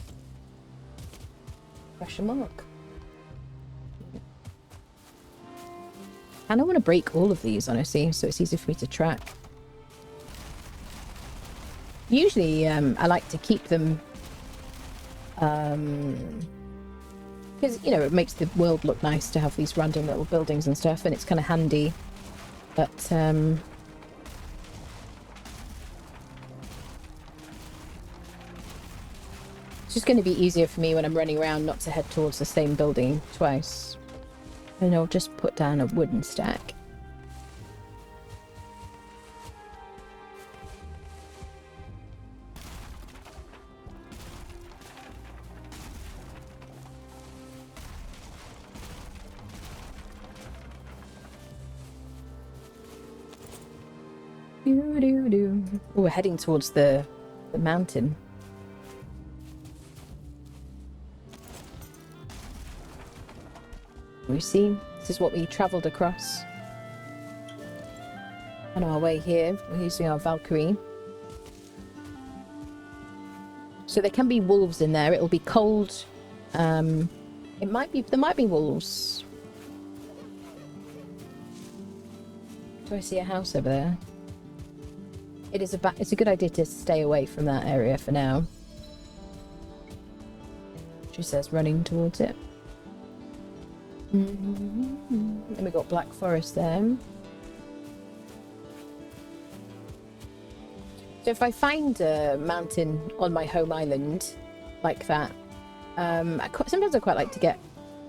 Question mark. And I want to break all of these, honestly, so it's easy for me to track. Usually, I like to keep them, because, you know, it makes the world look nice to have these random little buildings and stuff, and it's kind of handy. But, it's just going to be easier for me when I'm running around not to head towards the same building twice. And I'll just put down a wooden stack. Oh, we're heading towards the mountain. You see, this is what we travelled across. On our way here, we're using our Valkyrie. So there can be wolves in there. It'll be cold. There might be wolves. Do I see a house over there? It's a good idea to stay away from that area for now. She says, running towards it. And we got Black Forest there. So if I find a mountain on my home island like that, sometimes I quite like to get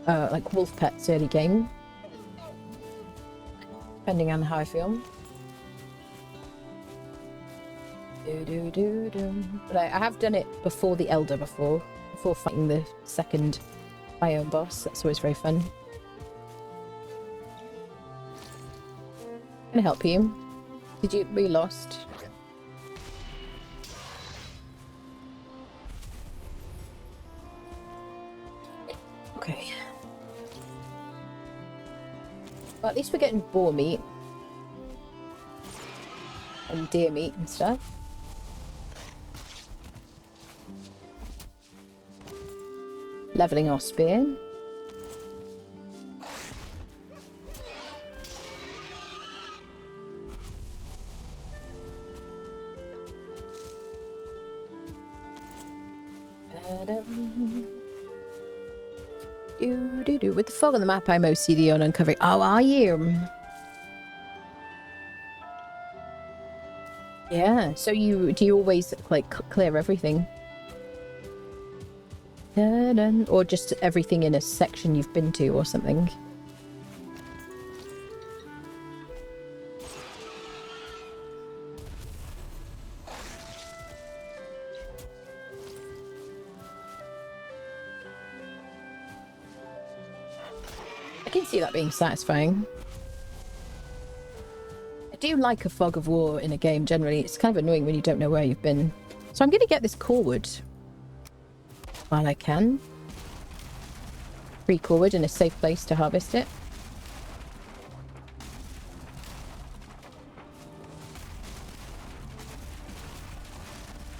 like wolf pets early game, depending on how I feel. But I have done it before the Elder, before fighting the second biome boss. That's always very fun. Can I help you? Were you lost? Okay. Well, at least we're getting boar meat. And deer meat and stuff. Leveling our spear. With the fog on the map, I'm OCD on uncovering. Oh, are you? Yeah. So do you always like clear everything? Or just everything in a section you've been to or something? I can see that being satisfying. I do like a fog of war in a game generally. It's kind of annoying when you don't know where you've been. So I'm going to get this core wood while I can. Free core wood in a safe place to harvest it.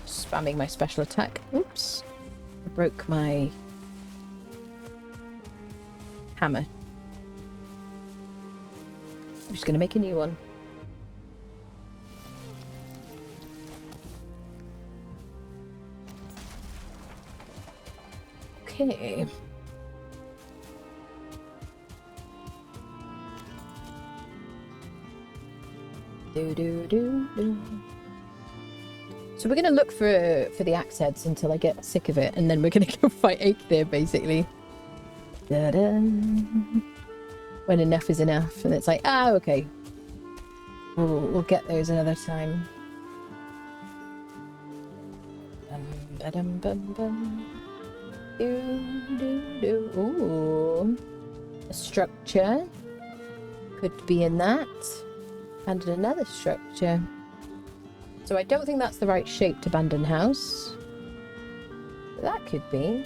Spamming my special attack. Oops. I broke my hammer. I'm just going to make a new one. Okay. So we're going to look for the axe heads until I get sick of it, and then we're going to go fight Aether, basically. Da-da. when enough is enough, and it's like, ah, okay, we'll get those another time. Ooh, a structure could be in that, and another structure. So I don't think that's the right shaped abandoned house. But that could be.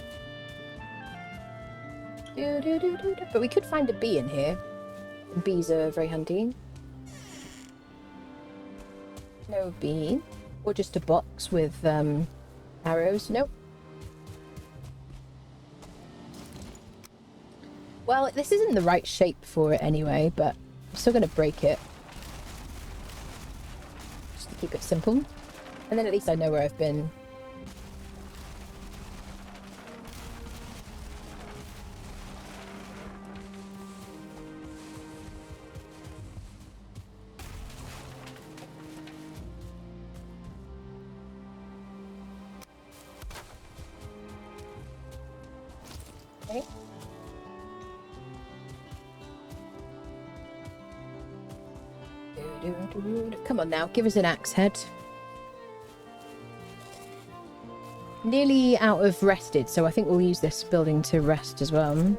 But we could find a bee in here. Bees are very handy. No bee. Or just a box with arrows. Nope. Well, this isn't the right shape for it anyway, but I'm still going to break it. Just to keep it simple. And then at least I know where I've been. Okay. Come on now, give us an axe head. Nearly out of rested, so I think we'll use this building to rest as well.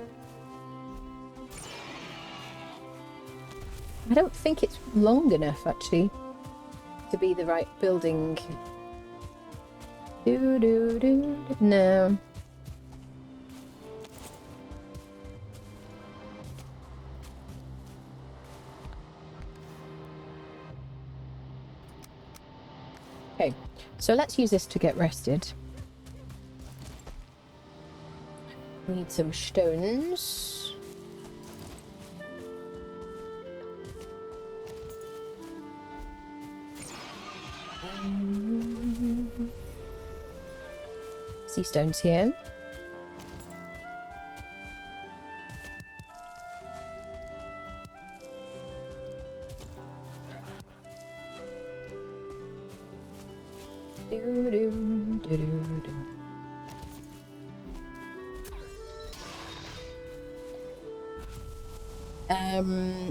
I don't think it's long enough, actually, to be the right building. No. Okay, so let's use this to get rested. We need some stones. Sea stones here.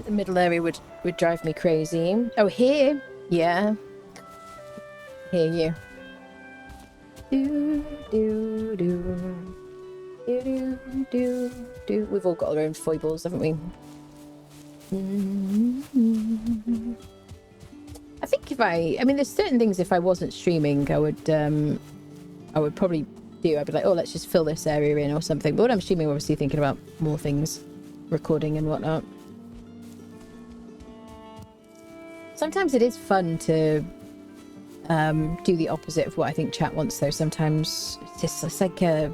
The middle area would drive me crazy. Oh, here, yeah. Here you. We've all got our own foibles, haven't we? I think if I mean, there's certain things if I wasn't streaming, I would probably do. I'd be like, oh, let's just fill this area in or something. But when I'm streaming, I'm obviously thinking about more things, recording and whatnot. Sometimes it is fun to do the opposite of what I think chat wants, though. Sometimes it's like a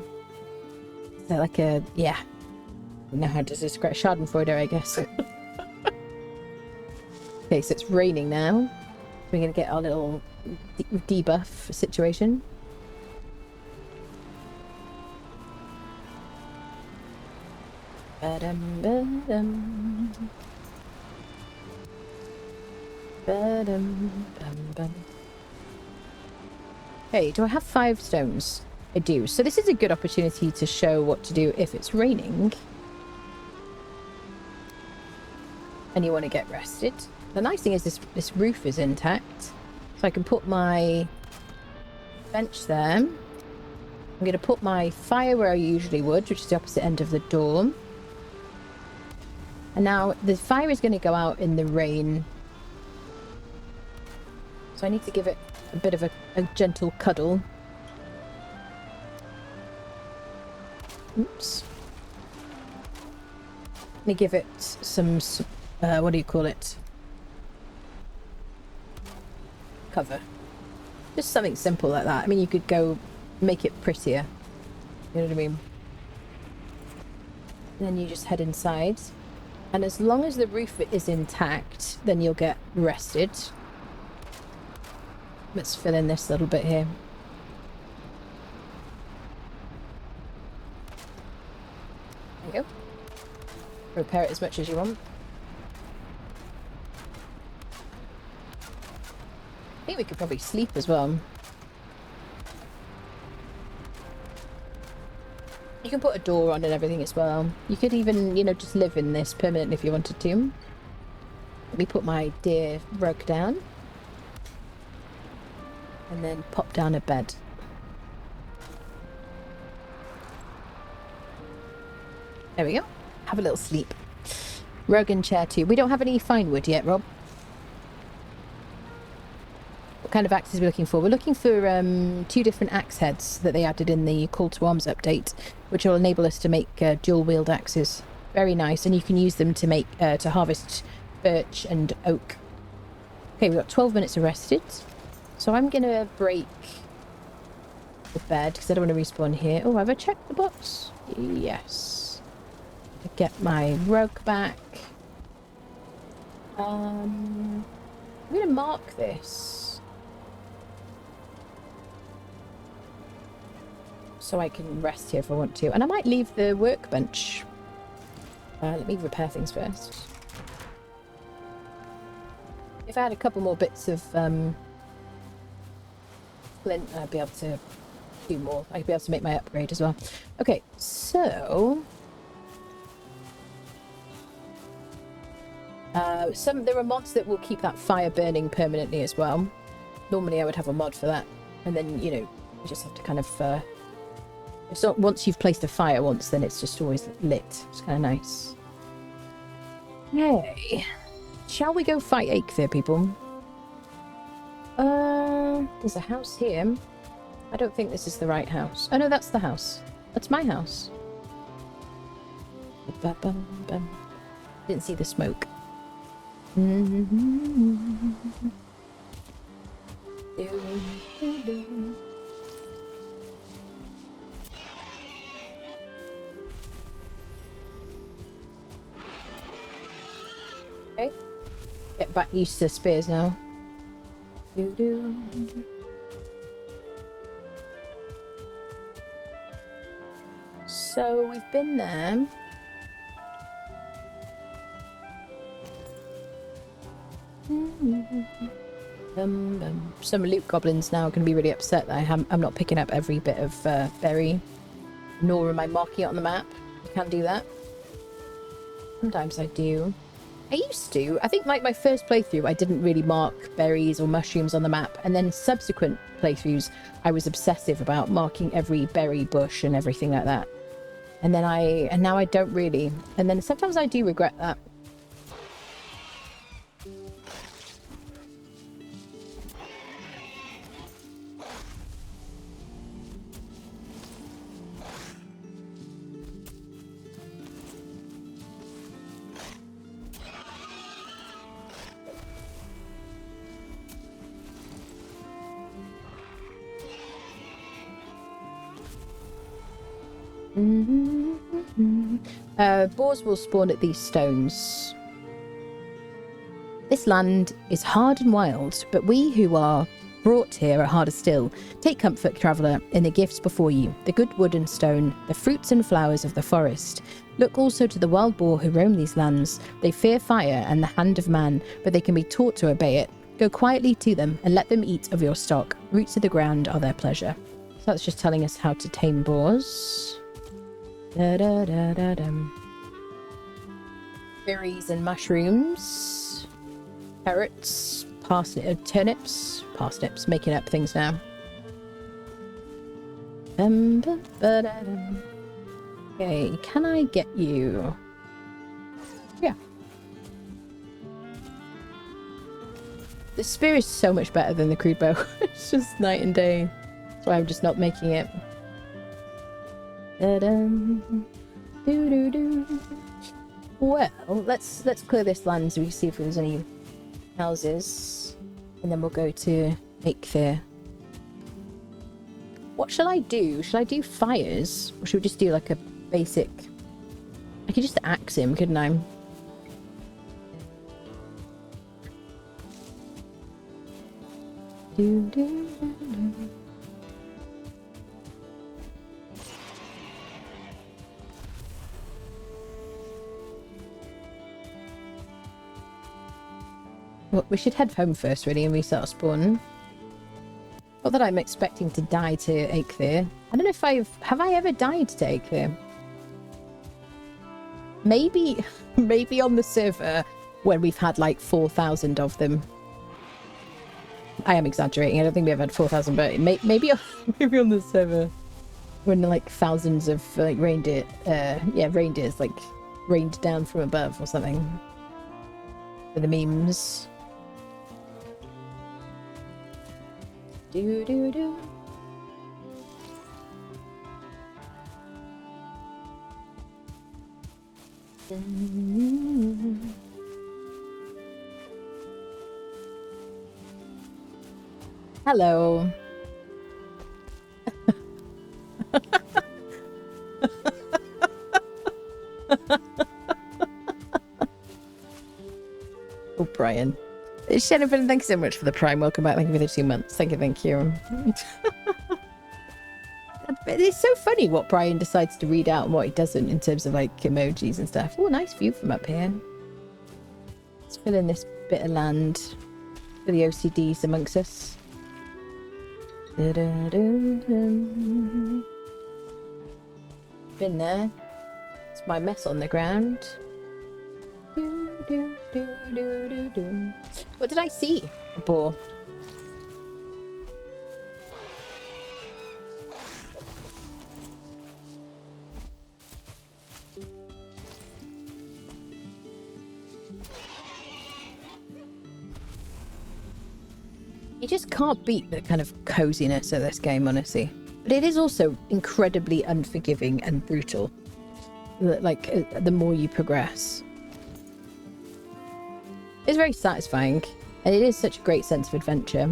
yeah. I don't know how to describe Schadenfreude, I guess. Okay, so it's raining now. We're gonna get our little debuff situation. Hey, do I have 5 stones? I do. So this is a good opportunity to show what to do if it's raining and you want to get rested. The nice thing is this roof is intact, so I can put my bench there. I'm going to put my fire where I usually would, which is the opposite end of the door. And now the fire is going to go out in the rain, so I need to give it a bit of a gentle cuddle. Oops. Let me give it some what do you call it? Cover. Just something simple like that. I mean, you could go make it prettier. You know what I mean? And then you just head inside. And as long as the roof is intact, then you'll get rested. Let's fill in this little bit here. There you go. Repair it as much as you want. I think we could probably sleep as well. You can put a door on and everything as well. You could even, you know, just live in this permanently if you wanted to. Let me put my deer rug down. And then pop down a bed. There we go. Have a little sleep. Rug and chair too. We don't have any fine wood yet, Rob. What kind of axes are we looking for? We're looking for 2 different axe heads that they added in the Call to Arms update, which will enable us to make dual-wield axes. Very nice, and you can use them to make to harvest birch and oak. Okay, we've got 12 minutes rested, so I'm gonna break the bed because I don't want to respawn here. Oh, have I checked the box? Yes. Get my rug back. I'm gonna mark this so I can rest here if I want to, and I might leave the workbench. Let me repair things first. If I had a couple more bits of flint, I'd be able to do more. I'd be able to make my upgrade as well. Okay, so there are mods that will keep that fire burning permanently as well. Normally I would have a mod for that, and then, you know, you just have to kind of it's not once you've placed a fire once, then it's just always lit. It's kind of nice. Hey, shall we go fight Aether, people? There's a house here. I don't think this is the right house. Oh no, that's the house. That's my house. Didn't see the smoke. Okay. Get back used to spears now. So we've been there. Some loot goblins now are going to be really upset that I'm not picking up every bit of berry, nor am I marking it on the map. You can't do that. Sometimes I do. I used to. I think like my first playthrough, I didn't really mark berries or mushrooms on the map, and then subsequent playthroughs, I was obsessive about marking every berry bush and everything like that. And then now I don't really. And then sometimes I do regret that. Boars will spawn at these stones. This land is hard and wild, but we who are brought here are harder still. Take comfort, traveller, in the gifts before you, the good wood and stone, the fruits and flowers of the forest. Look also to the wild boar who roam these lands. They fear fire and the hand of man, but they can be taught to obey it. Go quietly to them and let them eat of your stock. Roots of the ground are their pleasure. So that's just telling us how to tame boars. Berries and mushrooms. Carrots. Turnips. Parsnips. Making up things now. Okay, can I get you? Yeah. The spear is so much better than the crude bow. It's just night and day. That's why I'm just not making it. Well, let's clear this land so we can see if there's any houses, and then we'll go to Aether. What shall I do? Shall I do fires, or should we just do like a basic? I could just axe him, couldn't I? Well, we should head home first, really, and restart spawn. Not that I'm expecting to die to Aether. I don't know if have I ever died today, Clear? Maybe on the server when we've had like 4,000 of them. I am exaggerating. I don't think we ever had 4,000, but maybe on the server when like thousands of like reindeers like rained down from above or something for the memes. Do do do. Hello. Oh, Brian. Shenifin, thanks so much for the Prime. Welcome back. Thank you for the 2 months. Thank you, thank you. It's so funny what Brian decides to read out and what he doesn't in terms of like emojis and stuff. Oh, nice view from up here. Let's fill in this bit of land for the OCDs amongst us. Been there. It's my mess on the ground. What did I see? A boar. You just can't beat the kind of coziness of this game, honestly. But it is also incredibly unforgiving and brutal. Like, the more you progress. It's very satisfying. And it is such a great sense of adventure.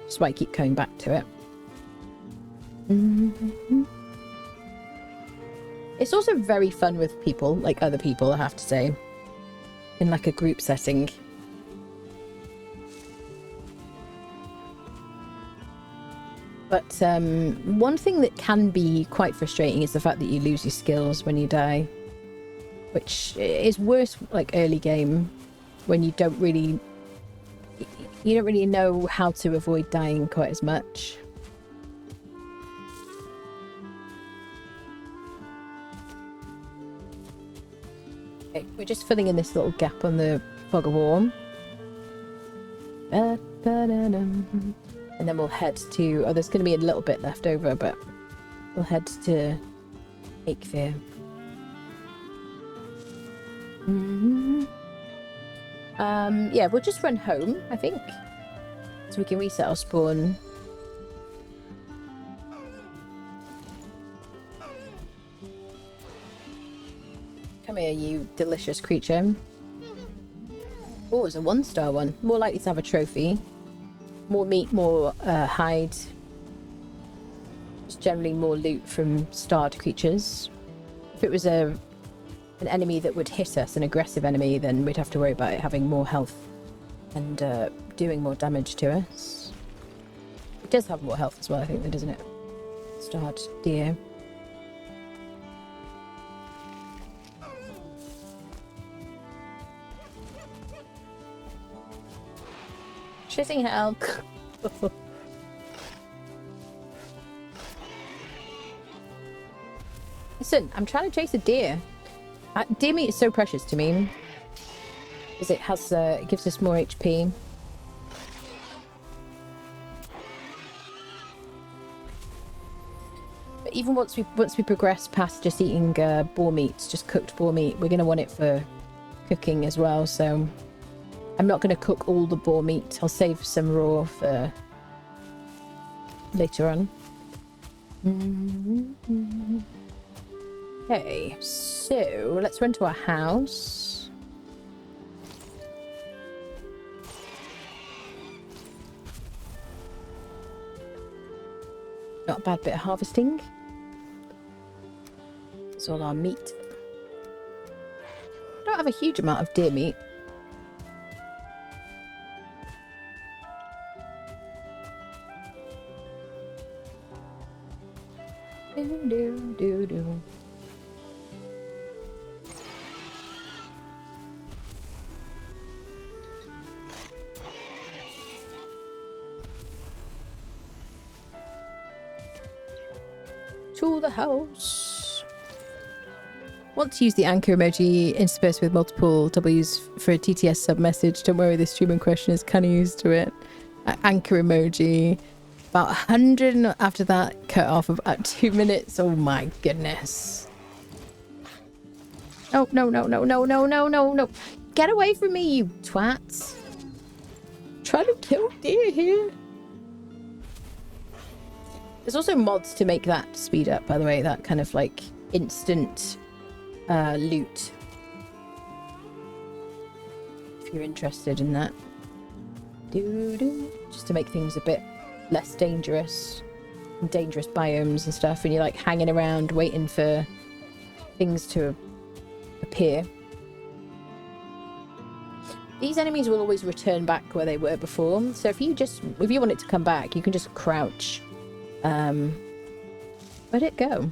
That's why I keep coming back to it. It's also very fun with people, like other people, I have to say. In like a group setting. But one thing that can be quite frustrating is the fact that you lose your skills when you die. Which is worse like early game when you don't really know how to avoid dying quite as much. Okay, we're just filling in this little gap on the fog of war. And then we'll head to... Oh, there's going to be a little bit left over, but we'll head to Akefir. Yeah, we'll just run home, I think. So we can reset our spawn. Come here, you delicious creature. Oh, it's a 1-star one. More likely to have a trophy. More meat, more hide. Just generally more loot from starred creatures. If it was an enemy that would hit us, an aggressive enemy, then we'd have to worry about it having more health and doing more damage to us. It does have more health as well, I think, doesn't it? Starred deer. Shitting hell. Listen, I'm trying to chase a deer. Deer meat is so precious to me. Because it has, it gives us more HP. But even once we progress past just eating boar meat, just cooked boar meat, we're going to want it for cooking as well, so... I'm not going to cook all the boar meat. I'll save some raw for later on. Okay, so let's run to our house. Not a bad bit of harvesting. It's all our meat. I don't have a huge amount of deer meat. Do. to the house. Want to use the anchor emoji interspersed with multiple W's for a TTS sub message. Don't worry, the stream in question is kind of used to it. Anchor emoji. About 100 after that, cut off about 2 minutes. Oh my goodness. Oh, no, no, no, no, no, no, no, no. Get away from me, you twats. Trying to kill deer here. There's also mods to make that speed up, by the way. That kind of like instant loot. If you're interested in that. Just to make things a bit less dangerous. Dangerous biomes and stuff. And you're like hanging around waiting for things to appear. These enemies will always return back where they were before. So if you want it to come back, you can just crouch. Let it go.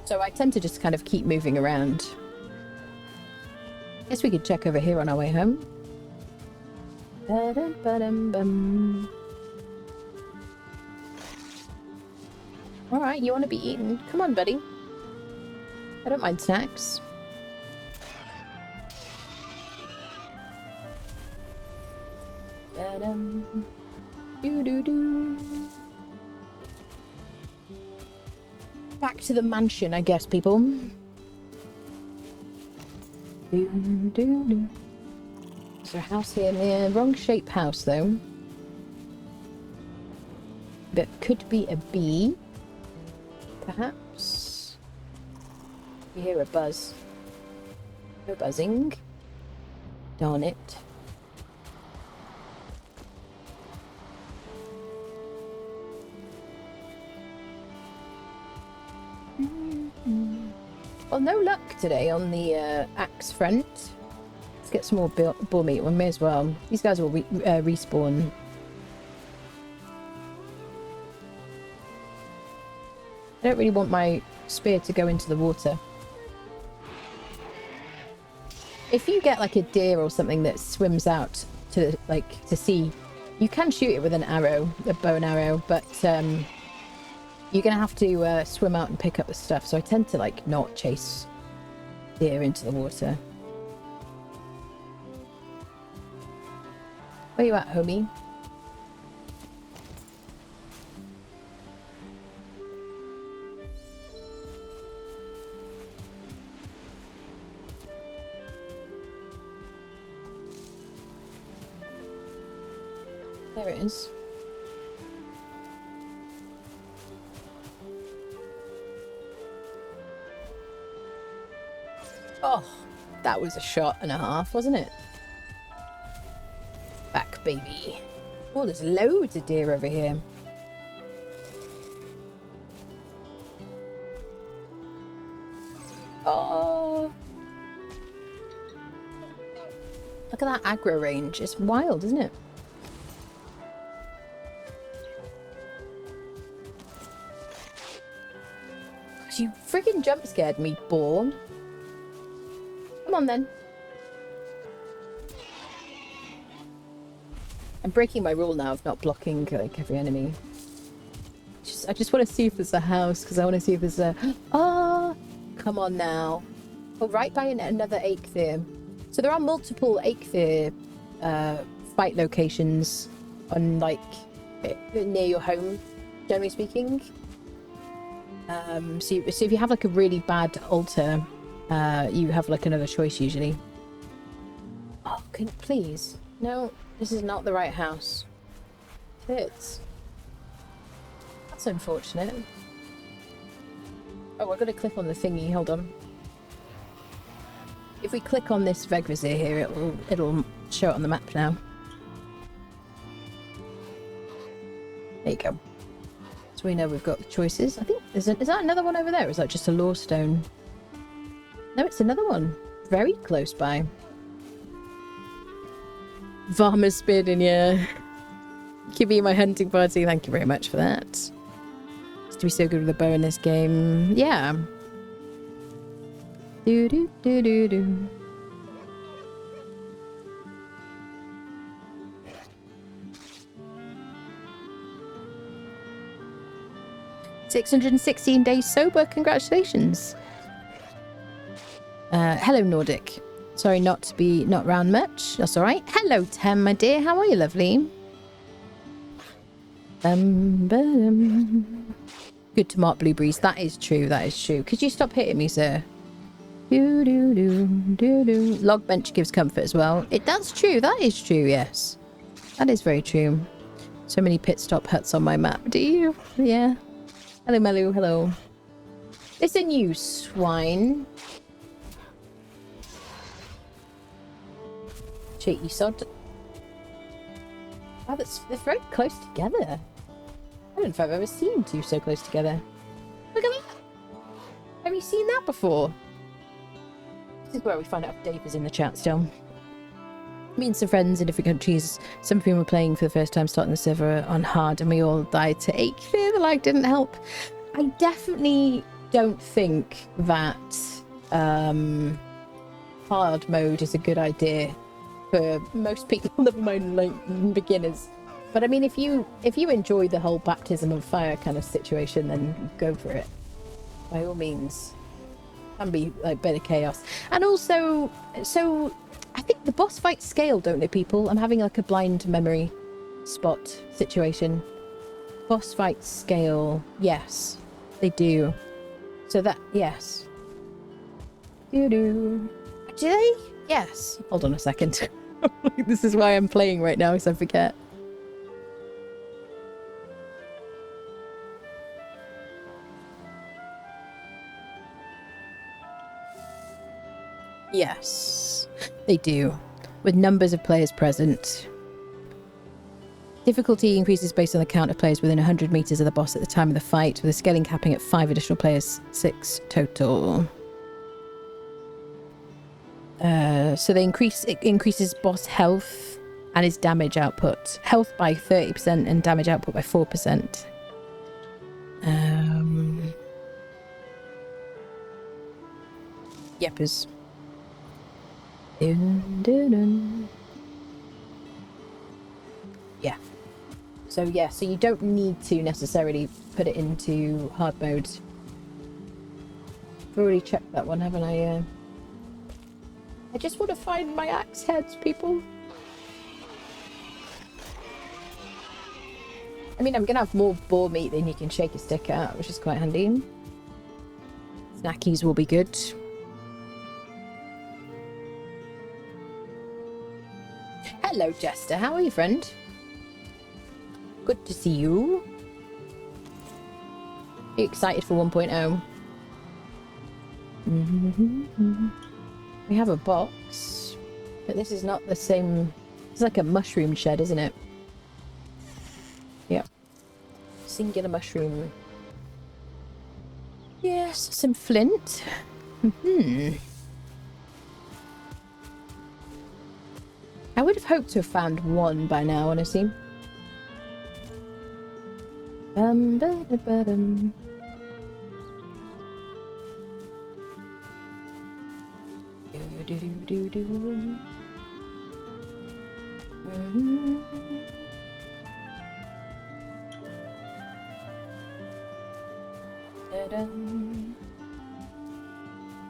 So I tend to just kind of keep moving around. Guess we could check over here on our way home. Ba-dum-ba-dum-bum. Alright, you want to be eaten? Come on, buddy. I don't mind snacks. Ba-dum. Do-do-do. Back to the mansion, I guess, people. Do-do-do. Is there a house here? Yeah, wrong shape house, though. But could be a bee. Perhaps. You hear a buzz. No buzzing. Darn it. Well, no luck today on the axe front. Let's get some more boar meat. We may as well. These guys will respawn. I don't really want my spear to go into the water. If you get like a deer or something that swims out to sea, you can shoot it with an arrow, a bow and arrow, but you're gonna have to swim out and pick up the stuff. So I tend to like not chase deer into the water. Where you at, homie? There it is. Oh, that was a shot and a half, wasn't it? Back, baby. Oh, there's loads of deer over here. Oh. Look at that aggro range. It's wild, isn't it? You freaking jump scared me, boar. Come on then. I'm breaking my rule now of not blocking like every enemy. I just want to see if there's a house, because I want to see if there's a... Oh, come on now. Oh, right by another Eikthyr. So there are multiple Eikthyr fight locations on like near your home, generally speaking. So if you have like a really bad altar, you have like another choice usually. Oh, please. No, this is not the right house. That's unfortunate. Oh, I've got to click on the thingy. Hold on. If we click on this Vegvizir here, it'll show it on the map now. There you go. So we know we've got the choices. I think is that another one over there? Or is that just a lore stone? No, it's another one. Very close by. Varma's speared, yeah. Give me my hunting party. Thank you very much for that. Used to be so good with the bow in this game. Yeah. Do do do do do. "616 days sober. Congratulations." Hello, Nordic. Sorry not round much. That's all right. Hello, Tem, my dear. How are you, lovely? Good to mark blueberries. That is true. That is true. Could you stop hitting me, sir? Do do do do do. Log bench gives comfort as well. That's true. That is true. Yes, that is very true. So many pit stop huts on my map. Do you? Yeah. Hello, Melu. Hello. Listen, you swine. Cheat, you sod. Wow, they're very close together. I don't know if I've ever seen two so close together. Look at that. Have you seen that before? This is where we find out if Dave is in the chat still. Me and some friends in different countries, some of whom were playing for the first time, starting the server on hard, and we all died to ache fear. The lag didn't help. I definitely don't think that hard mode is a good idea for most people, never mind like beginners. But I mean, if you enjoy the whole baptism of fire kind of situation, then go for it. By all means. Can be like better chaos. And also, so I think the boss fights scale, don't they, people? I'm having like a blind memory spot situation. Boss fights scale. Yes, they do. So that, yes. Do they? Yes. Hold on a second. This is why I'm playing right now, so I forget. Yes, they do. With numbers of players present. Difficulty increases based on the count of players within 100 meters of the boss at the time of the fight, with the scaling capping at 5 additional players, 6 total. So it increases boss health and his damage output. Health by 30% and damage output by 4%. Yepers. Yeah. So you don't need to necessarily put it into hard mode. I've already checked that one, haven't I? I just want to find my axe heads, people. I mean, I'm gonna have more boar meat than you can shake a stick at, which is quite handy. Snackies will be good. Hello, Jester. How are you, friend? Good to see you. Are you excited for 1.0? We have a box, but this is not the same. It's like a mushroom shed, isn't it? Yep. Singular mushroom. Yes, some flint. I would have hoped to have found one by now, honestly.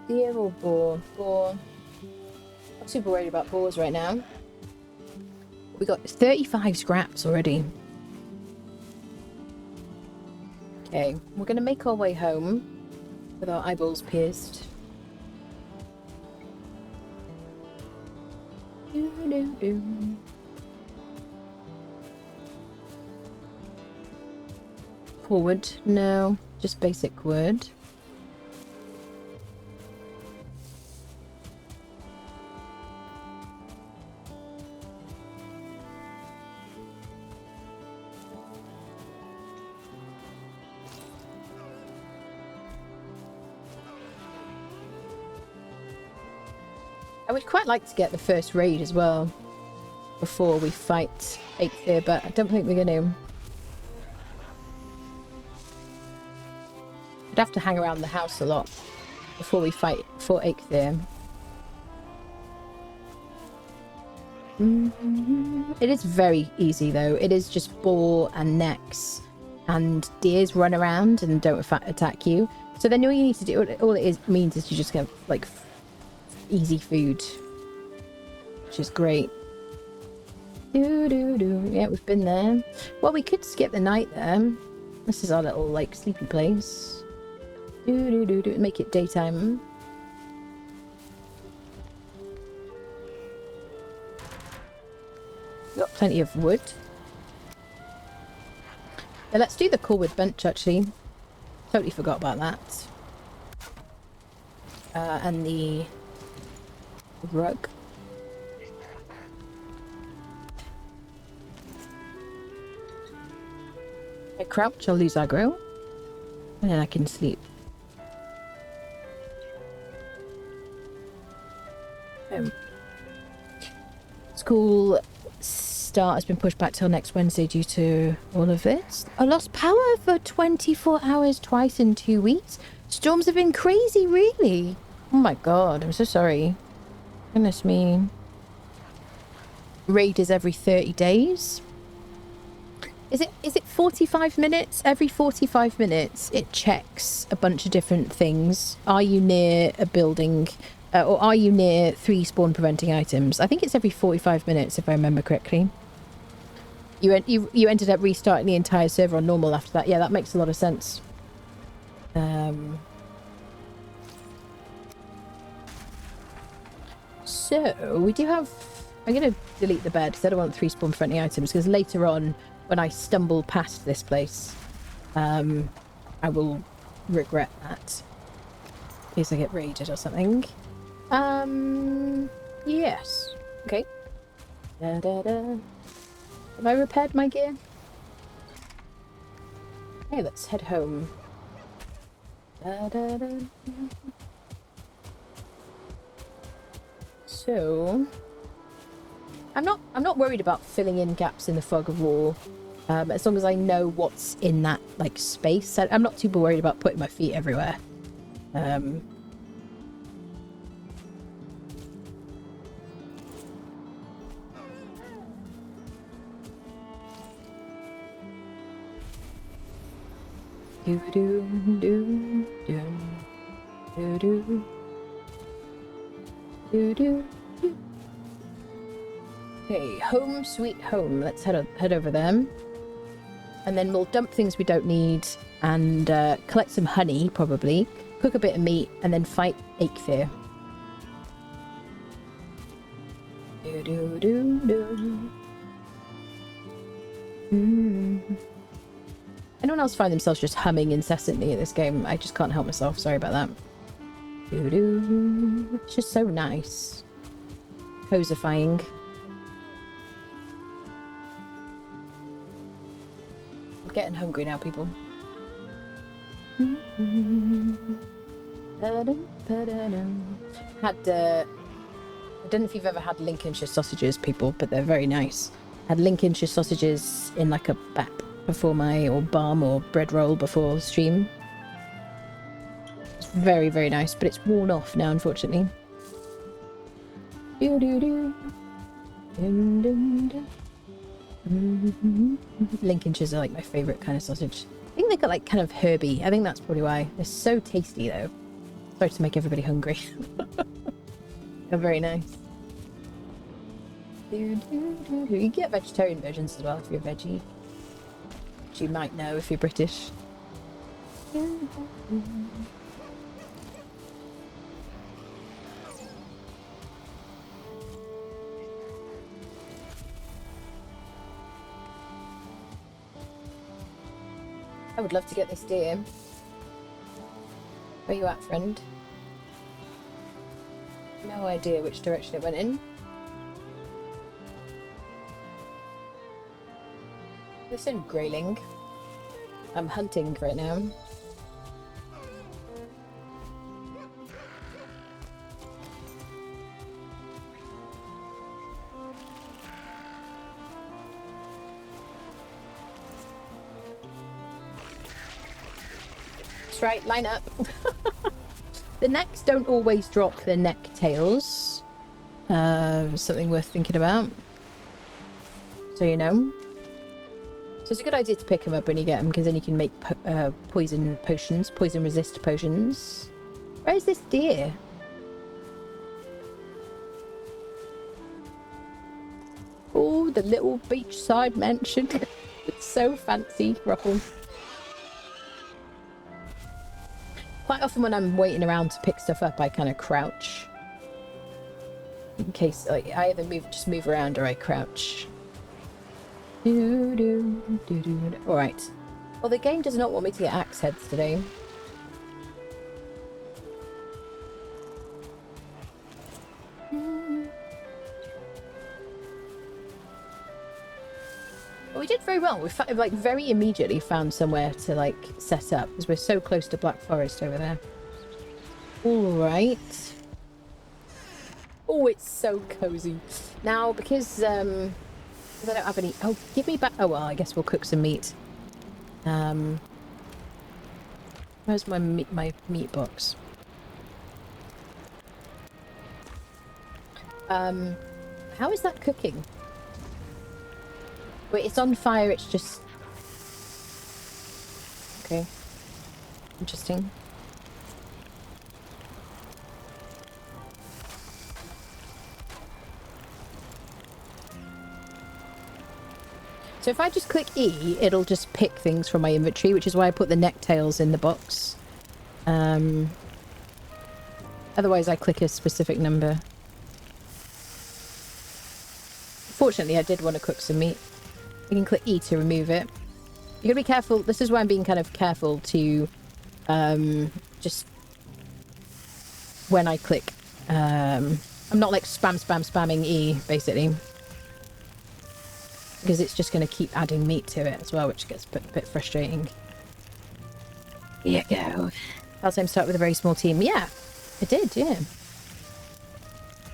Deer or boar? Boar. I'm super worried about boars right now. We got 35 scraps already. Okay, we're gonna make our way home with our eyeballs pierced. Forward? No, just basic word. I would quite like to get the first raid as well before we fight Aether, but I don't think we're going to. I'd have to hang around the house a lot. before we fight for Eikthyr. It is very easy though. It is just boar and necks, and deers run around and don't attack you. So then all you need to do, all it means is you just get like easy food, which is great. Yeah, we've been there. Well, we could skip the night there. This is our little like sleepy place. Make it daytime. Got plenty of wood. Now, let's do the Corwood bench actually. Totally forgot about that. And the rug. I crouch, I'll lose aggro. And then I can sleep. School start has been pushed back till next Wednesday due to all of this. I lost power for 24 hours twice in 2 weeks. Storms have been crazy, really. Oh my god, I'm so sorry. Goodness me. Raid is every 30 days. Is it 45 minutes? Every 45 minutes it checks a bunch of different things. Are you near a building? Or are you near 3 spawn preventing items? I think it's every 45 minutes if I remember correctly. You ended up restarting the entire server on normal after that. Yeah, that makes a lot of sense. So we do have... I'm going to delete the bed because I don't want 3 spawn preventing items, because later on when I stumble past this place, I will regret that. In case I get raided or something. Yes. Okay. Have I repaired my gear? Okay, let's head home. So, I'm not worried about filling in gaps in the fog of war, as long as I know what's in that like space. I'm not too worried about putting my feet everywhere. Okay, home sweet home. Let's head over there, and then we'll dump things we don't need and collect some honey, probably cook a bit of meat, and then fight Eikthyr. Anyone else find themselves just humming incessantly at this game? I just can't help myself. Sorry about that. It's just so nice. Cosifying. I'm getting hungry now, people. Had I don't know if you've ever had Lincolnshire sausages, people, but they're very nice. Had Lincolnshire sausages in like a bap before or balm or bread roll before stream. It's very, very nice, but it's worn off now, unfortunately. Lincolnshires are like my favourite kind of sausage. I think they got like kind of herby. I think that's probably why. They're so tasty though. Sorry to make everybody hungry. They're very nice. You can get vegetarian versions as well if you're veggie. Which you might know if you're British. I would love to get this deer. Where you at, friend? No idea which direction it went in. Listen, grayling. I'm hunting right now. That's right, line up. The necks don't always drop the neck tails. Something worth thinking about. So you know. So it's a good idea to pick them up when you get them, because then you can make poison potions, poison resist potions. Where's this deer? Oh, the little beachside mansion. It's so fancy, Ruffle. Quite often when I'm waiting around to pick stuff up, I kind of crouch. In case, like, I either just move around or I crouch. Alright. Well, the game does not want me to get axe heads today. Well, we did very well. We like very immediately found somewhere to like set up, because we're so close to Black Forest over there. Alright. Oh, it's so cozy. Now, because I don't have any... Oh, give me back... Oh, well, I guess we'll cook some meat. Where's my meat box? How is that cooking? Wait, it's on fire, it's just... Okay. Interesting. So if I just click E, it'll just pick things from my inventory, which is why I put the necktails in the box. Otherwise I click a specific number. Fortunately, I did want to cook some meat. You can click E to remove it. You're gonna be careful. This is why I'm being kind of careful to just when I click. I'm not like spamming E, basically. Because it's just going to keep adding meat to it as well, which gets a bit frustrating. Here you go. Valheim start with a very small team. Yeah, it did, yeah.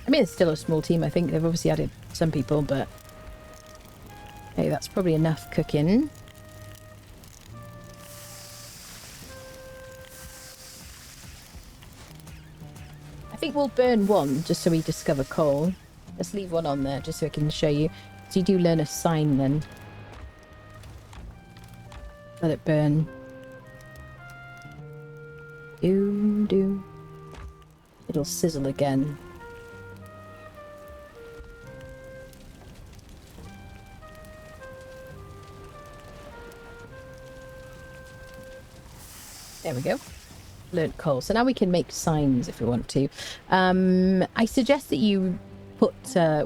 I mean, it's still a small team, I think. They've obviously added some people, but... Hey, that's probably enough cooking. I think we'll burn one, just so we discover coal. Let's leave one on there, just so I can show you. So you do learn a sign then. Let it burn. Do. It'll sizzle again. There we go. Learnt coal. So now we can make signs if we want to. I suggest that you put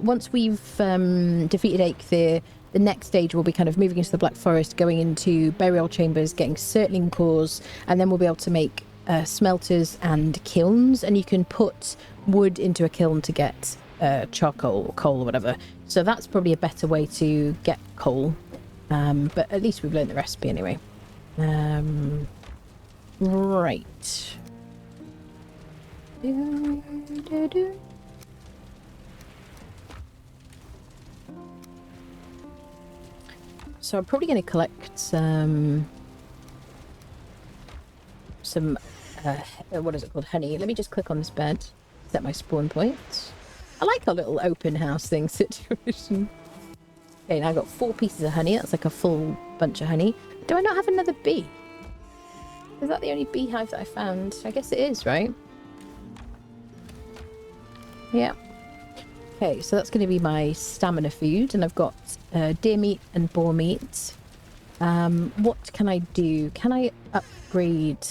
once we've defeated Ache, the next stage will be kind of moving into the Black Forest, going into burial chambers, getting circling cores, and then we'll be able to make smelters and kilns, and you can put wood into a kiln to get charcoal or coal or whatever. So that's probably a better way to get coal, but at least we've learned the recipe anyway. Right. So I'm probably going to collect some what is it called? Honey. Let me just click on this bed, set my spawn point. I like our little open house thing situation. Okay, now I've got 4 pieces of honey. That's like a full bunch of honey. Do I not have another bee? Is that the only beehive that I found? I guess it is, right? Yeah. Okay, so that's going to be my stamina food, and I've got deer meat and boar meat. What can I do? Can I upgrade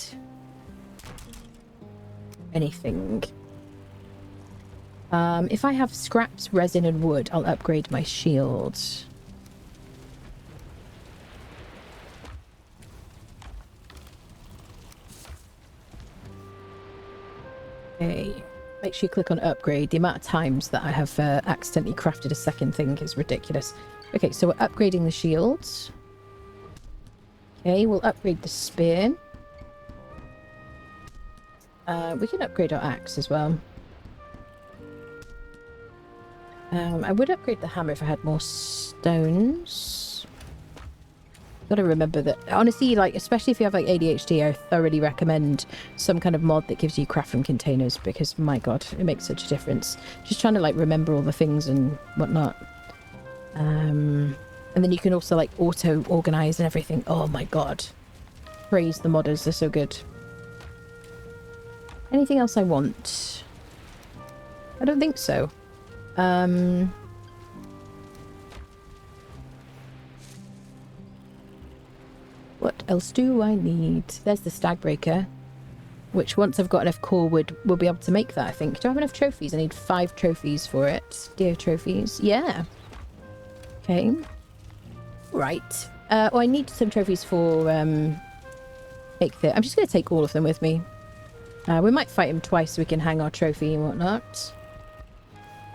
anything? If I have scraps, resin, and wood, I'll upgrade my shield. Okay. Make sure you click on upgrade. The amount of times that I have accidentally crafted a second thing is ridiculous. Okay, so we're upgrading the shields. Okay, we'll upgrade the spear. We can upgrade our axe as well. I would upgrade the hammer if I had more stones. Gotta remember that. Honestly, like, especially if you have like ADHD, I thoroughly recommend some kind of mod that gives you craft from containers, because my god, it makes such a difference. Just trying to like remember all the things and whatnot. And then you can also like auto organize and everything. Oh my god. Praise the modders, they're so good. Anything else I want? I don't think so. What else do I need? There's the stag breaker, which once I've got enough core wood, we'll be able to make that, I think. Do I have enough trophies? I need 5 trophies for it. Deer trophies. Yeah. Okay. Right. Oh, I need some trophies for Eikthyr. I'm just going to take all of them with me. We might fight him twice so we can hang our trophy and whatnot.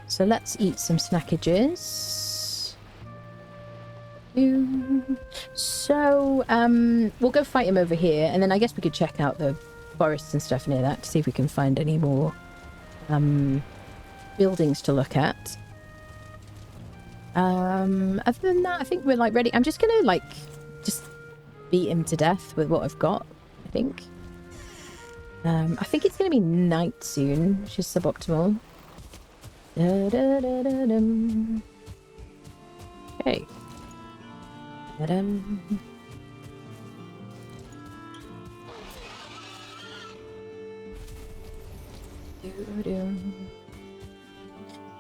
So let's eat some snackages. So, we'll go fight him over here, and then I guess we could check out the forests and stuff near that to see if we can find any more buildings to look at. Other than that, I think we're like ready. I'm just gonna like just beat him to death with what I've got, I think. I think it's gonna be night soon, which is suboptimal. Okay.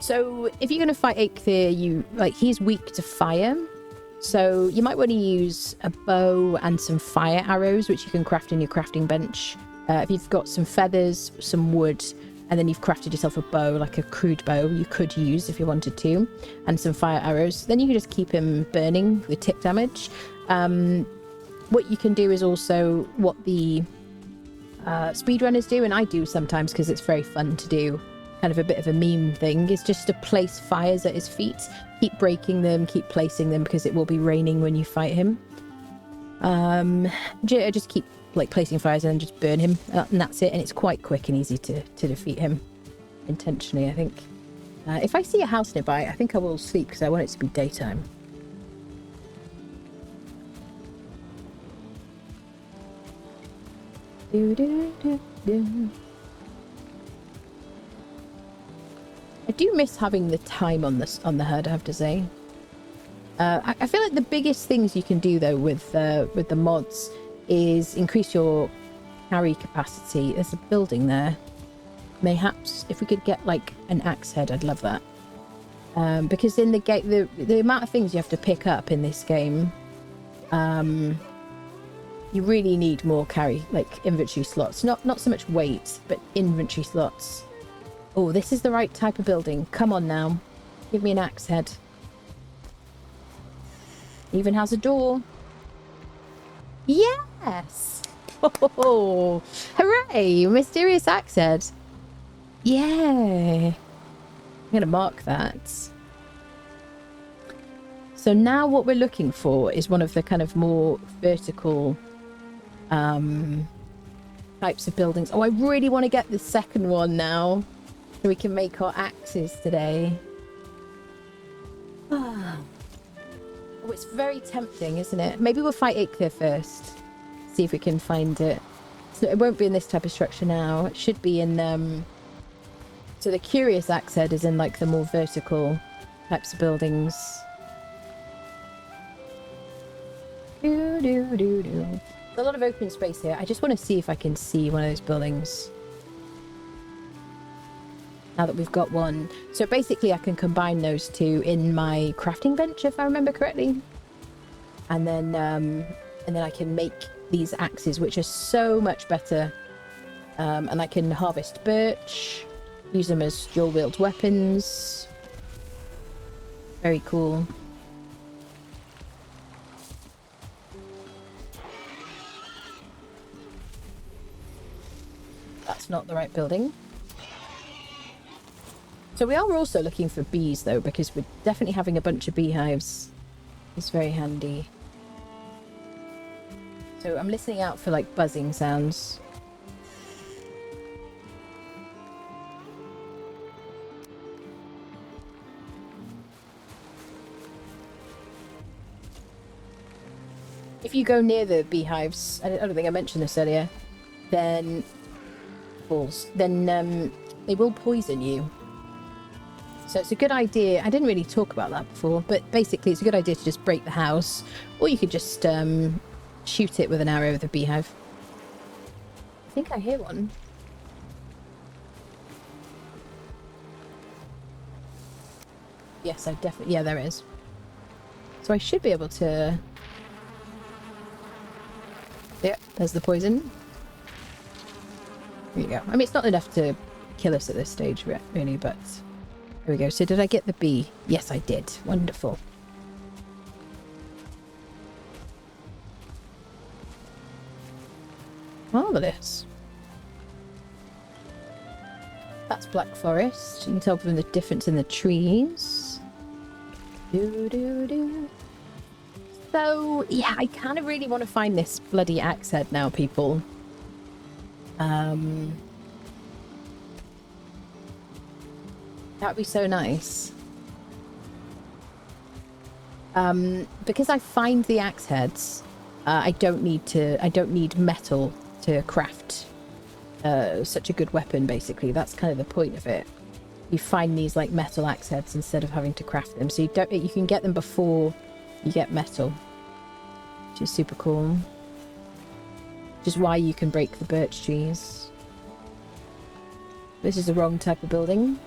So if you're going to fight Eikthyr, he's weak to fire. So you might want to use a bow and some fire arrows, which you can craft in your crafting bench. If you've got some feathers, some wood, and then you've crafted yourself a bow, like a crude bow you could use if you wanted to, and some fire arrows, then you can just keep him burning with tick damage. What you can do is also what the speedrunners do, and I do sometimes because it's very fun to do, kind of a bit of a meme thing, is just to place fires at his feet. Keep breaking them, keep placing them, because it will be raining when you fight him. Just keep like placing fires and then just burn him, and that's it. And it's quite quick and easy to defeat him intentionally, I think. If I see a house nearby, I think I will sleep because I want it to be daytime. I do miss having the time on the HUD, I have to say. I feel like the biggest things you can do though with the mods is increase your carry capacity. There's a building there. Mayhaps if we could get like an axe head, I'd love that. Because in the game, the amount of things you have to pick up in this game, you really need more carry, like inventory slots. Not so much weight, but inventory slots. Oh, this is the right type of building. Come on now. Give me an axe head. Even has a door. Yes! Oh, hooray! Mysterious axe head. Yeah. I'm going to mark that. So now what we're looking for is one of the kind of more vertical types of buildings. Oh, I really want to get the second one now, so we can make our axes today. Oh, it's very tempting, isn't it? Maybe we'll fight Eikthyr first. See if we can find it. So it won't be in this type of structure now. It should be in... So the curious axe head is in like the more vertical types of buildings. There's a lot of open space here. I just want to see if I can see one of those buildings. Now that we've got one. So basically I can combine those two in my crafting bench, if I remember correctly. And then I can make these axes, which are so much better. And I can harvest birch, use them as dual-wield weapons. Very cool. That's not the right building. So we are also looking for bees, though, because we're definitely having a bunch of beehives. It's very handy. So I'm listening out for, like, buzzing sounds. If if you go near the beehives, I don't think I mentioned this earlier, then they will poison you. So it's a good idea. I didn't really talk about that before, but basically it's a good idea to just break the house, or you could just shoot it with an arrow with a beehive. I think I hear one. Yes, I definitely... Yeah, there is. So I should be able to... Yeah, there's the poison. There you go. I mean, it's not enough to kill us at this stage, really, but... There we go. So did I get the bee? Yes, I did. Wonderful. Marvellous. That's Black Forest. You can tell from the difference in the trees. So, yeah, I kind of really want to find this bloody axe head now, people. That'd be so nice. Because I find the axe heads, I don't need metal to craft such a good weapon, basically. That's kind of the point of it. You find these like metal axe heads instead of having to craft them. So you can get them before you get metal. Which is super cool. Which is why you can break the birch trees. This is the wrong type of building.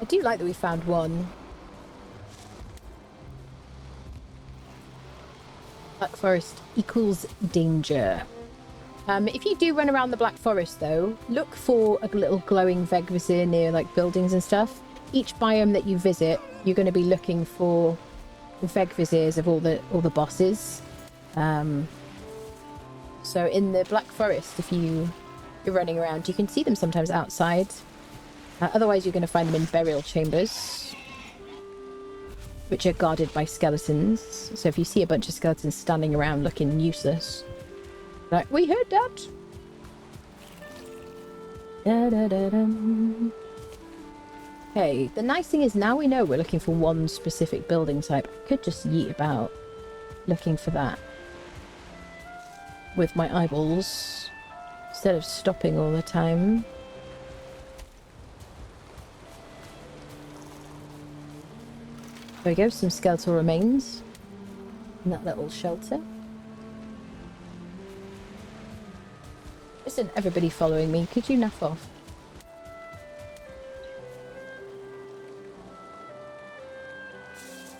I do like that we found one. Black Forest equals danger. If you do run around the Black Forest, though, look for a little glowing Vegvisir near like buildings and stuff. Each biome that you visit, you're going to be looking for the Vegvisirs of all the bosses. So in the Black Forest, if you're running around, you can see them sometimes outside. Otherwise, you're going to find them in burial chambers, which are guarded by skeletons. So if you see a bunch of skeletons standing around looking useless, like, we heard that. Okay, the nice thing is now we know we're looking for one specific building type. I could just yeet about looking for that with my eyeballs instead of stopping all the time. There we go, some skeletal remains in that little shelter. Listen, everybody following me, could you naff off?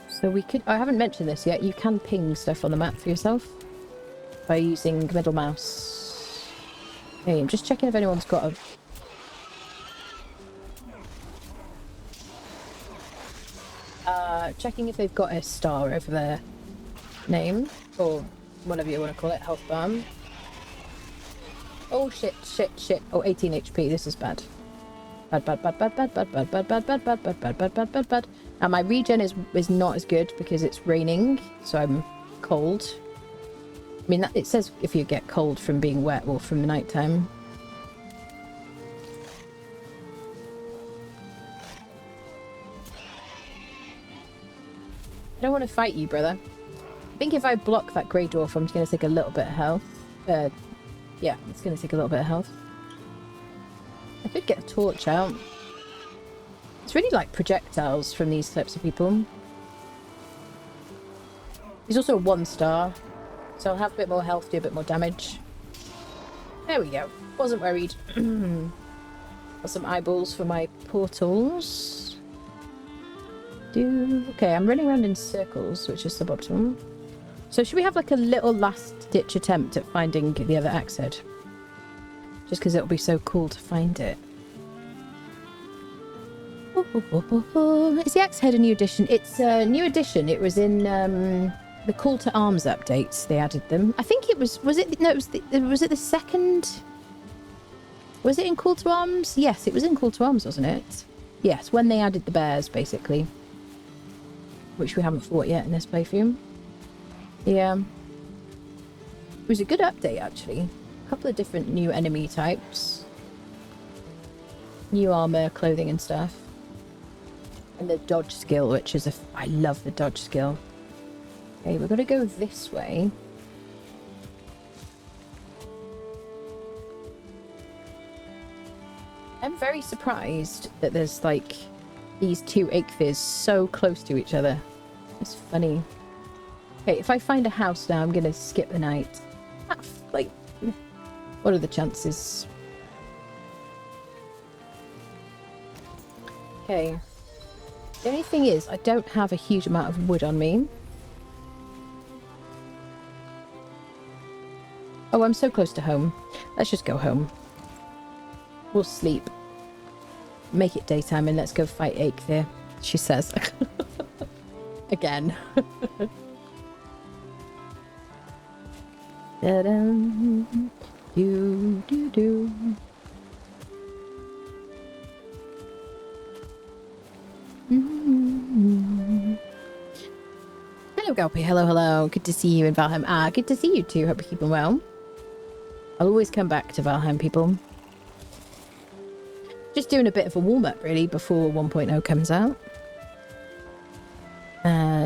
So we could... I haven't mentioned this yet. You can ping stuff on the map for yourself by using middle mouse. Hey, I'm just checking if anyone's got a... checking if they've got a star over their name, or whatever you want to call it, health bar. Oh shit, shit, shit. Oh, 18 HP, this is bad. Bad. Now my regen is not as good because it's raining, so I'm cold. I mean, it says if you get cold from being wet or from the night time. I don't want to fight you, brother. I think if I block that grey dwarf, I'm just going to take a little bit of health. Yeah, it's going to take a little bit of health. I could get a torch out. It's really like projectiles from these types of people. He's also a 1-star, so I'll have a bit more health, do a bit more damage. There we go. Wasn't worried. Got some eyeballs for my portals. Okay, I'm running around in circles, which is suboptimal. So should we have like a little last-ditch attempt at finding the other axe head? Just because it'll be so cool to find it. Is the axe head a new addition? It's a new addition. It was in the Call to Arms updates. They added them. I think it was... Was it the second... Was it in Call to Arms? Yes, it was in Call to Arms, wasn't it? Yes, when they added the bears, basically. Which we haven't fought yet in this playthrough. Yeah. It was a good update, actually. A couple of different new enemy types. New armor, clothing and stuff. And the dodge skill, which is I love the dodge skill. Okay, we're going to go this way. I'm very surprised that there's like these two Eikthyrs so close to each other. It's funny. Okay, if I find a house now, I'm going to skip the night. Like, what are the chances? Okay. The only thing is, I don't have a huge amount of wood on me. Oh, I'm so close to home. Let's just go home. We'll sleep. Make it daytime and let's go fight Eikthyr, she says. Again. Da-dum, do, do, do. Hello, Gulpy. Hello, hello. Good to see you in Valheim. Ah, good to see you too. Hope you're keeping well. I'll always come back to Valheim, people. Just doing a bit of a warm-up, really, before 1.0 comes out.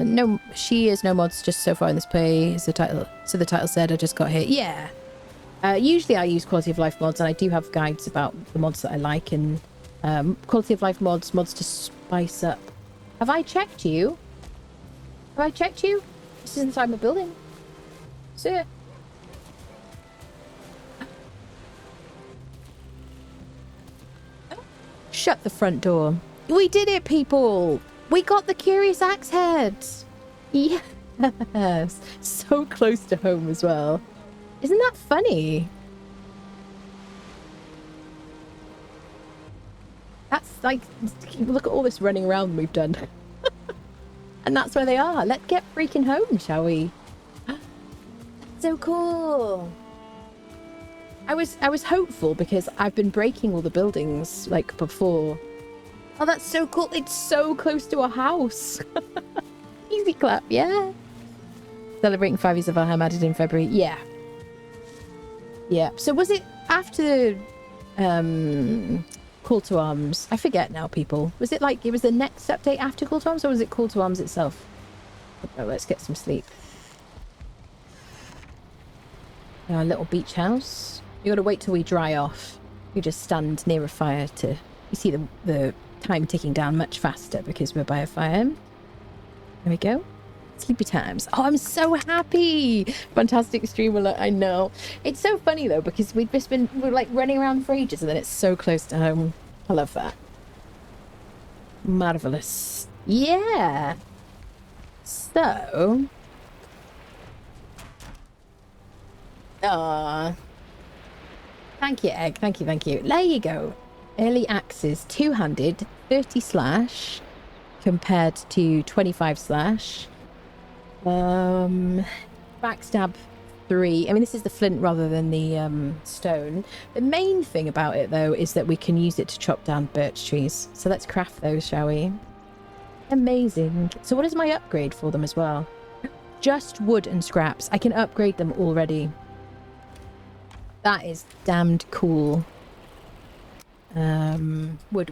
No, she is no mods just so far in this play, is the title. So the title said I just got hit. Yeah. Usually I use quality of life mods, and I do have guides about the mods that I like, and quality of life mods to spice up. Have I checked you? Have I checked you? This is inside my building. Sir. Shut the front door. We did it, people! We got the Curious Axe Head! Yes! So close to home as well. Isn't that funny? That's like, look at all this running around we've done. And that's where they are. Let's get freaking home, shall we? So cool! I was hopeful because I've been breaking all the buildings like before. Oh, that's so cool. It's so close to a house. Easy clap, yeah. Celebrating 5 years of Valheim added in February. Yeah. Yeah. So was it after Call to Arms? I forget now, people. Was it like it was the next update after Call to Arms, or was it Call to Arms itself? Oh, let's get some sleep. Our little beach house. You gotta wait till we dry off. You just stand near a fire to... You see the time ticking down much faster because we're by a fire. There we go. Sleepy times. Oh, I'm so happy. Fantastic stream alert. I know. It's so funny though, because we're like running around for ages and then it's so close to home. I love that. Marvelous. Yeah. So... Ah. Thank you, Egg. Thank you, thank you. There you go. Early axes, two-handed, 30 slash, compared to 25 slash. Backstab 3. I mean, this is the flint rather than the stone. The main thing about it, though, is that we can use it to chop down birch trees. So let's craft those, shall we? Amazing. So what is my upgrade for them as well? Just wood and scraps. I can upgrade them already. That is damned cool. Wood.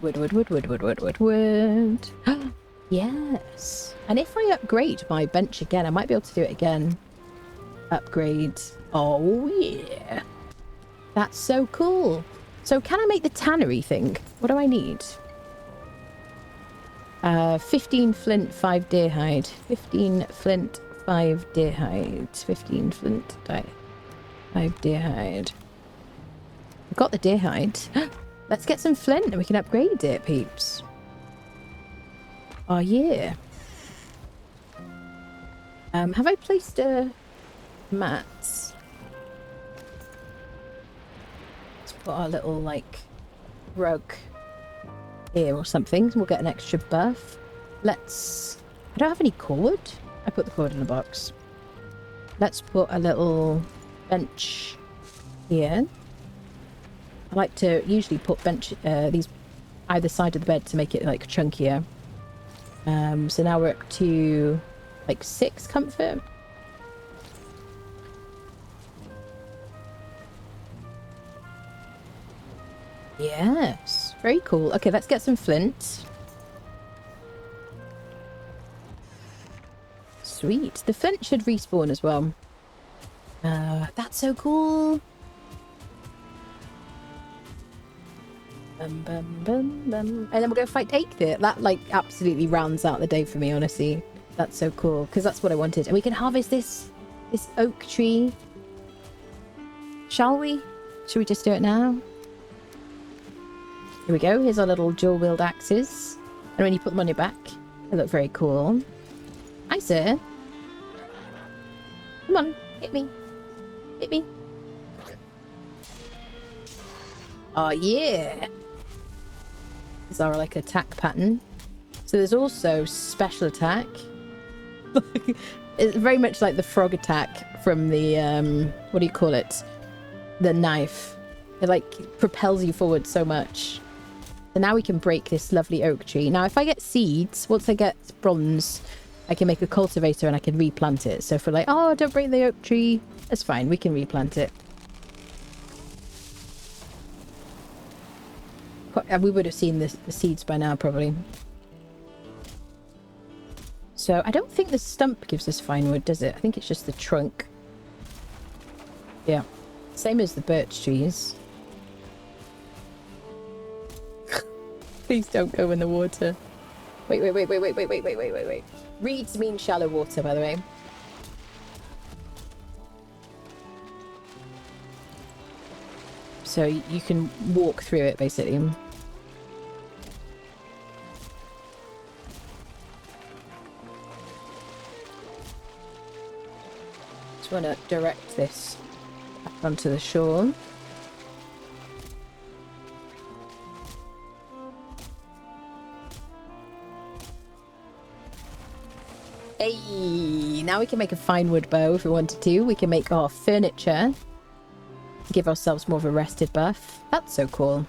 Yes. And if I upgrade my bench again, I might be able to do it again. Upgrade. Oh, yeah. That's so cool. So can I make the tannery thing? What do I need? 15 flint, 5 deer hide. 15 flint, 5 deer hide. 15 flint, 5 deer hide. I've got the deer hide. Let's get some flint and we can upgrade it, peeps. Oh, yeah. Have I placed mats? Let's put our little, like, rug here or something. We'll get an extra buff. Let's... I don't have any cord. I put the cord in a box. Let's put a little bench here. I like to usually put these either side of the bed to make it like chunkier. So now we're up to like 6 comfort. Yes, very cool. Okay, let's get some flint. Sweet. The flint should respawn as well. That's so cool. Bum, bum, bum, bum. And then we'll go fight Aikthir. That, like, absolutely rounds out the day for me, honestly. That's so cool, because that's what I wanted. And we can harvest this oak tree. Shall we? Should we just do it now? Here we go. Here's our little dual-wield axes. And when you put them on your back, they look very cool. Hi, sir. Come on, hit me. Hit me. Oh, yeah. This is our, like, attack pattern. So there's also special attack. It's very much like the frog attack from the, what do you call it? The knife. It, like, propels you forward so much. So now we can break this lovely oak tree. Now, if I get seeds, once I get bronze, I can make a cultivator and I can replant it. So if we're like, oh, don't break the oak tree, that's fine. We can replant it. We would have seen the seeds by now, probably. So I don't think the stump gives us fine wood, does it? I think it's just the trunk. Yeah. Same as the birch trees. Please don't go in the water. Wait. Reeds mean shallow water, by the way. So you can walk through it, basically. Just want to direct this back onto the shore. Hey, now we can make a fine wood bow if we wanted to. We can make our furniture. Give ourselves more of a rested buff. That's so cool.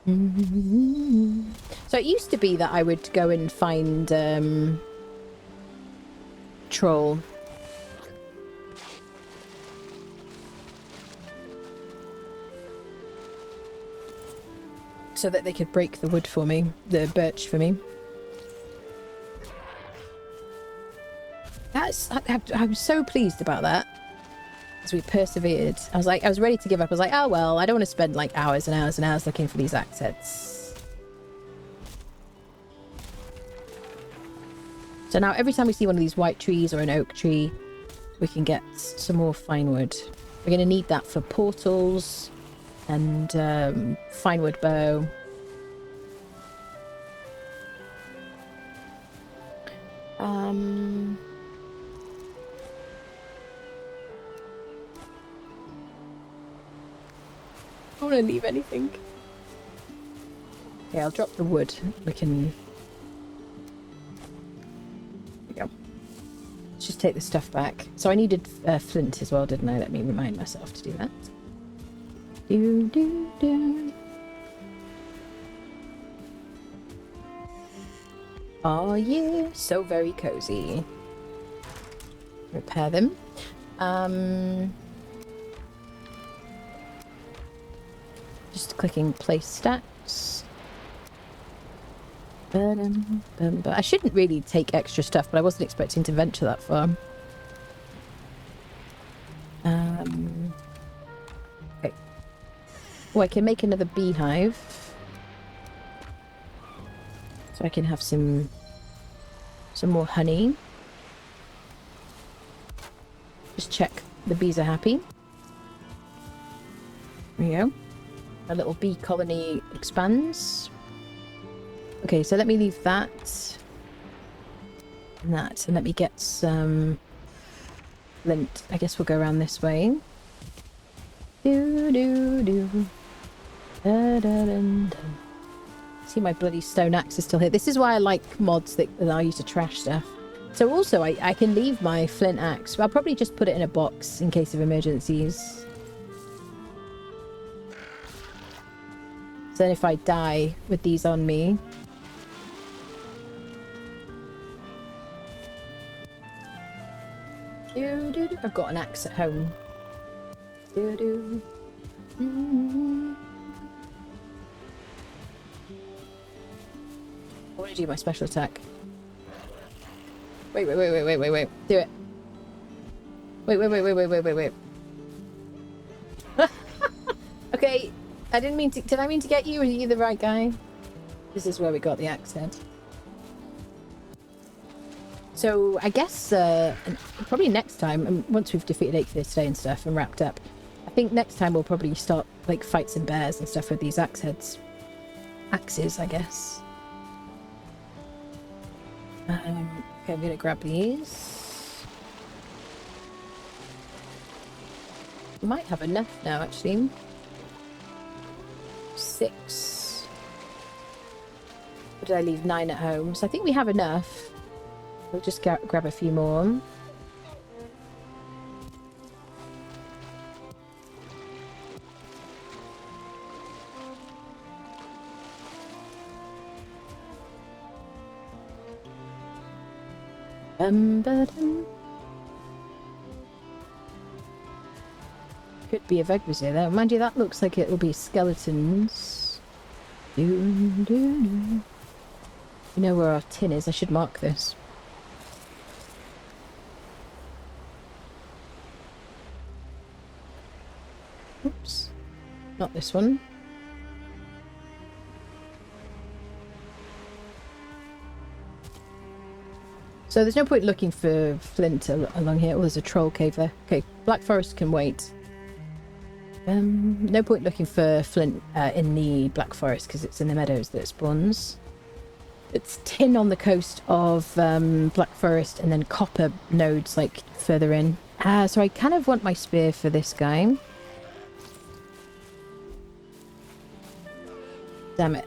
So it used to be that I would go and find troll. So that they could break the wood for me. The birch for me. I'm so pleased about that. As we persevered. I was ready to give up. I was like, oh well, I don't want to spend like hours and hours and hours looking for these axe heads. So now every time we see one of these white trees or an oak tree, we can get some more fine wood. We're going to need that for portals and fine wood bow. I don't want to leave anything. Okay, I'll drop the wood. We can... There we go. Let's just take the stuff back. So I needed flint as well, didn't I? Let me remind myself to do that. Do. Oh yeah, so very cozy. Repair them. Just clicking place stats. I shouldn't really take extra stuff, but I wasn't expecting to venture that far. Okay. Oh, I can make another beehive. So I can have some more honey. Just check the bees are happy. There we go. A little bee colony expands. Okay, so let me leave that and that, and let me get some flint. I guess we'll go around this way. See, my bloody stone axe is still here. This is why I like mods that allow you to trash stuff. So also, I can leave my flint axe. I'll probably just put it in a box in case of emergencies. So then if I die with these on me... I've got an axe at home. I want to do my special attack. Wait. Do it. Wait. Okay, I didn't mean to... Did I mean to get you? Are you the right guy? This is where we got the axe head. So, I guess, probably next time, once we've defeated 8 First Day and stuff and wrapped up, I think next time we'll probably start, like, fights and bears and stuff with these axe heads. Axes, I guess. Okay, I'm gonna grab these. Might have enough now, actually. 6. Or did I leave 9 at home? So I think we have enough. We'll just grab a few more. Could be a Vegrazir there. Mind you, that looks like it will be skeletons. You know where our tin is. I should mark this. Oops. Not this one. So there's no point looking for flint along here. Oh, there's a troll cave there. Okay, Black Forest can wait. No point looking for flint in the Black Forest because it's in the meadows that it spawns. It's tin on the coast of Black Forest and then copper nodes like further in. So I kind of want my spear for this guy. Damn it.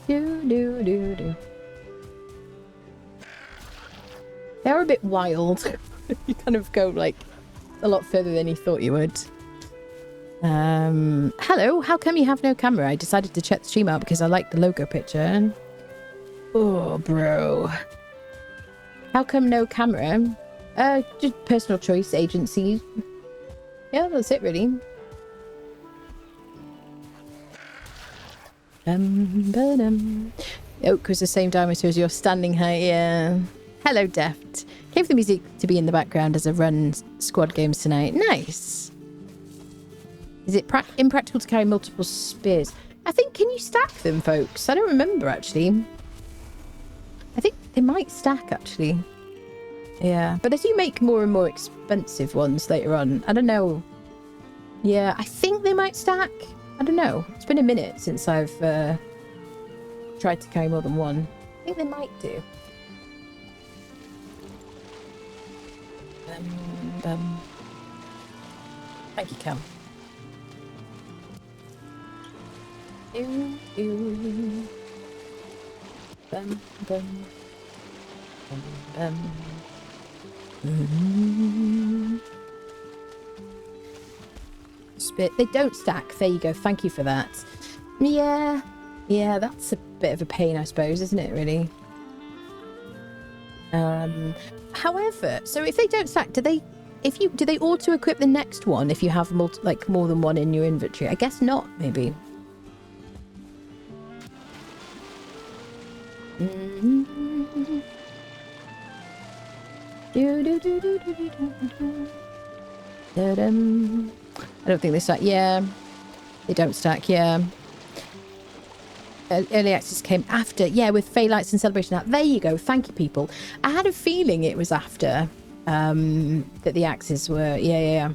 Do. They're a bit wild. You kind of go like a lot further than you thought you would. Hello, how come you have no camera? I decided to check the stream out because I like the logo picture. Oh, bro. How come no camera? Just personal choice, agency. Yeah, that's it really. Oak was the same diameter as your standing height, yeah. Hello, Deft. Came for the music to be in the background as I run squad games tonight. Nice. Is it impractical to carry multiple spears? I think, can you stack them, folks? I don't remember, actually. I think they might stack, actually. Yeah, but as you make more and more expensive ones later on, I don't know. Yeah, I think they might stack. I don't know. It's been a minute since I've tried to carry more than one. I think they might do. Thank you, Cam. Spit. They don't stack. There you go. Thank you for that. Yeah, that's a bit of a pain, I suppose, isn't it? Really. However, so if they don't stack, do they auto equip the next one if you have more than one in your inventory? I guess not. Maybe. I don't think they stack. Yeah, they don't stack. Yeah. Early access came after. Yeah, with Phalites and Celebration. Now, there you go. Thank you, people. I had a feeling it was after that the axes were. Yeah.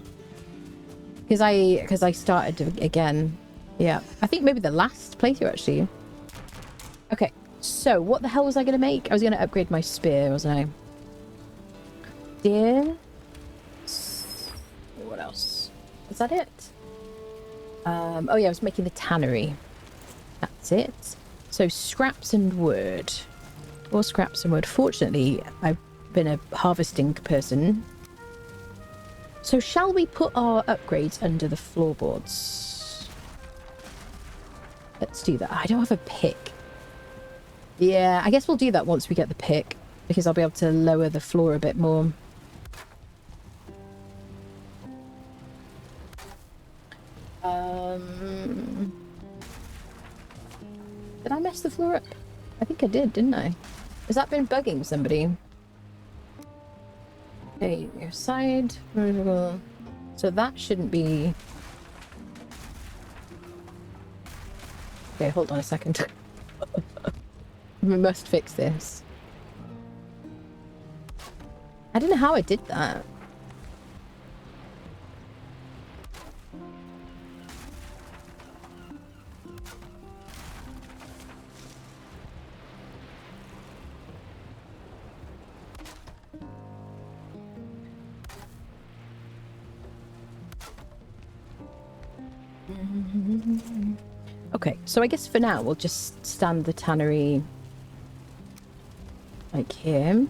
Because I started again. Yeah, I think maybe the last playthrough actually. Okay, so what the hell was I going to make? I was going to upgrade my spear, wasn't I? Deer. What else? Is that it? Oh yeah, I was making the tannery. That's it. So scraps and wood. Or scraps and wood. Fortunately, I've been a harvesting person. So shall we put our upgrades under the floorboards? Let's do that. I don't have a pick. Yeah, I guess we'll do that once we get the pick. because I'll be able to lower the floor a bit more. Did I mess the floor up? I think I did, didn't I? Has that been bugging somebody? Okay, your side. So that shouldn't be... Okay, hold on a second. We must fix this. I don't know how I did that. Okay, so I guess for now we'll just stand the tannery like here.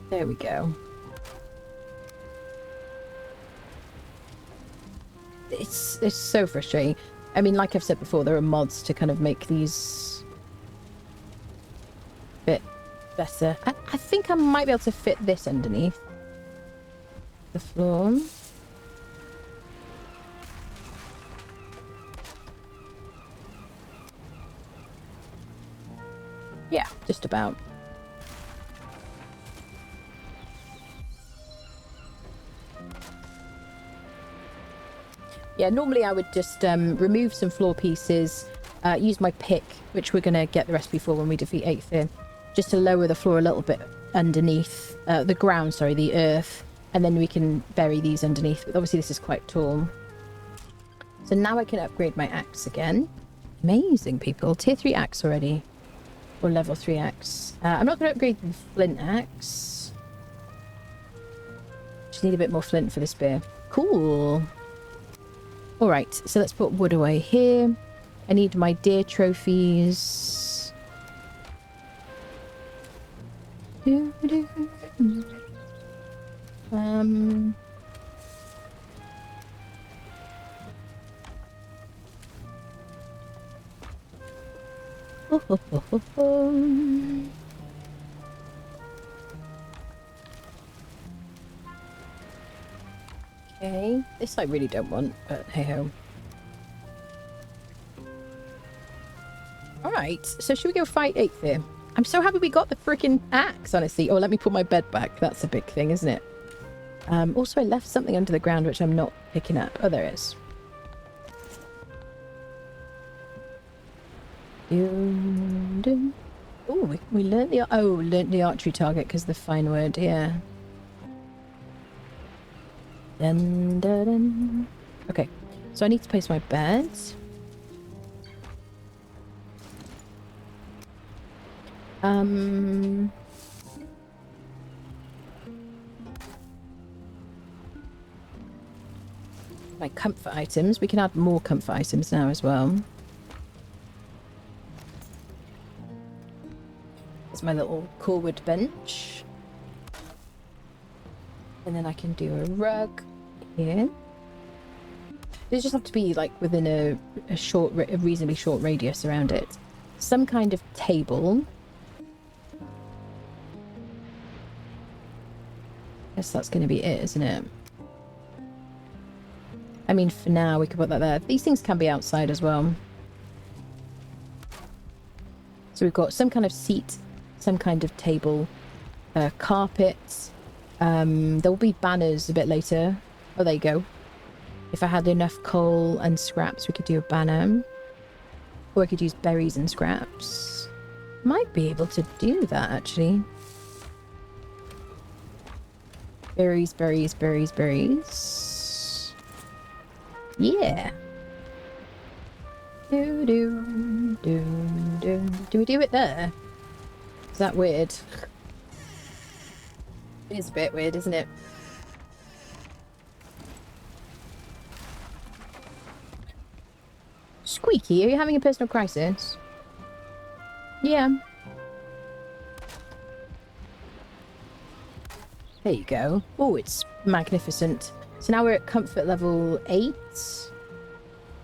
There we go. It's so frustrating. I mean, like I've said before, there are mods to kind of make these a bit better. I think I might be able to fit this underneath the floor. Yeah, just about. Yeah, normally I would just remove some floor pieces, use my pick, which we're going to get the recipe for when we defeat Aether, just to lower the floor a little bit underneath the ground, sorry, the earth, and then we can bury these underneath. But obviously this is quite tall. So now I can upgrade my axe again. Amazing, people. Tier 3 axe already. Or level 3 axe. I'm not going to upgrade the flint axe. Just need a bit more flint for this spear. Cool. Alright, so let's put wood away here. I need my deer trophies. Okay, this I really don't want, but hey ho. Alright, so should we go fight Aether? I'm so happy we got the freaking axe, honestly. Oh, let me put my bed back. That's a big thing, isn't it? Also, I left something under the ground which I'm not picking up. Oh, there it is. Oh, we learnt the... Oh, learnt the archery target because the fine word, yeah. Dun, dun, dun. Okay, so I need to place my bed. My comfort items. We can add more comfort items now as well. There's my little Corwood bench. And then I can do a rug here. They just have to be like within a reasonably short radius around it. Some kind of table. Guess that's going to be it, isn't it? I mean, for now, we could put that there. These things can be outside as well. So we've got some kind of seat, some kind of table, carpet. There will be banners a bit later. Oh, there you go. If I had enough coal and scraps, we could do a banner. Or I could use berries and scraps. Might be able to do that, actually. Berries, berries, berries, berries. Yeah. Do, do, do, do. Do we do it there? Is that weird? It is a bit weird, isn't it? Squeaky, are you having a personal crisis? Yeah. There you go. Oh, it's magnificent. So now we're at comfort level 8.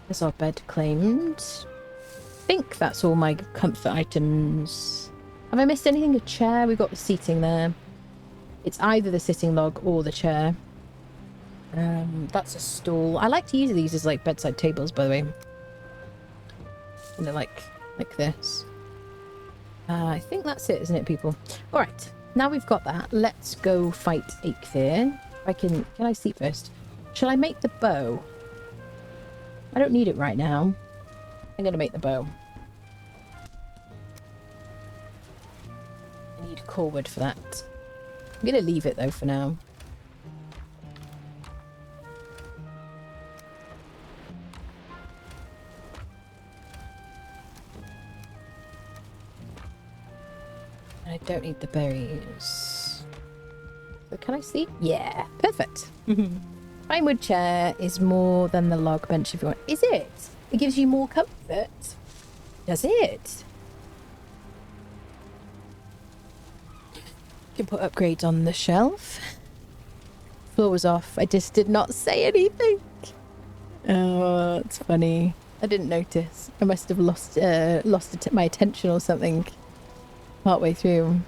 There's our bed claimed. I think that's all my comfort items. Have I missed anything? A chair? We've got the seating there. It's either the sitting log or the chair. That's a stool. I like to use these as like bedside tables, by the way. And they're like this. I think that's it, isn't it, people? All right. Now we've got that. Let's go fight Eikthyr. Can I sleep first? Shall I make the bow? I don't need it right now. I'm going to make the bow. I need core wood for that. I'm going to leave it, though, for now. I don't need the berries. So can I sleep? Yeah, perfect. Pine wood chair is more than the log bench if you want. Is it? It gives you more comfort. Does it? You can put upgrades on the shelf. Floor was off. I just did not say anything. Oh, that's funny. I didn't notice. I must have lost my attention or something partway through.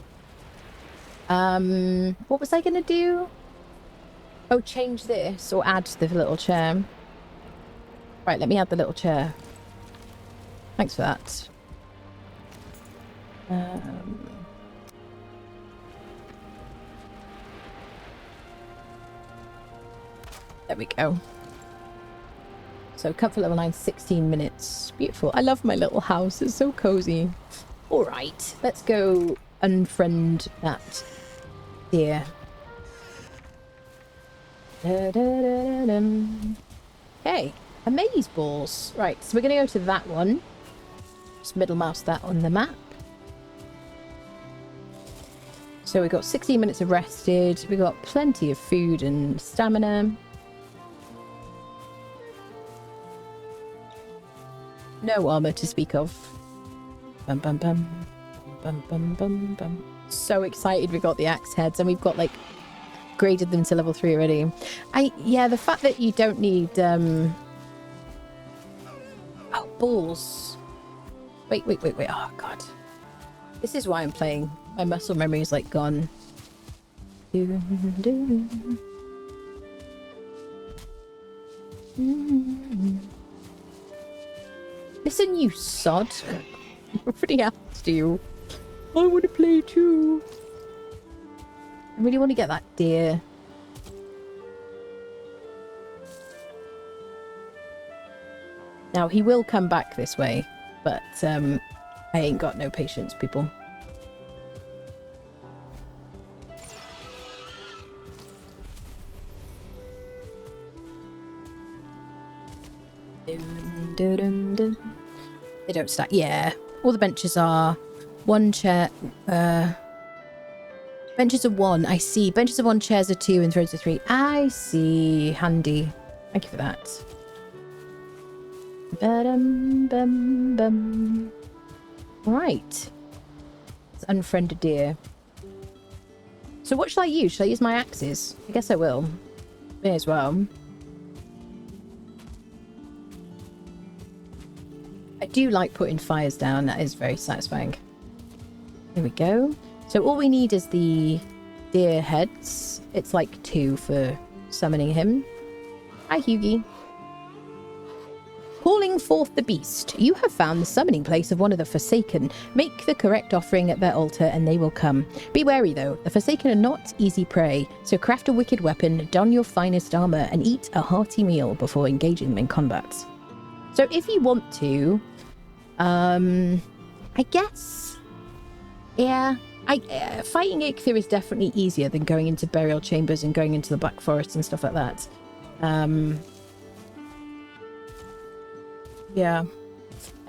What was I gonna do? Oh, change this or add the little chair. Right, let me add the little chair. Thanks for that. There we go. So comfort level 9, 16 minutes. Beautiful. I love my little house. It's so cozy. All right, let's go unfriend that deer. Okay, amaze balls. Right, so we're going to go to that one. Just middle mouse that on the map. So we've got 16 minutes of rested. We've got plenty of food and stamina. No armor to speak of. Bum bum bum. Bum bum bum bum. So excited we got the axe heads and we've got like graded them to level 3 already. Yeah, the fact that you don't need oh, balls. Wait. Oh god. This is why I'm playing. My muscle memory is like gone. Listen, you sod. Nobody asked you. I want to play too. I really want to get that deer. Now, he will come back this way, but I ain't got no patience, people. They don't stack. Yeah, all the benches are one chair. Benches are 1. I see. Benches are 1, chairs are 2, and throws are 3. I see. Handy. Thank you for that. Ba-dum-bum-bum. Right. Let's unfriend a deer. So what shall I use? Shall I use my axes? I guess I will. May as well. I do like putting fires down. That is very satisfying. Here we go. So all we need is the deer heads. It's like 2 for summoning him. Hi, Hughie. Calling forth the beast. You have found the summoning place of one of the Forsaken. Make the correct offering at their altar and they will come. Be wary though, the Forsaken are not easy prey. So craft a wicked weapon, don your finest armor, and eat a hearty meal before engaging them in combat. So if you want to, I guess, yeah, fighting Eikthyr is definitely easier than going into burial chambers and going into the Black Forest and stuff like that. Yeah.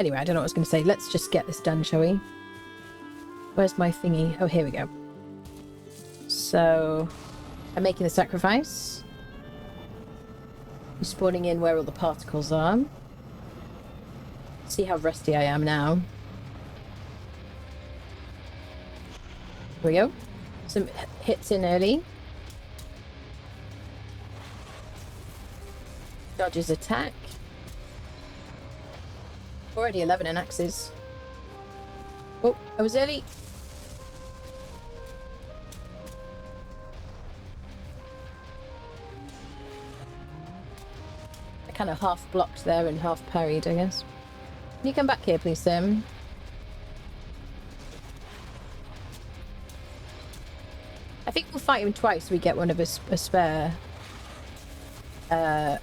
Anyway, I don't know what I was going to say. Let's just get this done, shall we? Where's my thingy? Oh, here we go. So, I'm making the sacrifice. I'm spawning in where all the particles are. See how rusty I am now. Here we go. Some hits in early. Dodges attack. Already 11 in axes. Oh, I was early. I kind of half blocked there and half parried, I guess. Can you come back here, please, Sam? I think we'll fight him twice so we get one of a spare antler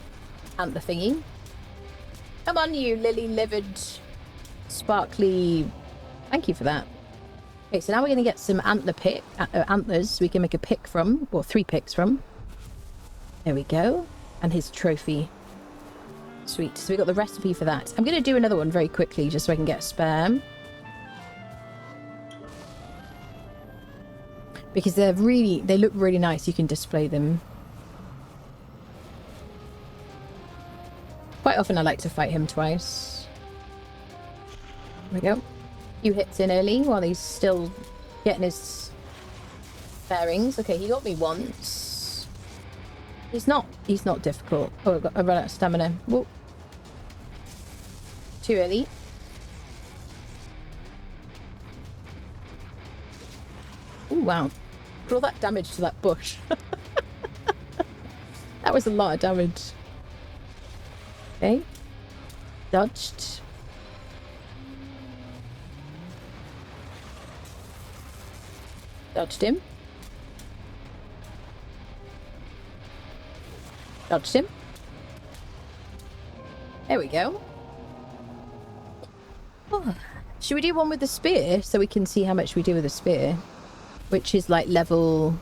thingy. Come on, you lily-livered, sparkly... Thank you for that. Okay, so now we're going to get some antlers we can make a pick from, or 3 picks from. There we go. And his trophy. Sweet. So we got the recipe for that. I'm going to do another one very quickly just so I can get a spare. Because they look really nice. You can display them. Quite often I like to fight him twice. There we go. Few hits in early while he's still getting his bearings. Okay, he got me once. He's not difficult. Oh, I run out of stamina. Whoa. Too early. Oh wow. Put all that damage to that bush. That was a lot of damage. Okay. Dodged. Dodged him. Dodged him. There we go. Oh. Should we do one with the spear so we can see how much we do with the spear? Which is like level...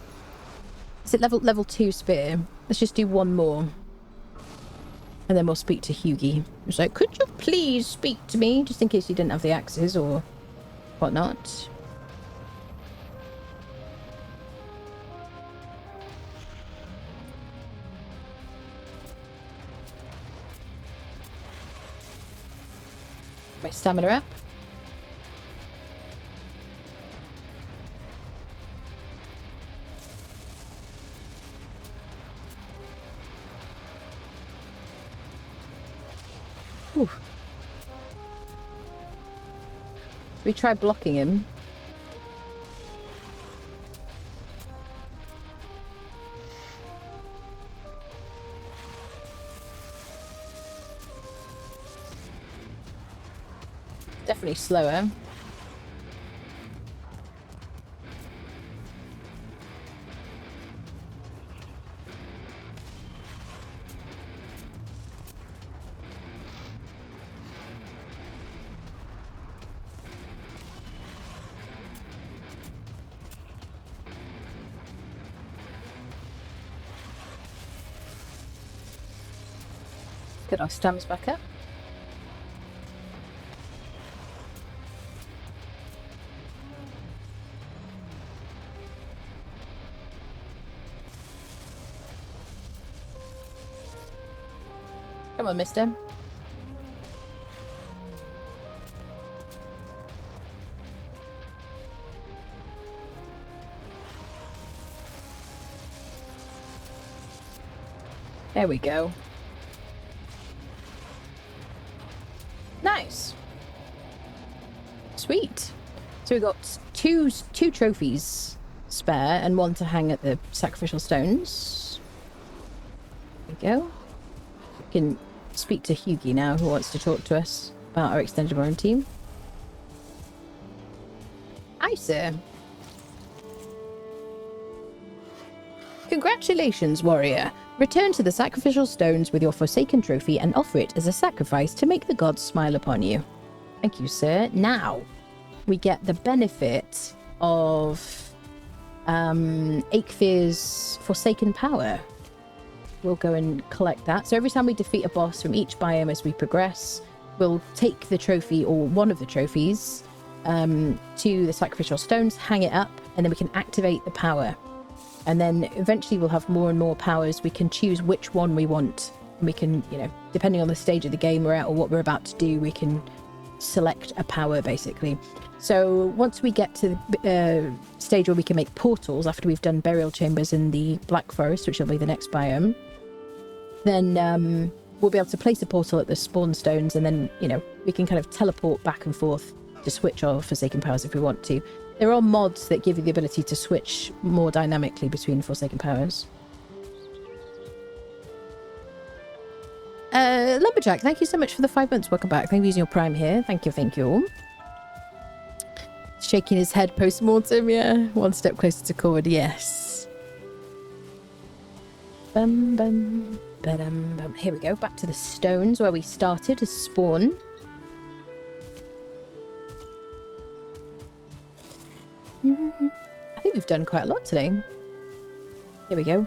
Is it level 2 spear? Let's just do one more. And then we'll speak to Hughie. It's like, could you please speak to me? Just in case you didn't have the axes or whatnot. My stamina up. Ooh. We try blocking him. Definitely slower. Get our stamps back up. Come on, mister. There we go. Nice. Sweet. So we got two trophies spare and one to hang at the sacrificial stones. There we go. We can speak to Hughie now, who wants to talk to us about our extended warranty. Hi, sir. Congratulations, warrior. Return to the sacrificial stones with your forsaken trophy and offer it as a sacrifice to make the gods smile upon you. Thank you, sir. Now, we get the benefit of Aikfir's forsaken power. We'll go and collect that. So every time we defeat a boss from each biome as we progress, we'll take the trophy or one of the trophies to the sacrificial stones, hang it up, and then we can activate the power. And then eventually we'll have more and more powers. We can choose which one we want. We can, you know, depending on the stage of the game we're at or what we're about to do, we can select a power, basically. So once we get to the stage where we can make portals, after we've done burial chambers in the Black Forest, which will be the next biome, then we'll be able to place a portal at the spawn stones, and then, you know, we can kind of teleport back and forth to switch our Forsaken Powers if we want to. There are mods that give you the ability to switch more dynamically between Forsaken Powers. Lumberjack, thank you so much for the 5 months. Welcome back. Thank you for using your Prime here. Thank you, thank you. Shaking his head post-mortem, yeah. One step closer to Corwin, yes. Bum, bum, ba-dum, bum. Here we go, back to the stones where we started as spawn. I think we've done quite a lot today. Here we go.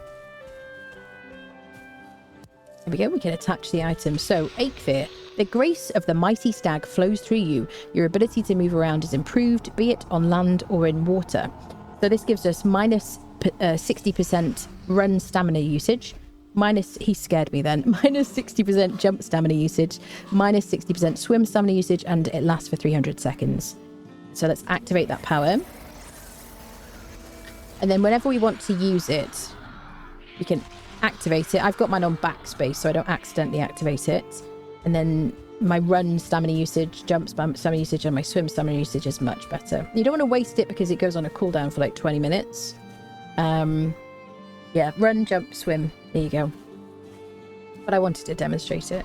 There we go, we can attach the item. So, Aikfir. The grace of the mighty stag flows through you. Your ability to move around is improved, be it on land or in water. So this gives us minus 60% run stamina usage. He scared me then. Minus 60% jump stamina usage. Minus 60% swim stamina usage. And it lasts for 300 seconds. So let's activate that power. And then whenever we want to use it, we can activate it. I've got mine on backspace so I don't accidentally activate it. And then my run stamina usage, jump stamina usage, and my swim stamina usage is much better. You don't want to waste it because it goes on a cooldown for like 20 minutes. Yeah, run, jump, swim. There you go. But I wanted to demonstrate it.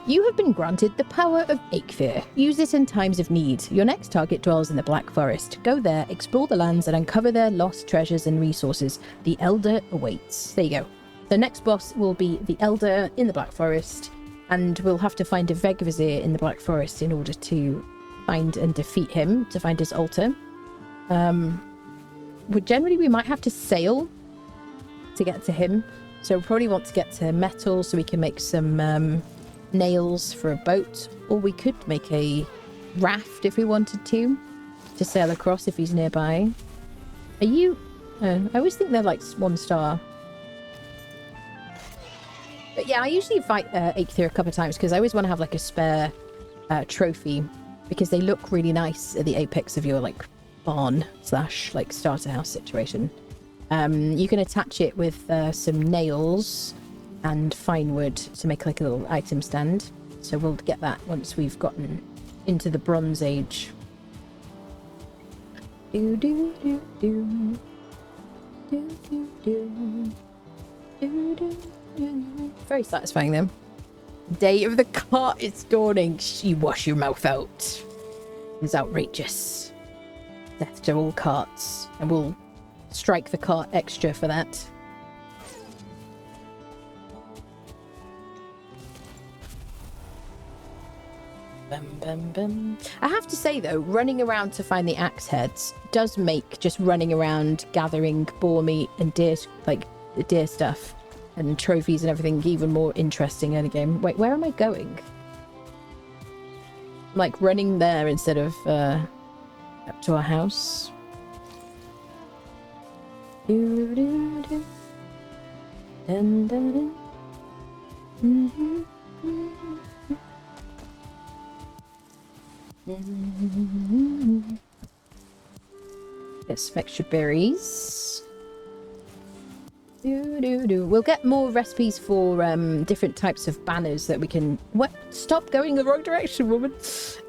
You have been granted the power of Aikfir. Use it in times of need. Your next target dwells in the Black Forest. Go there, explore the lands, and uncover their lost treasures and resources. The Elder awaits. There you go. The next boss will be the Elder in the Black Forest. And we'll have to find a Vegvizir in the Black Forest in order to find and defeat him, to find his altar. Generally, we might have to sail to get to him. So we'll probably want to get to metal so we can make some nails for a boat. Or we could make a raft if we wanted to sail across if he's nearby. Are you... I always think they're like 1 star. But yeah, I usually fight Aikfir a couple of times because I always want to have like a spare trophy because they look really nice at the apex of your like barn / like starter house situation. You can attach it with some nails and fine wood to make like a little item stand. So we'll get that once we've gotten into the Bronze Age. Do do do do do do do do do. Very satisfying then. Day of the cart is dawning. You wash your mouth out. It's outrageous. Death to all carts. And we'll strike the cart extra for that. Bum, bum, bum. I have to say though, running around to find the axe heads does make just running around gathering boar meat and deer stuff and trophies and everything even more interesting in a game. Wait, where am I going? I'm like running there instead of up to our house. Do, do, do. Dun, dun, dun. Mm-hmm. Mm-hmm. Get some extra berries. We'll get more recipes for different types of banners that we can... What? Stop going the wrong direction, woman.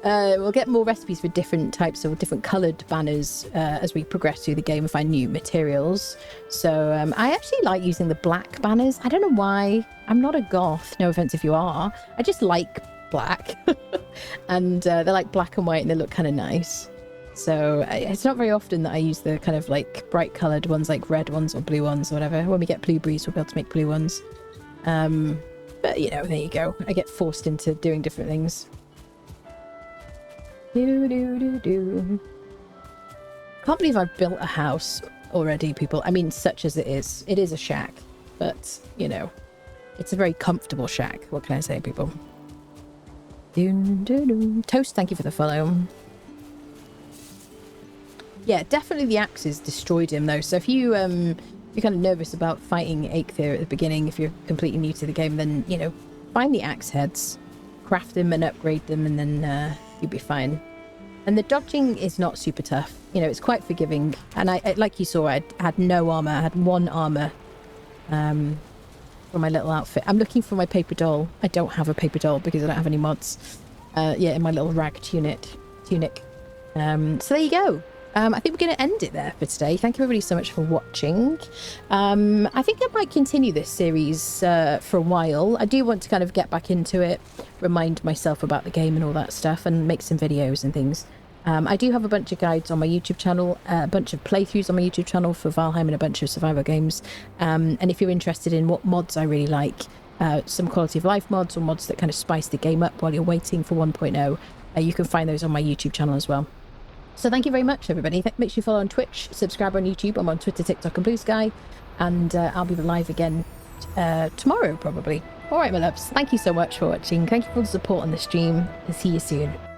We'll get more recipes for different types of different coloured banners as we progress through the game and find new materials. So I actually like using the black banners. I don't know why. I'm not a goth. No offence if you are. I just like black. And they're like black and white and they look kind of nice. So it's not very often that I use the kind of like bright coloured ones, like red ones or blue ones or whatever. When we get blueberries, we'll be able to make blue ones. But you know, there you go. I get forced into doing different things. Can't believe I've built a house already, people. I mean, such as it is. It is a shack, but you know, it's a very comfortable shack. What can I say, people? Toast, thank you for the follow. Yeah, definitely the axes destroyed him though. So if you you're kind of nervous about fighting Aikfir at the beginning, if you're completely new to the game, then you know, find the axe heads, craft them and upgrade them, and then you'll be fine. And the dodging is not super tough. You know, it's quite forgiving. And I like you saw, I had no armor. I had 1 armor. for my little outfit. I'm looking for my paper doll. I don't have a paper doll because I don't have any mods. Yeah, in my little rag tunic. So there you go. I think we're going to end it there for today. Thank you everybody so much for watching. I think I might continue this series for a while. I do want to kind of get back into it, remind myself about the game and all that stuff, and make some videos and things. I do have a bunch of guides on my YouTube channel, a bunch of playthroughs on my YouTube channel for Valheim and a bunch of survival games. And if you're interested in what mods I really like, some quality of life mods or mods that kind of spice the game up while you're waiting for 1.0, you can find those on my YouTube channel as well. So thank you very much, everybody. Make sure you follow on Twitch, subscribe on YouTube. I'm on Twitter, TikTok, and Blue Sky. And I'll be live again tomorrow, probably. All right, my loves. Thank you so much for watching. Thank you for the support on the stream. And see you soon.